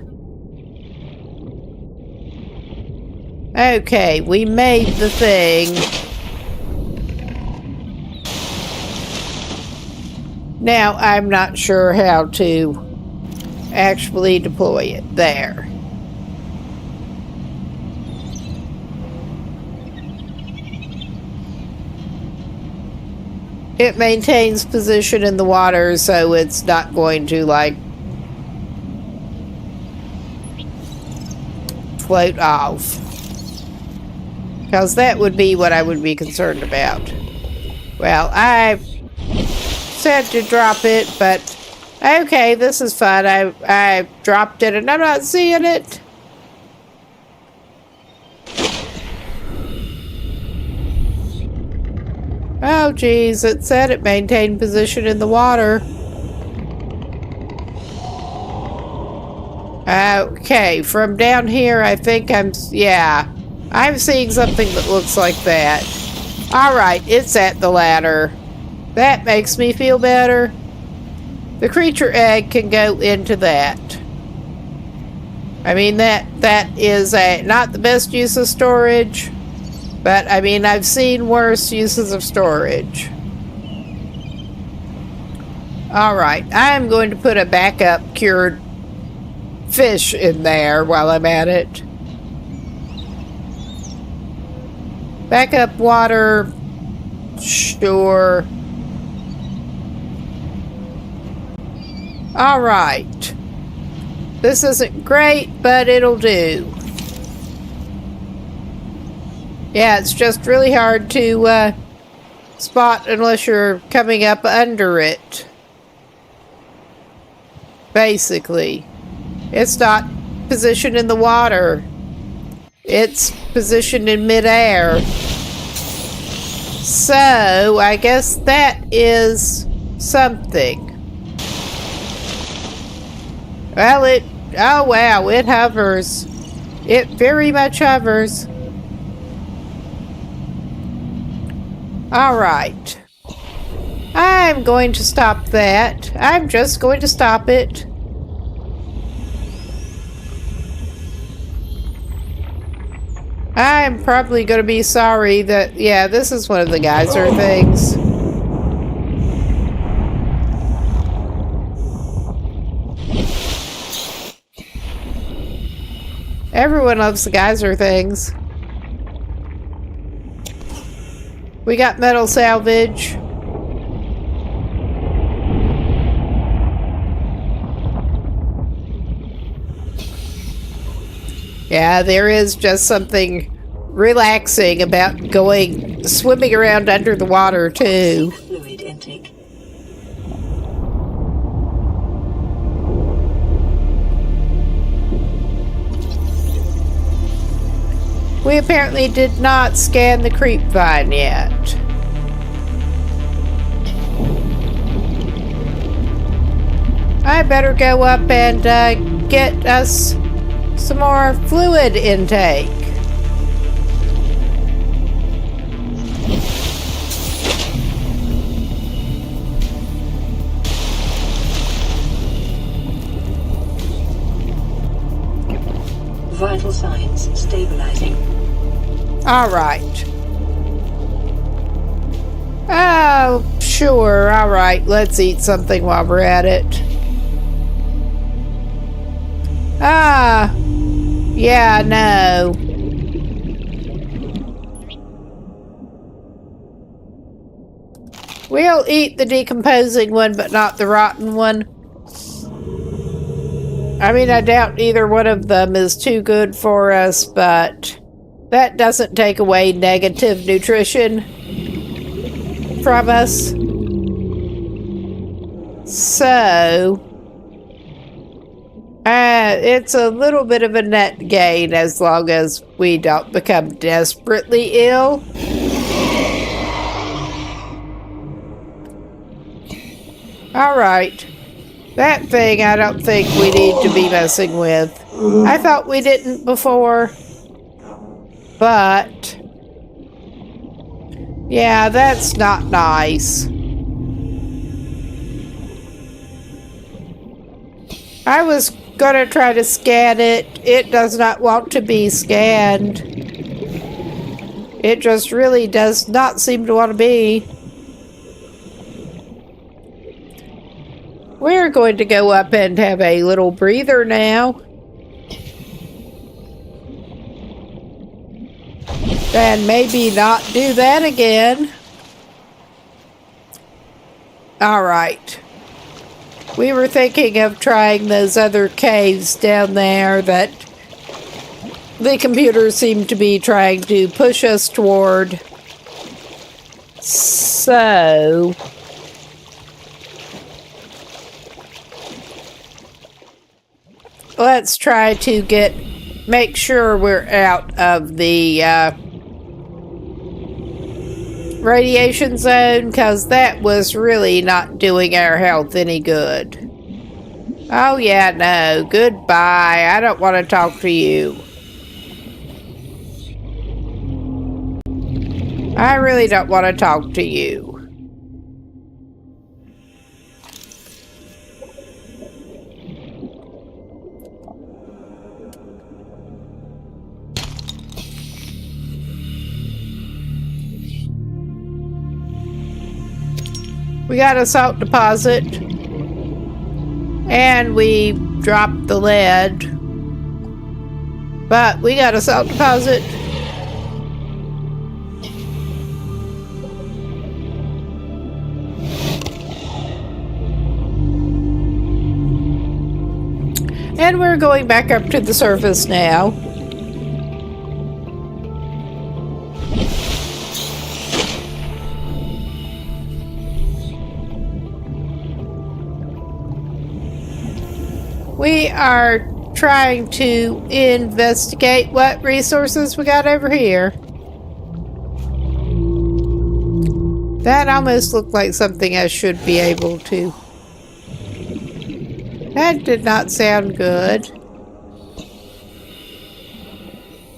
Okay, we made the thing. Now, I'm not sure how to actually deploy it there. It maintains position in the water, so it's not going to, like, float off. Because that would be what I would be concerned about. Well, I said to drop it, but okay, this is fun. I dropped it and I'm not seeing it. Oh geez, it said it maintained position in the water. Okay, from down here I think I'm seeing something that looks like that. Alright, it's at the ladder. That makes me feel better. The creature egg can go into that. I mean, that is not the best use of storage, but I mean, I've seen worse uses of storage. Alright, I'm going to put a backup cured fish in there while I'm at it. Backup water, sure. Alright. This isn't great, but it'll do. Yeah, it's just really hard to spot unless you're coming up under it. Basically. It's not positioned in the water. It's positioned in midair. So, I guess that is something. Well, oh wow, it hovers. It very much hovers. Alright. I'm going to stop that. I'm just going to stop it. I'm probably going to be sorry that, yeah, this is one of the geyser things. Everyone loves the geyser things. We got metal salvage. Yeah, there is just something relaxing about swimming around under the water, too. Fluid intake. We apparently did not scan the creep vine yet. I better go up and get us some more fluid intake. Vital signs stabilizing. All right. Oh, sure. All right. Let's eat something while we're at it. Ah, yeah, no. We'll eat the decomposing one, but not the rotten one. I mean, I doubt either one of them is too good for us, but that doesn't take away negative nutrition from us. So, it's a little bit of a net gain as long as we don't become desperately ill. All right. That thing I don't think we need to be messing with. I thought we didn't before. But yeah, that's not nice. I was gonna try to scan it. It does not want to be scanned. It just really does not seem to want to be. We're going to go up and have a little breather now. And maybe not do that again. All right. We were thinking of trying those other caves down there that the computer seemed to be trying to push us toward. So let's try to make sure we're out of the radiation zone, because that was really not doing our health any good. Oh yeah, no, goodbye. I don't want to talk to you. I really don't want to talk to you. We got a salt deposit, and we dropped the lead, but we got a salt deposit. And we're going back up to the surface now. We are trying to investigate what resources we got over here. That almost looked like something I should be able to. That did not sound good.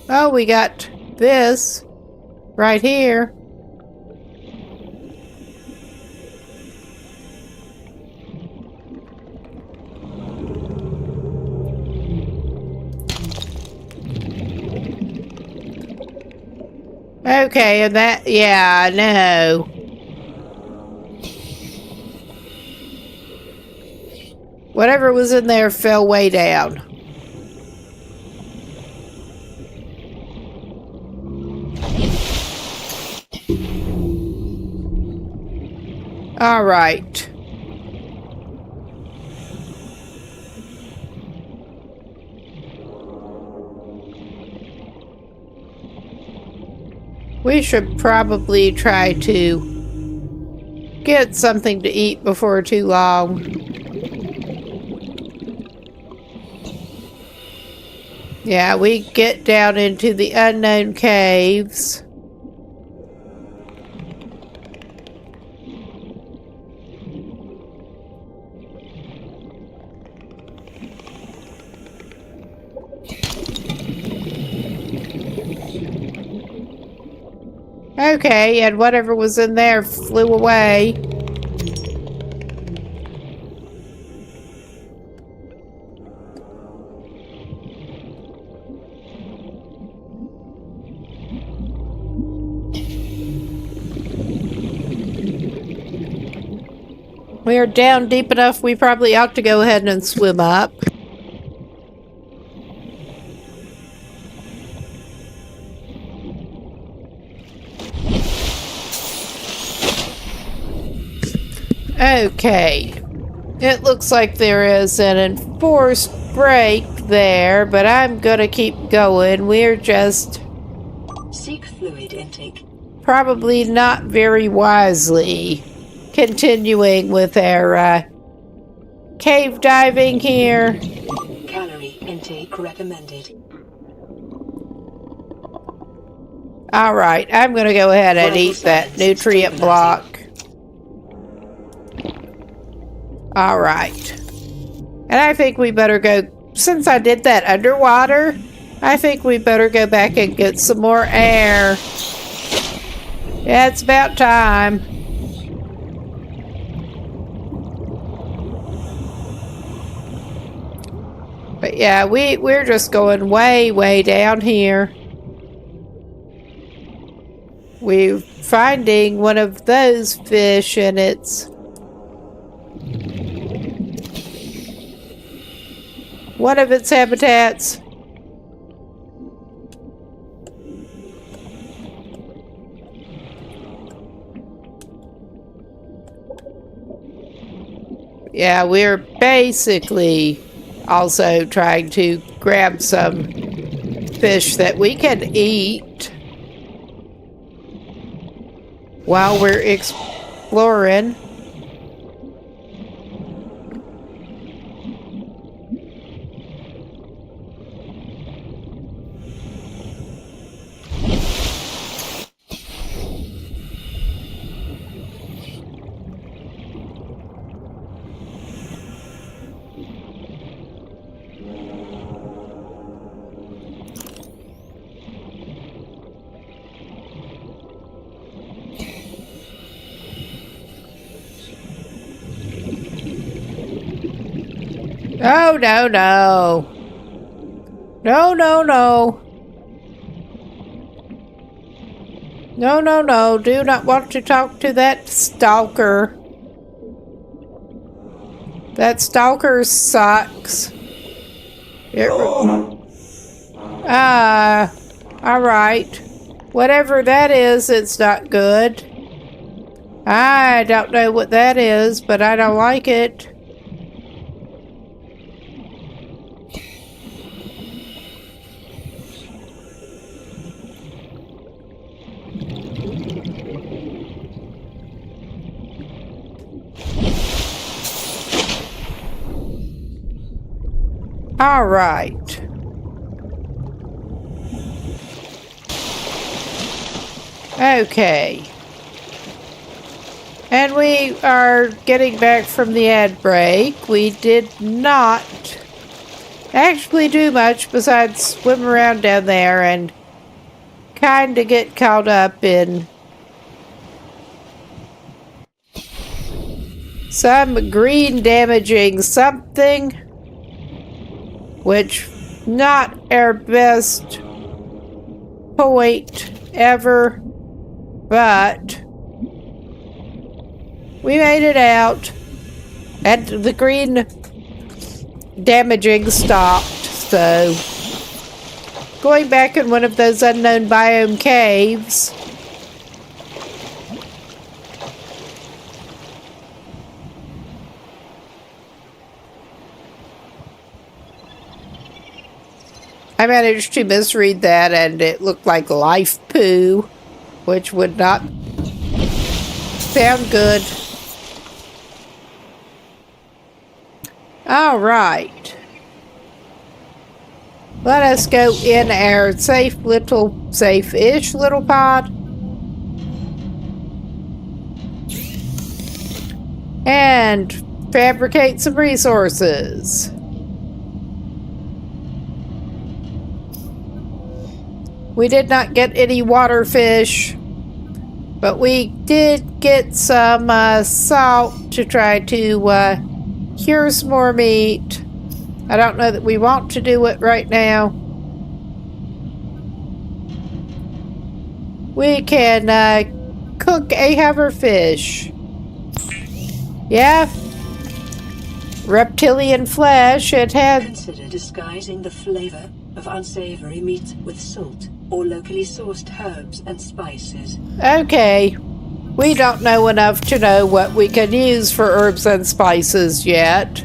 Oh, we got this right here. Okay, and that, yeah, I know. Whatever was in there fell way down. All right. We should probably try to get something to eat before too long. Yeah, we get down into the unknown caves. Okay, and whatever was in there flew away. We are down deep enough, we probably ought to go ahead and swim up. Okay. It looks like there is an enforced break there, but I'm gonna keep going. We're just Seek fluid intake. probably not very wisely continuing with our cave diving here. Calorie intake recommended. Alright, I'm gonna go ahead and eat that nutrient block. Alright. And I think we better go, since I did that underwater, I think we better go back and get some more air. Yeah, it's about time. But yeah, we're just going way, way down here. We're finding one of those fish and it's one of its habitats. Yeah, we're basically also trying to grab some fish that we can eat while we're exploring. Oh, no, no. No, no, no. No, no, no. Do not want to talk to that stalker. That stalker sucks. Alright. Whatever that is, it's not good. I don't know what that is, but I don't like it. All right. Okay. And we are getting back from the ad break. We did not actually do much besides swim around down there and kind of get caught up in some green damaging something, which not our best point ever, but we made it out and the green damaging stopped. So going back in one of those unknown biome caves. I managed to misread that and it looked like life poo, which would not sound good. All right. Let us go in our safe-ish little pod. And fabricate some resources. We did not get any water fish, but we did get some salt to try to cure some more meat. I don't know that we want to do it right now. We can cook a hoverfish. Yeah. Reptilian flesh. It had... Consider disguising the flavor of unsavory meat with salt or locally sourced herbs and spices. Okay. We don't know enough to know what we can use for herbs and spices yet.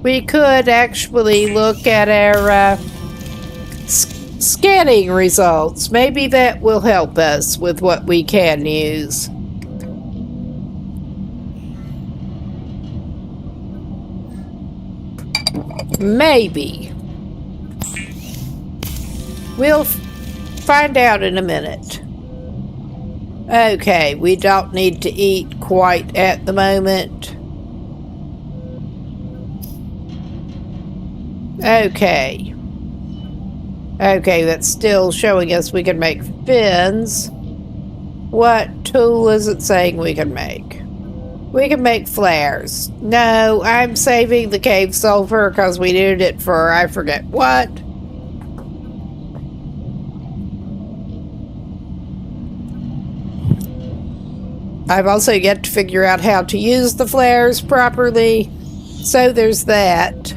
We could actually look at our scanning results. Maybe that will help us with what we can use. Maybe. We'll find out in a minute. Okay, we don't need to eat quite at the moment. Okay. Okay, that's still showing us we can make fins. What tool is it saying we can make? We can make flares. No, I'm saving the cave sulfur because we needed it for I forget what. I've also yet to figure out how to use the flares properly. So there's that.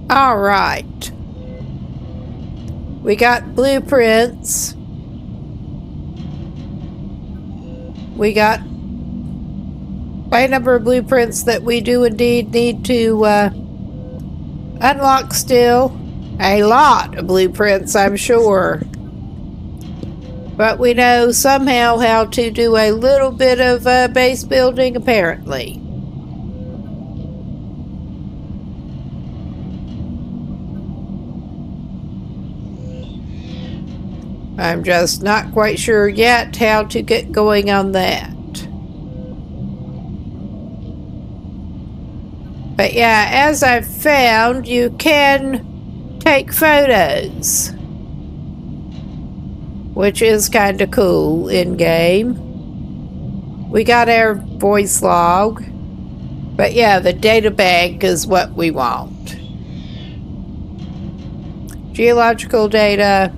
All right. We got blueprints. We got a number of blueprints that we do indeed need to unlock still. A lot of blueprints, I'm sure. But we know somehow how to do a little bit of base building, apparently. I'm just not quite sure yet how to get going on that. But yeah, as I've found, you can take photos, which is kind of cool in-game. We got our voice log. But yeah, the data bank is what we want. Geological data.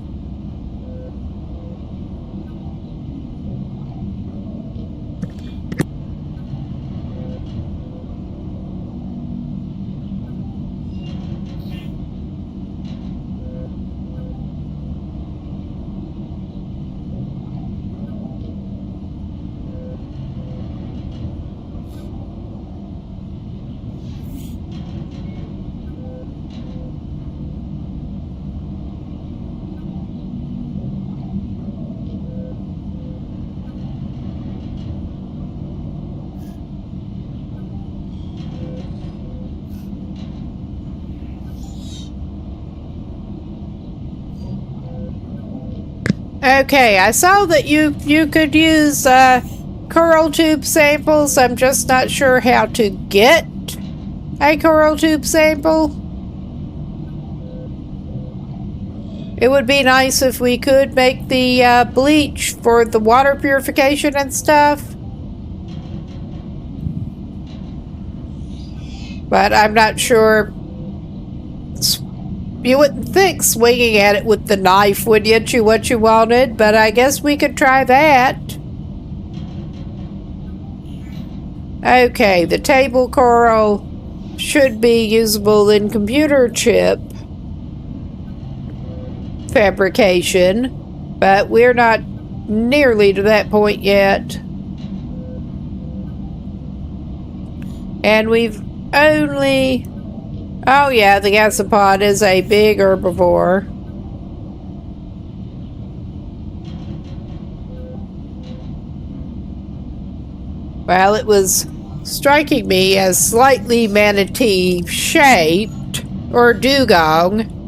Okay, I saw that you could use coral tube samples. I'm just not sure how to get a coral tube sample. It would be nice if we could make the bleach for the water purification and stuff. But I'm not sure. You wouldn't think swinging at it with the knife would get you what you wanted, but I guess we could try that. Okay, the table coral should be usable in computer chip fabrication, but we're not nearly to that point yet. And we've only... Oh yeah, the gasopod is a big herbivore. Well, it was striking me as slightly manatee-shaped, or dugong.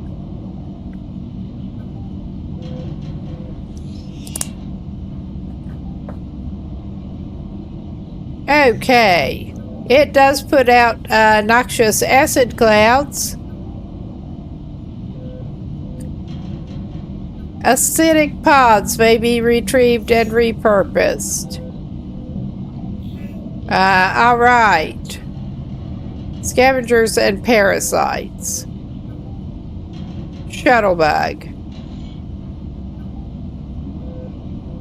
Okay. It does put out noxious acid clouds. Acidic pods may be retrieved and repurposed. Alright. Scavengers and parasites. Shuttlebug.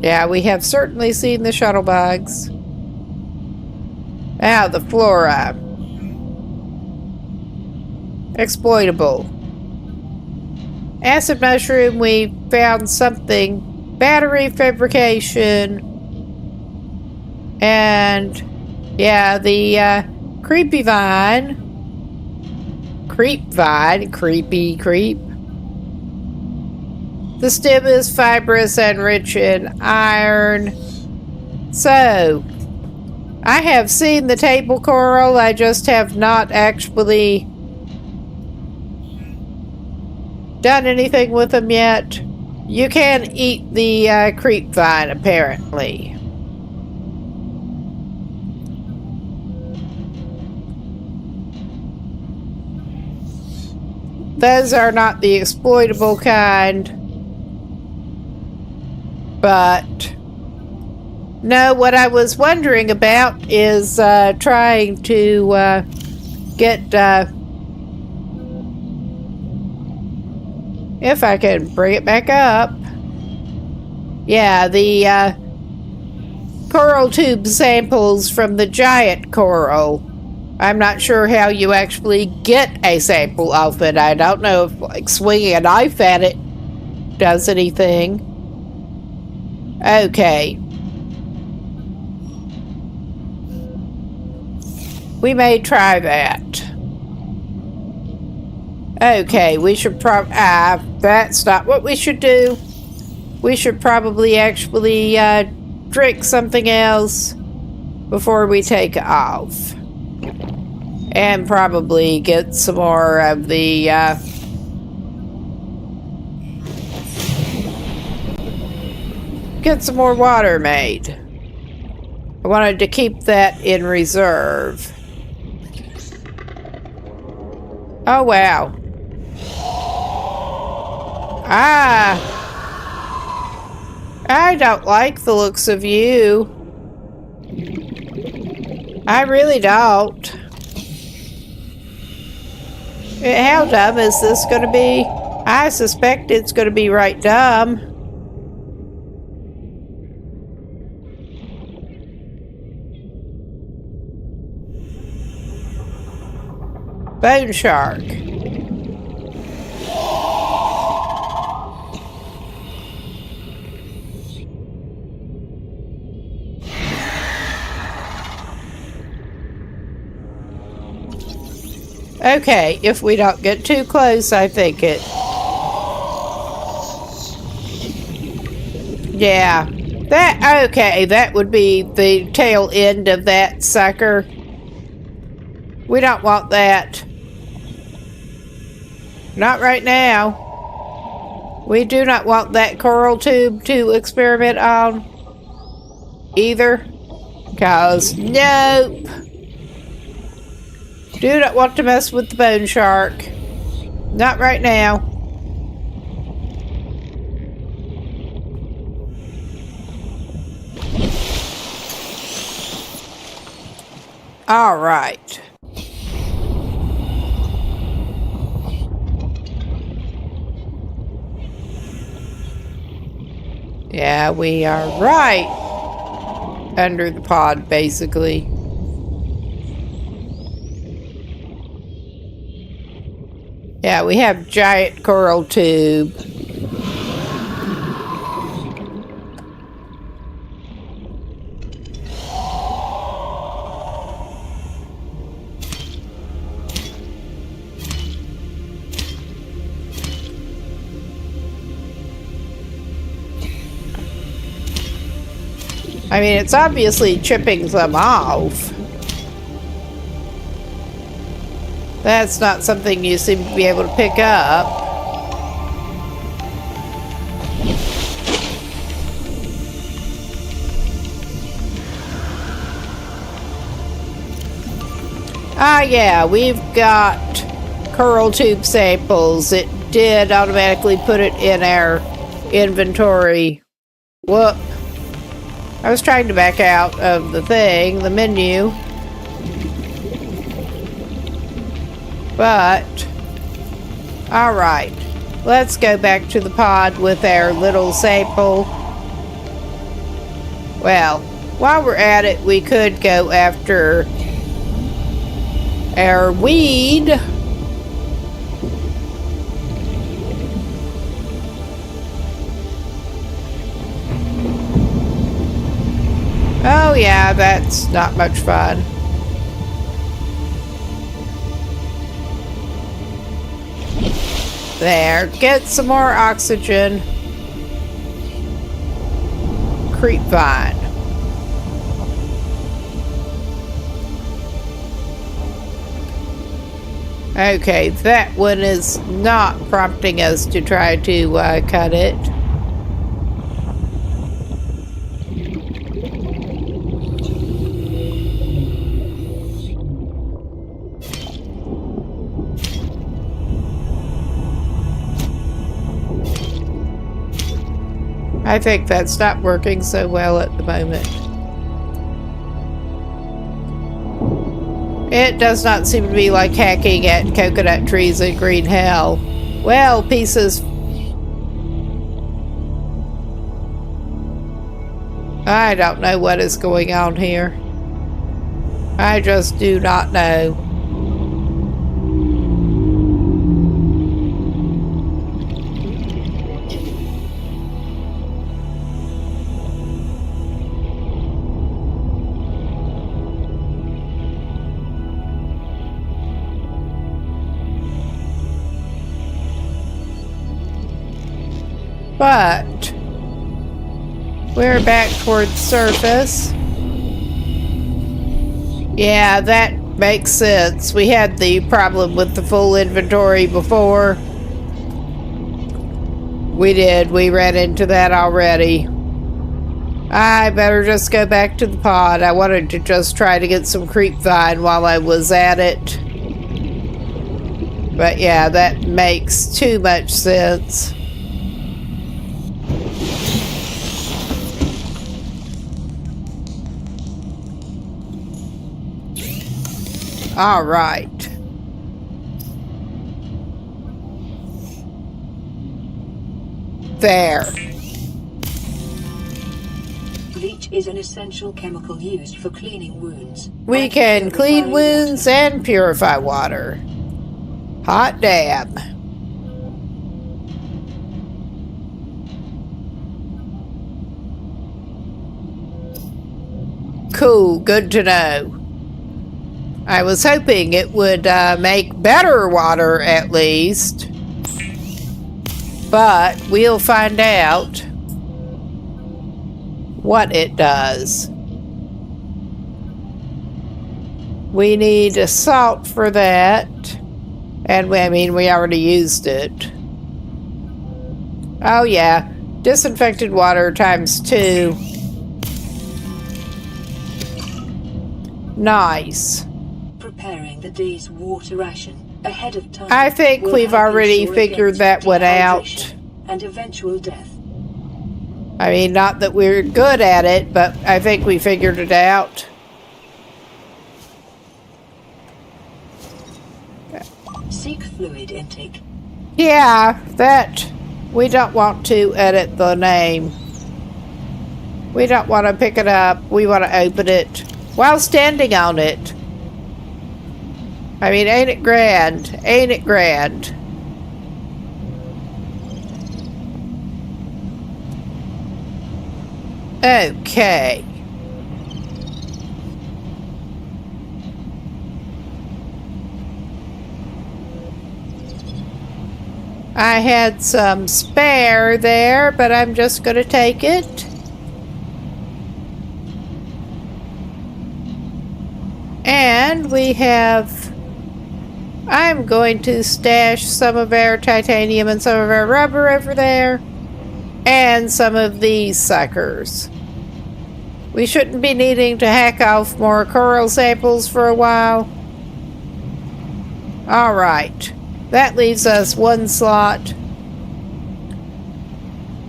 Yeah, we have certainly seen the shuttlebugs. Now, the flora. Exploitable. Acid mushroom, we found something. Battery fabrication. And, yeah, the creepy vine. Creep vine. Creepy creep. The stem is fibrous and rich in iron. So, I have seen the table coral. I just have not actually done anything with them yet. You can eat the creep vine, apparently. Those are not the exploitable kind. But no, what I was wondering about is trying to get, if I can bring it back up. Yeah, the coral tube samples from the giant coral. I'm not sure how you actually get a sample of it. I don't know if, like, swinging a knife at it does anything. Okay. We may try that. Okay, we should that's not what we should do. We should probably actually drink something else before we take off. And probably get some more of the get some more water made. I wanted to keep that in reserve. Oh, wow. I don't like the looks of you. I really don't. How dumb is this going to be? I suspect it's going to be right dumb. Bone shark. Okay, if we don't get too close, I think it... Yeah. Okay, that would be the tail end of that sucker. We don't want that. Not right now. We do not want that coral tube to experiment on either. Because, nope. Do not want to mess with the bone shark. Not right now. All right. Yeah, we are right under the pod, basically. Yeah, we have giant coral tube. I mean, it's obviously chipping some off. That's not something you seem to be able to pick up. Ah, yeah, we've got coral tube samples. It did automatically put it in our inventory. Whoop. I was trying to back out of the thing, the menu. But, alright. Let's go back to the pod with our little sample. Well, while we're at it, we could go after our weed. Oh yeah, that's not much fun. There, get some more oxygen. Creep vine. Okay, that one is not prompting us to try to cut it. I think that's not working so well at the moment. It does not seem to be like hacking at coconut trees in green hell. Well, pieces. I don't know what is going on here. I just do not know. But we're back towards the surface. Yeah, that makes sense. We had the problem with the full inventory before. We did. We ran into that already. I better just go back to the pod. I wanted to just try to get some creep vine while I was at it. But yeah, that makes too much sense. All right. There. Bleach is an essential chemical used for cleaning wounds. We can clean wounds and purify water. Hot damn. Cool, good to know. I was hoping it would make better water at least. But we'll find out what it does. We need a salt for that. And we already used it. Oh yeah, disinfected water ×2. Nice. Preparing the day's water ration ahead of time. I think we've already figured that one out. And eventual death. I mean, not that we're good at it, but I think we figured it out. Seek fluid intake. Yeah, that. We don't want to edit the name. We don't want to pick it up. We want to open it while standing on it. I mean, ain't it grand? Ain't it grand? Okay. I had some spare there, but I'm just going to take it. And we have I'm going to stash some of our titanium and some of our rubber over there. And some of these suckers. We shouldn't be needing to hack off more coral samples for a while. Alright. That leaves us one slot.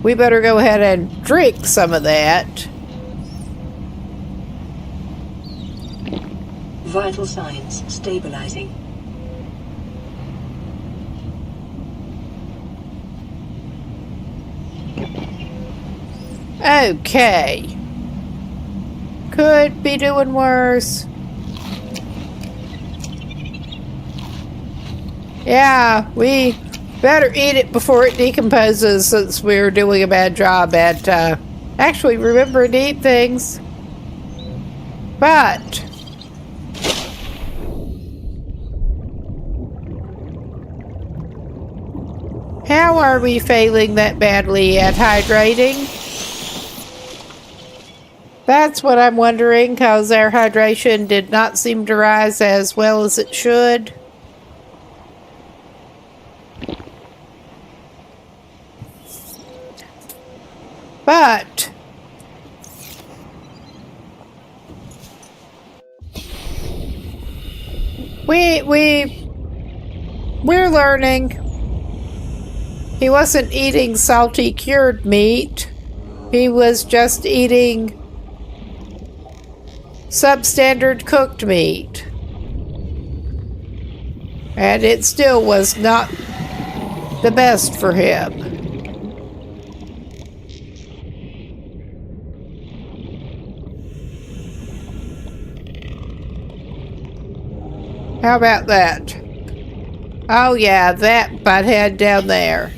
We better go ahead and drink some of that. Vital signs stabilizing. Okay. Could be doing worse. Yeah, we better eat it before it decomposes since we're doing a bad job at actually remembering to eat things. But how are we failing that badly at hydrating? That's what I'm wondering, because our hydration did not seem to rise as well as it should. But we're learning. He wasn't eating salty cured meat. He was just eating substandard cooked meat. And it still was not the best for him. How about that? Oh yeah, that butthead down there.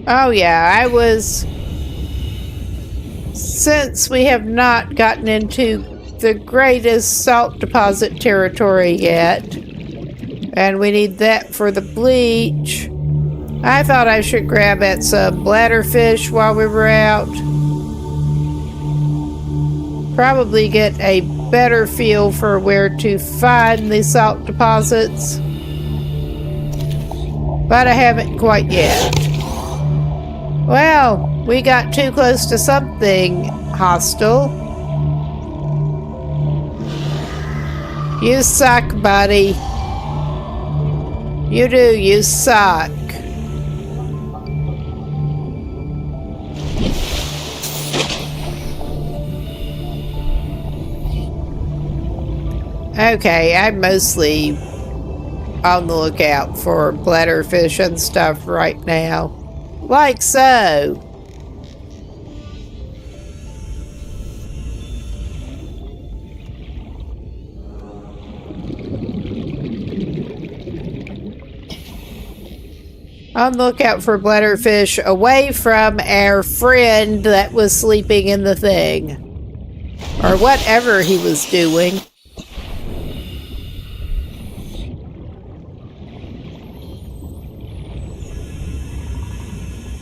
Oh yeah, since we have not gotten into the greatest salt deposit territory yet, and we need that for the bleach, I thought I should grab at some bladderfish while we were out. Probably get a better feel for where to find the salt deposits, but I haven't quite yet. Well, we got too close to something hostile. You suck, buddy. You do, you suck. Okay, I'm mostly on the lookout for bladderfish and stuff right now. Like so. On the lookout for bladderfish away from our friend that was sleeping in the thing. Or whatever he was doing.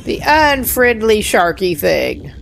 The unfriendly sharky thing.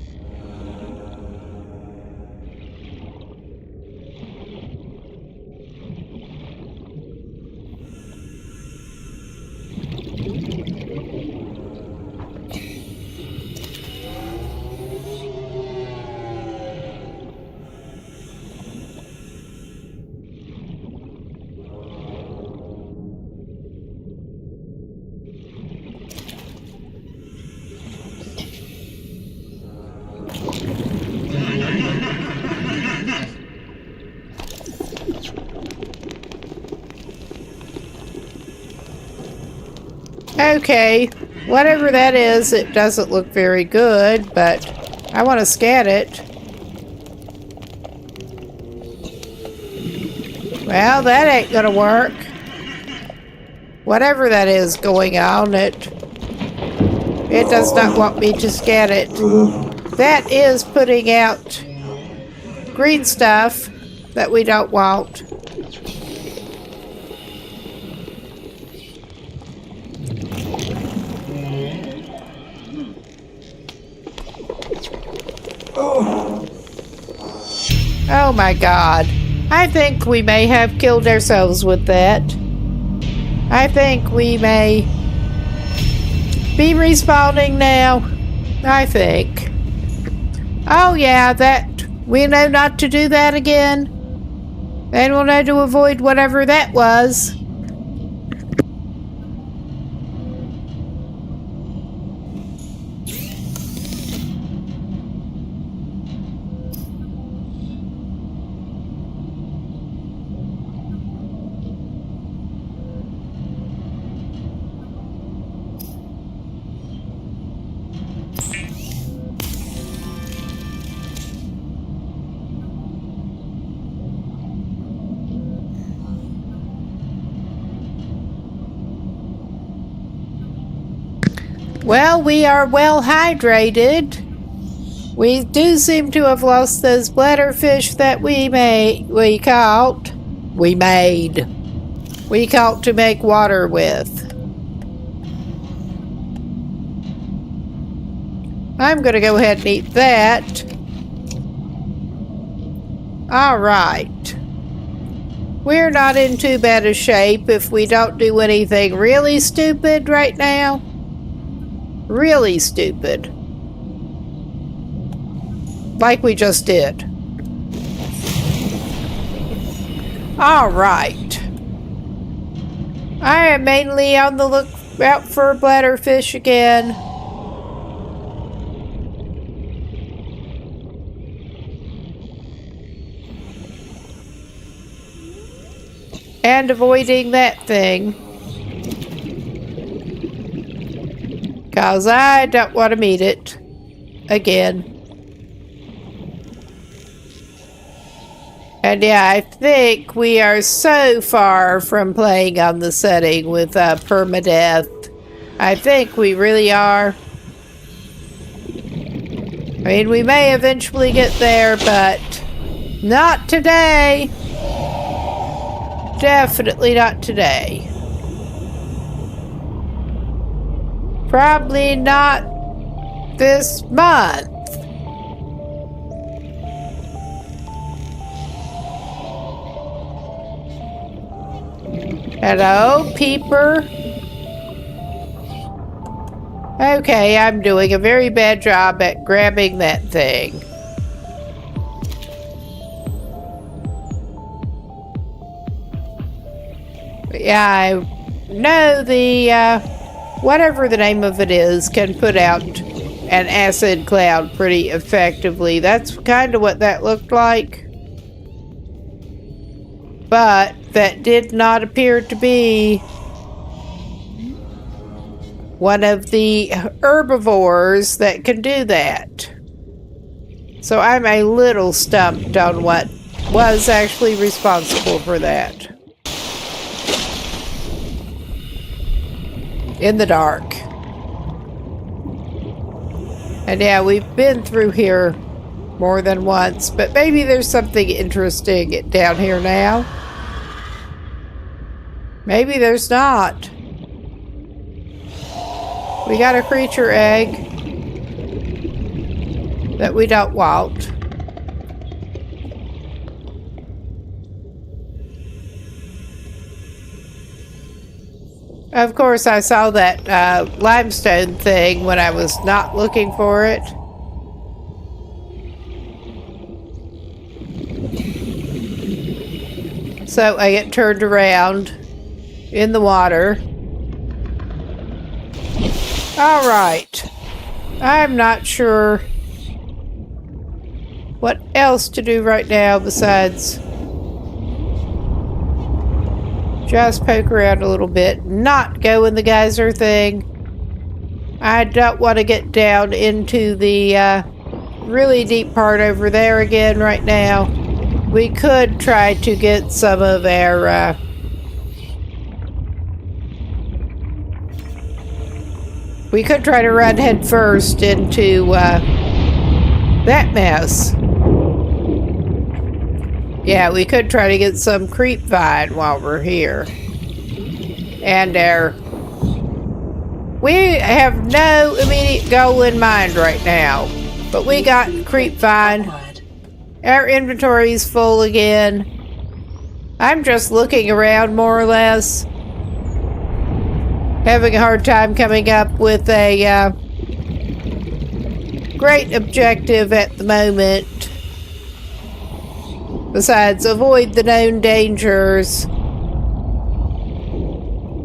Okay, whatever that is, it doesn't look very good, but I want to scan it. Well, that ain't gonna work. Whatever that is going on, it does not want me to scan it. That is putting out green stuff that we don't want. Oh my god. I think we may have killed ourselves with that. I think we may be respawning now. I think. Oh yeah, that... We know not to do that again. And we'll know to avoid whatever that was. Well, we are well hydrated. We do seem to have lost those bladderfish that we caught. We caught to make water with. I'm going to go ahead and eat that. All right. We're not in too bad a shape if we don't do anything really stupid right now. Really stupid. Like we just did. All right. I am mainly on the lookout for bladderfish again. And avoiding that thing. Because I don't want to meet it again. And yeah, I think we are so far from playing on the setting with permadeath. I think we really are. I mean, we may eventually get there, but not today. Definitely not today. Probably not this month. Hello, peeper. Okay, I'm doing a very bad job at grabbing that thing. Yeah, I know the, whatever the name of it is, can put out an acid cloud pretty effectively. That's kind of what that looked like. But that did not appear to be one of the herbivores that can do that. So I'm a little stumped on what was actually responsible for that. In the dark. And yeah, we've been through here more than once, but maybe there's something interesting down here now. Maybe there's not. We got a creature egg that we don't want. Of course, I saw that limestone thing when I was not looking for it. So I get turned around in the water. All right. I'm not sure what else to do right now besides just poke around a little bit, not go in the geyser thing. I don't want to get down into the really deep part over there again right now. We could try to get some of our we could try to run head first into that mess. Yeah, we could try to get some creep vine while we're here. And we have no immediate goal in mind right now. But we got creep vine. Our inventory's full again. I'm just looking around more or less. Having a hard time coming up with a great objective at the moment. Besides, avoid the known dangers.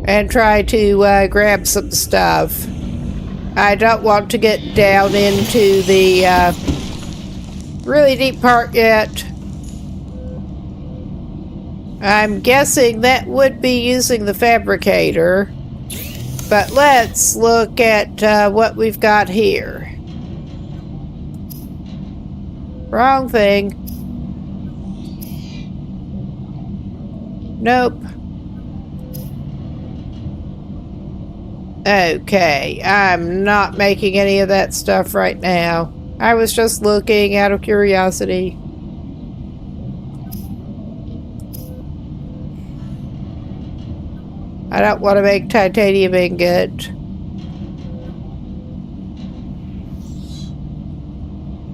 And try to grab some stuff. I don't want to get down into the really deep part yet. I'm guessing that would be using the fabricator. But let's look at what we've got here. Wrong thing. Nope. Okay, I'm not making any of that stuff right now. I was just looking out of curiosity. I don't want to make titanium ingot.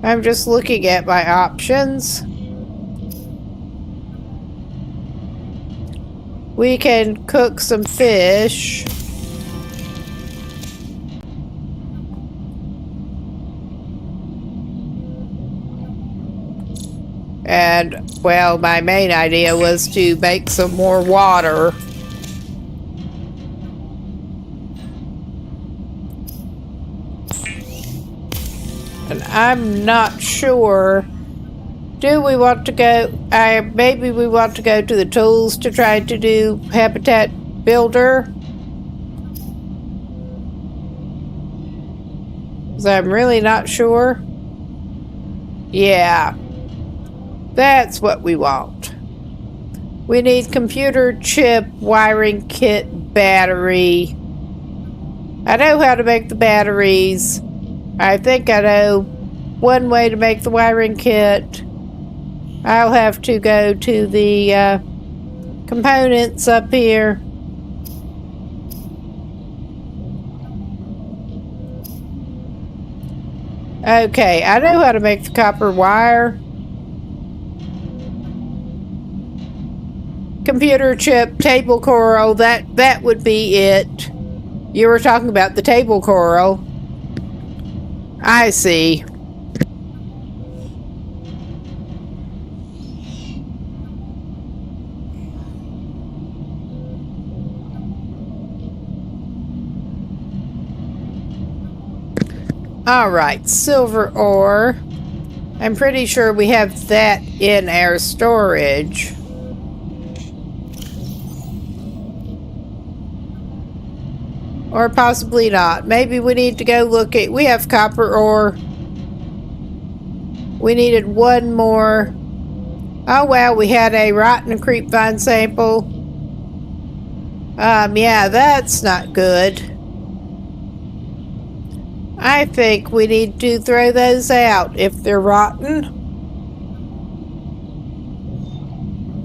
I'm just looking at my options. We can cook some fish. And, well, my main idea was to make some more water. And I'm not sure. Do we want to go? Maybe we want to go to the tools to try to do habitat builder. Because I'm really not sure. Yeah. That's what we want. We need computer chip, wiring kit, battery. I know how to make the batteries. I think I know one way to make the wiring kit. I'll have to go to the components up here. Okay, I know how to make the copper wire. Computer chip, table coral, that would be it. You were talking about the table coral. I see. All right, silver ore. I'm pretty sure we have that in our storage. Or possibly not. Maybe we need to go look at... We have copper ore. We needed one more. Oh, well, we had a rotten creepvine sample. Yeah, that's not good. I think we need to throw those out if they're rotten.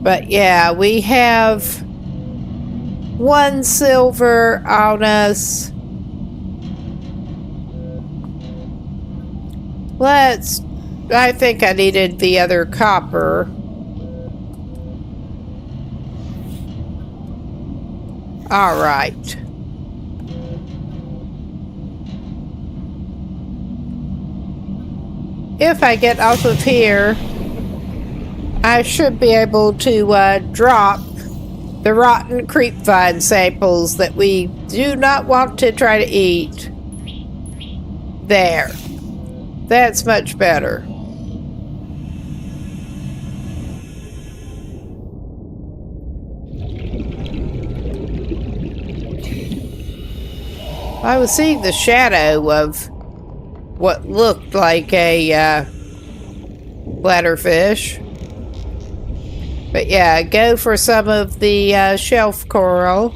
But yeah, we have... one silver on us. I think I needed the other copper. All right. If I get off of here, I should be able to drop the rotten creepvine samples that we do not want to try to eat. There. That's much better. I was seeing the shadow of what looked like a bladderfish. But yeah, go for some of the shelf coral.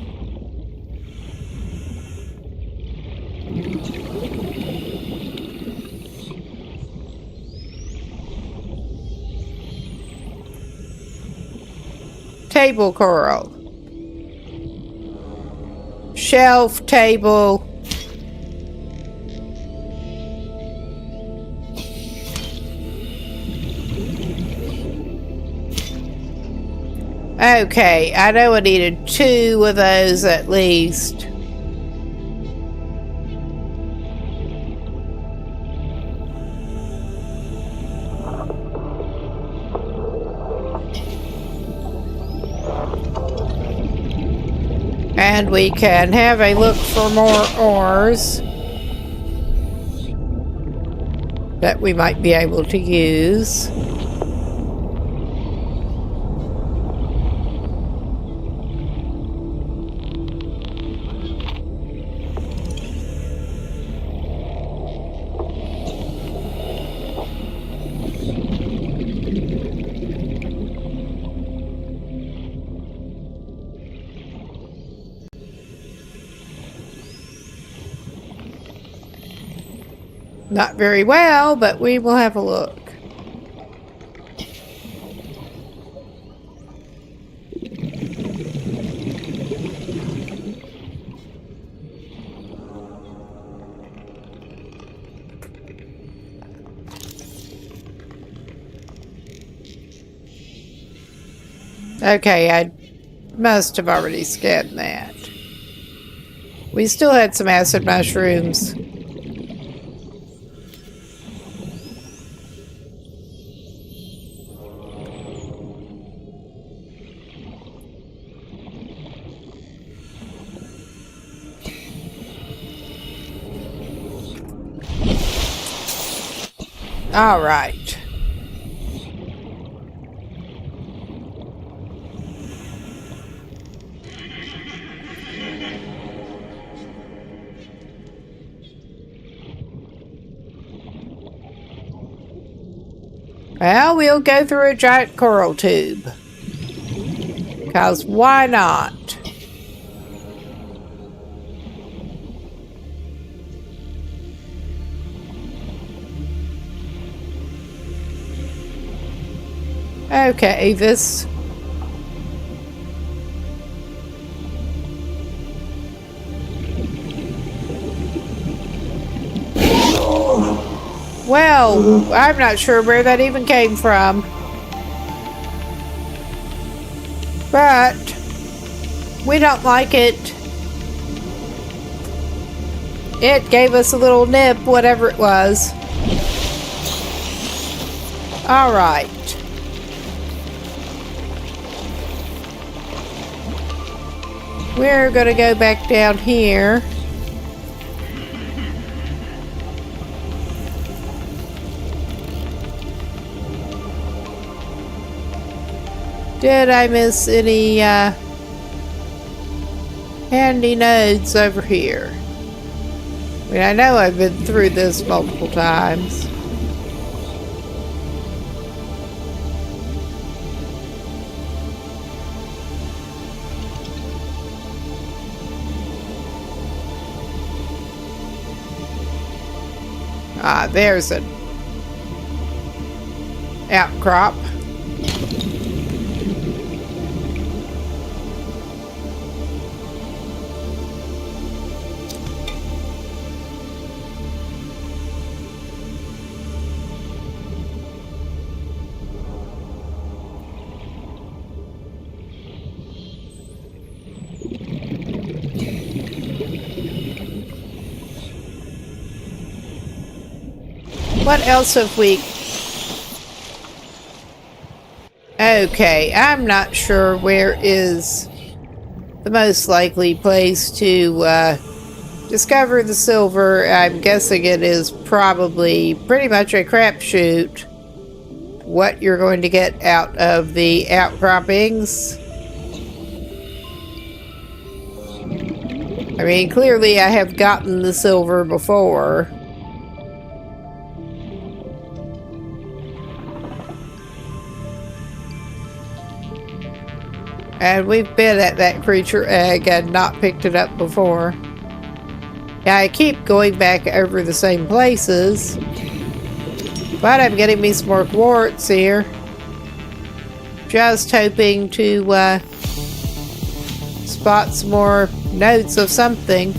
Table coral. Shelf, table. Okay, I know I needed 2 of those at least. And we can have a look for more ores that we might be able to use. Not very well, but we will have a look. Okay, I must have already scanned that. We still had some acid mushrooms. All right. Well, we'll go through a giant coral tube. 'Cause why not? Okay, this... Well, I'm not sure where that even came from. But we don't like it. It gave us a little nip, whatever it was. All right. We're going to go back down here. Did I miss any handy nodes over here? I mean, I know I've been through this multiple times. Ah, there's an outcrop. What else have we... Okay, I'm not sure where is the most likely place to discover the silver. I'm guessing it is probably pretty much a crapshoot what you're going to get out of the outcroppings. I mean, clearly I have gotten the silver before. And we've been at that creature egg and not picked it up before. Yeah, I keep going back over the same places. But I'm getting me some more quartz here. Just hoping to spot some more nodes of something.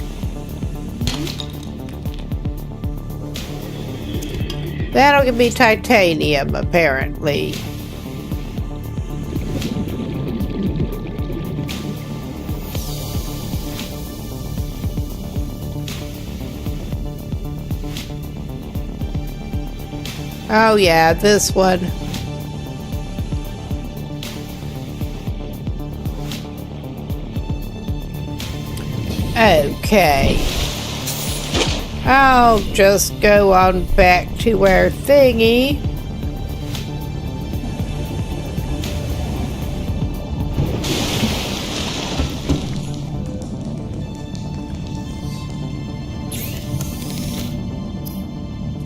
That'll give me titanium, apparently. Oh yeah, this one. Okay. I'll just go on back to our thingy.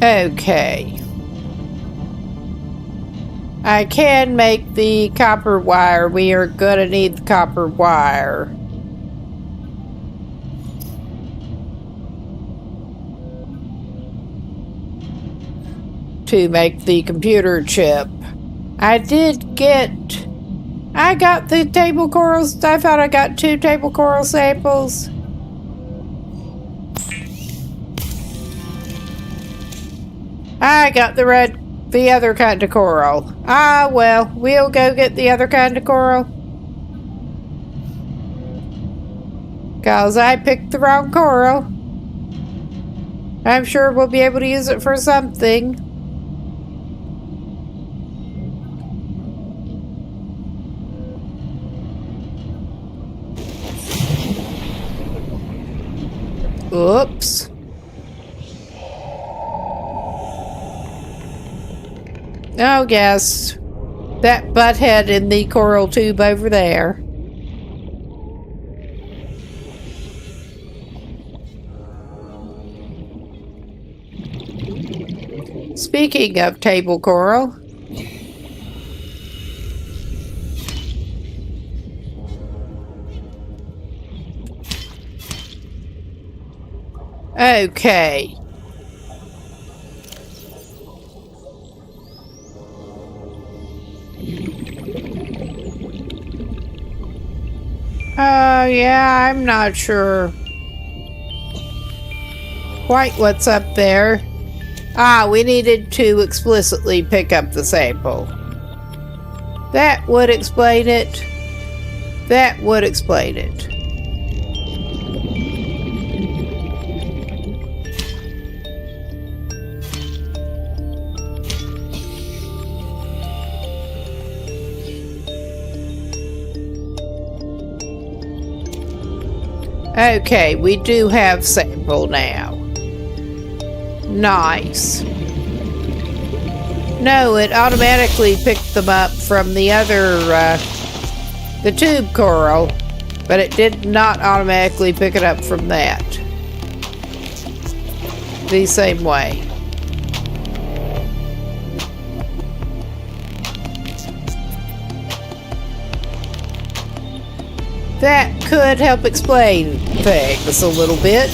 Okay. I can make the copper wire. We are gonna need the copper wire. To make the computer chip. I got the table corals. I thought I got 2 table coral samples. I got the other kind of coral. Ah, well, we'll go get the other kind of coral. 'Cause I picked the wrong coral. I'm sure we'll be able to use it for something. Oops. Oh, yes. That butthead in the coral tube over there. Speaking of table coral. Okay. Yeah, I'm not sure quite what's up there. Ah, we needed to explicitly pick up the sample. That would explain it. That would explain it. Okay, we do have sample now. Nice. No, it automatically picked them up from the other, the tube coral, but it did not automatically pick it up from that. The same way. That could help explain things a little bit.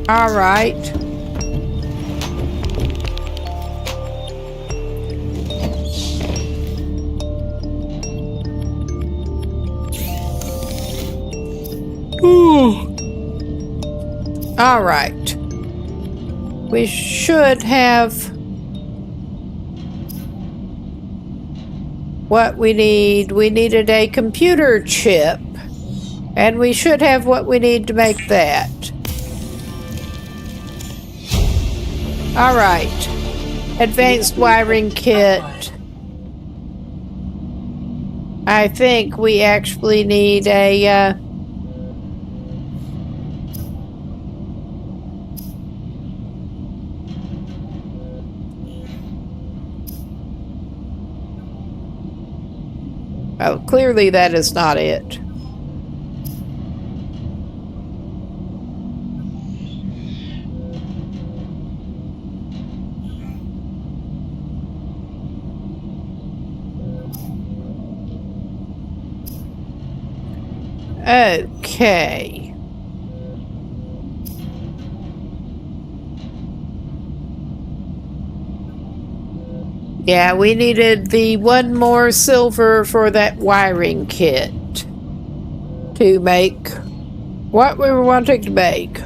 All right. All right. We should have what we need. We needed a computer chip, and we should have what we need to make that. All right. Advanced wiring kit. I think we actually need a oh, clearly that is not it. Okay. Yeah, we needed the 1 more silver for that wiring kit to make what we were wanting to make.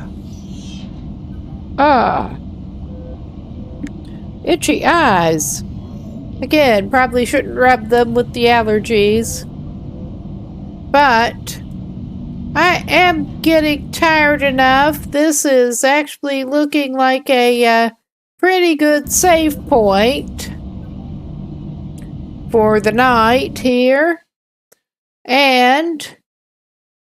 Ah. Itchy eyes. Again, probably shouldn't rub them with the allergies. But I am getting tired enough. This is actually looking like a pretty good save point for the night here. And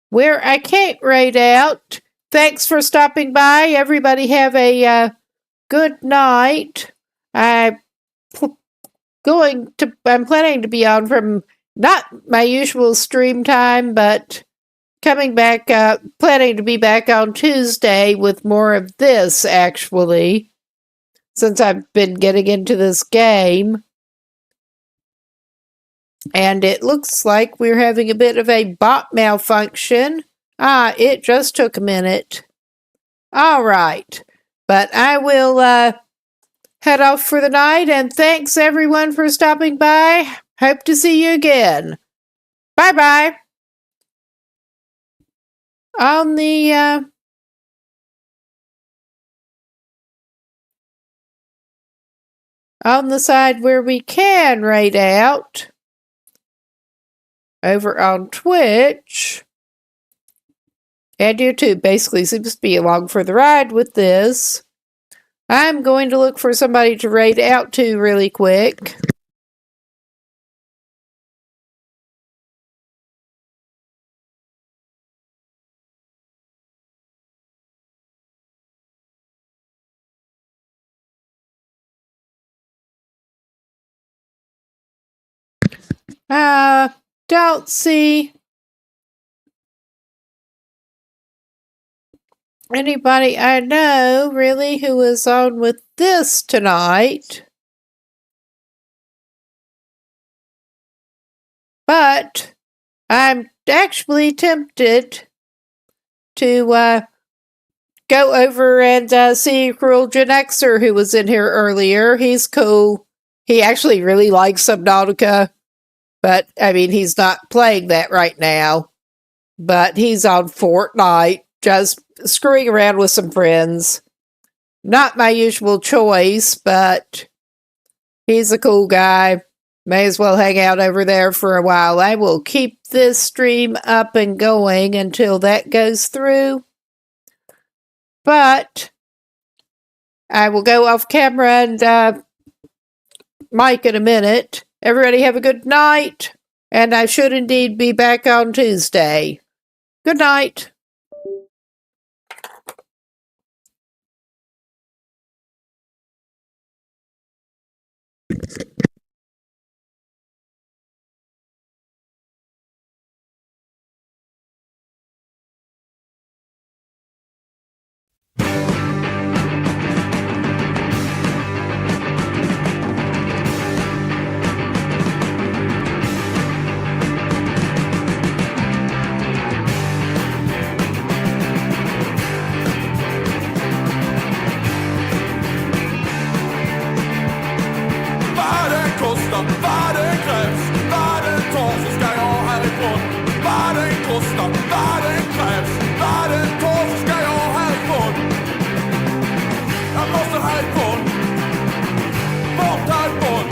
where I can't raid out, thanks for stopping by. Everybody have a good night. I'm planning to be on from not my usual stream time, but coming back, planning to be back on Tuesday with more of this, actually, since I've been getting into this game. And it looks like we're having a bit of a bot malfunction. It just took a minute. All right. But I will head off for the night, and thanks everyone for stopping by. Hope to see you again. Bye-bye. On the side where we can raid out, over on Twitch and YouTube, basically seems to be along for the ride with this. I'm going to look for somebody to raid out to really quick. Don't see anybody I know, really, who is on with this tonight. But I'm actually tempted to go over and see Cruel Gen Xer, who was in here earlier. He's cool. He actually really likes Subnautica. But, I mean, he's not playing that right now. But he's on Fortnite, just screwing around with some friends. Not my usual choice, but he's a cool guy. May as well hang out over there for a while. I will keep this stream up and going until that goes through. But I will go off camera and mic in a minute. Everybody have a good night, and I should indeed be back on Tuesday. Good night. Vad det krävs, vad det tar så ska jag härifrån. Vad det kostar, vad det krävs, vad det tar så ska jag härifrån. Jag måste härifrån, bort härifrån.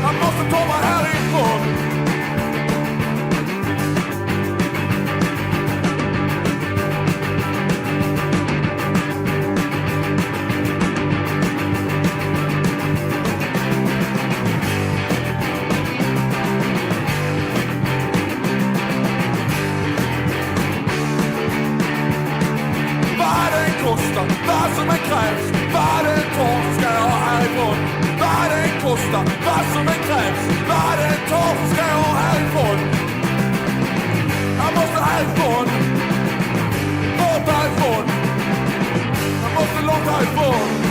Jag måste ta mig härifrån. Vad som än krävs, vad det tar så ska jag härifrån. Vad det kostar, vad som än krävs, vad det tar så ska jag härifrån. Jag måste härifrån, bort härifrån. Jag måste långt härifrån.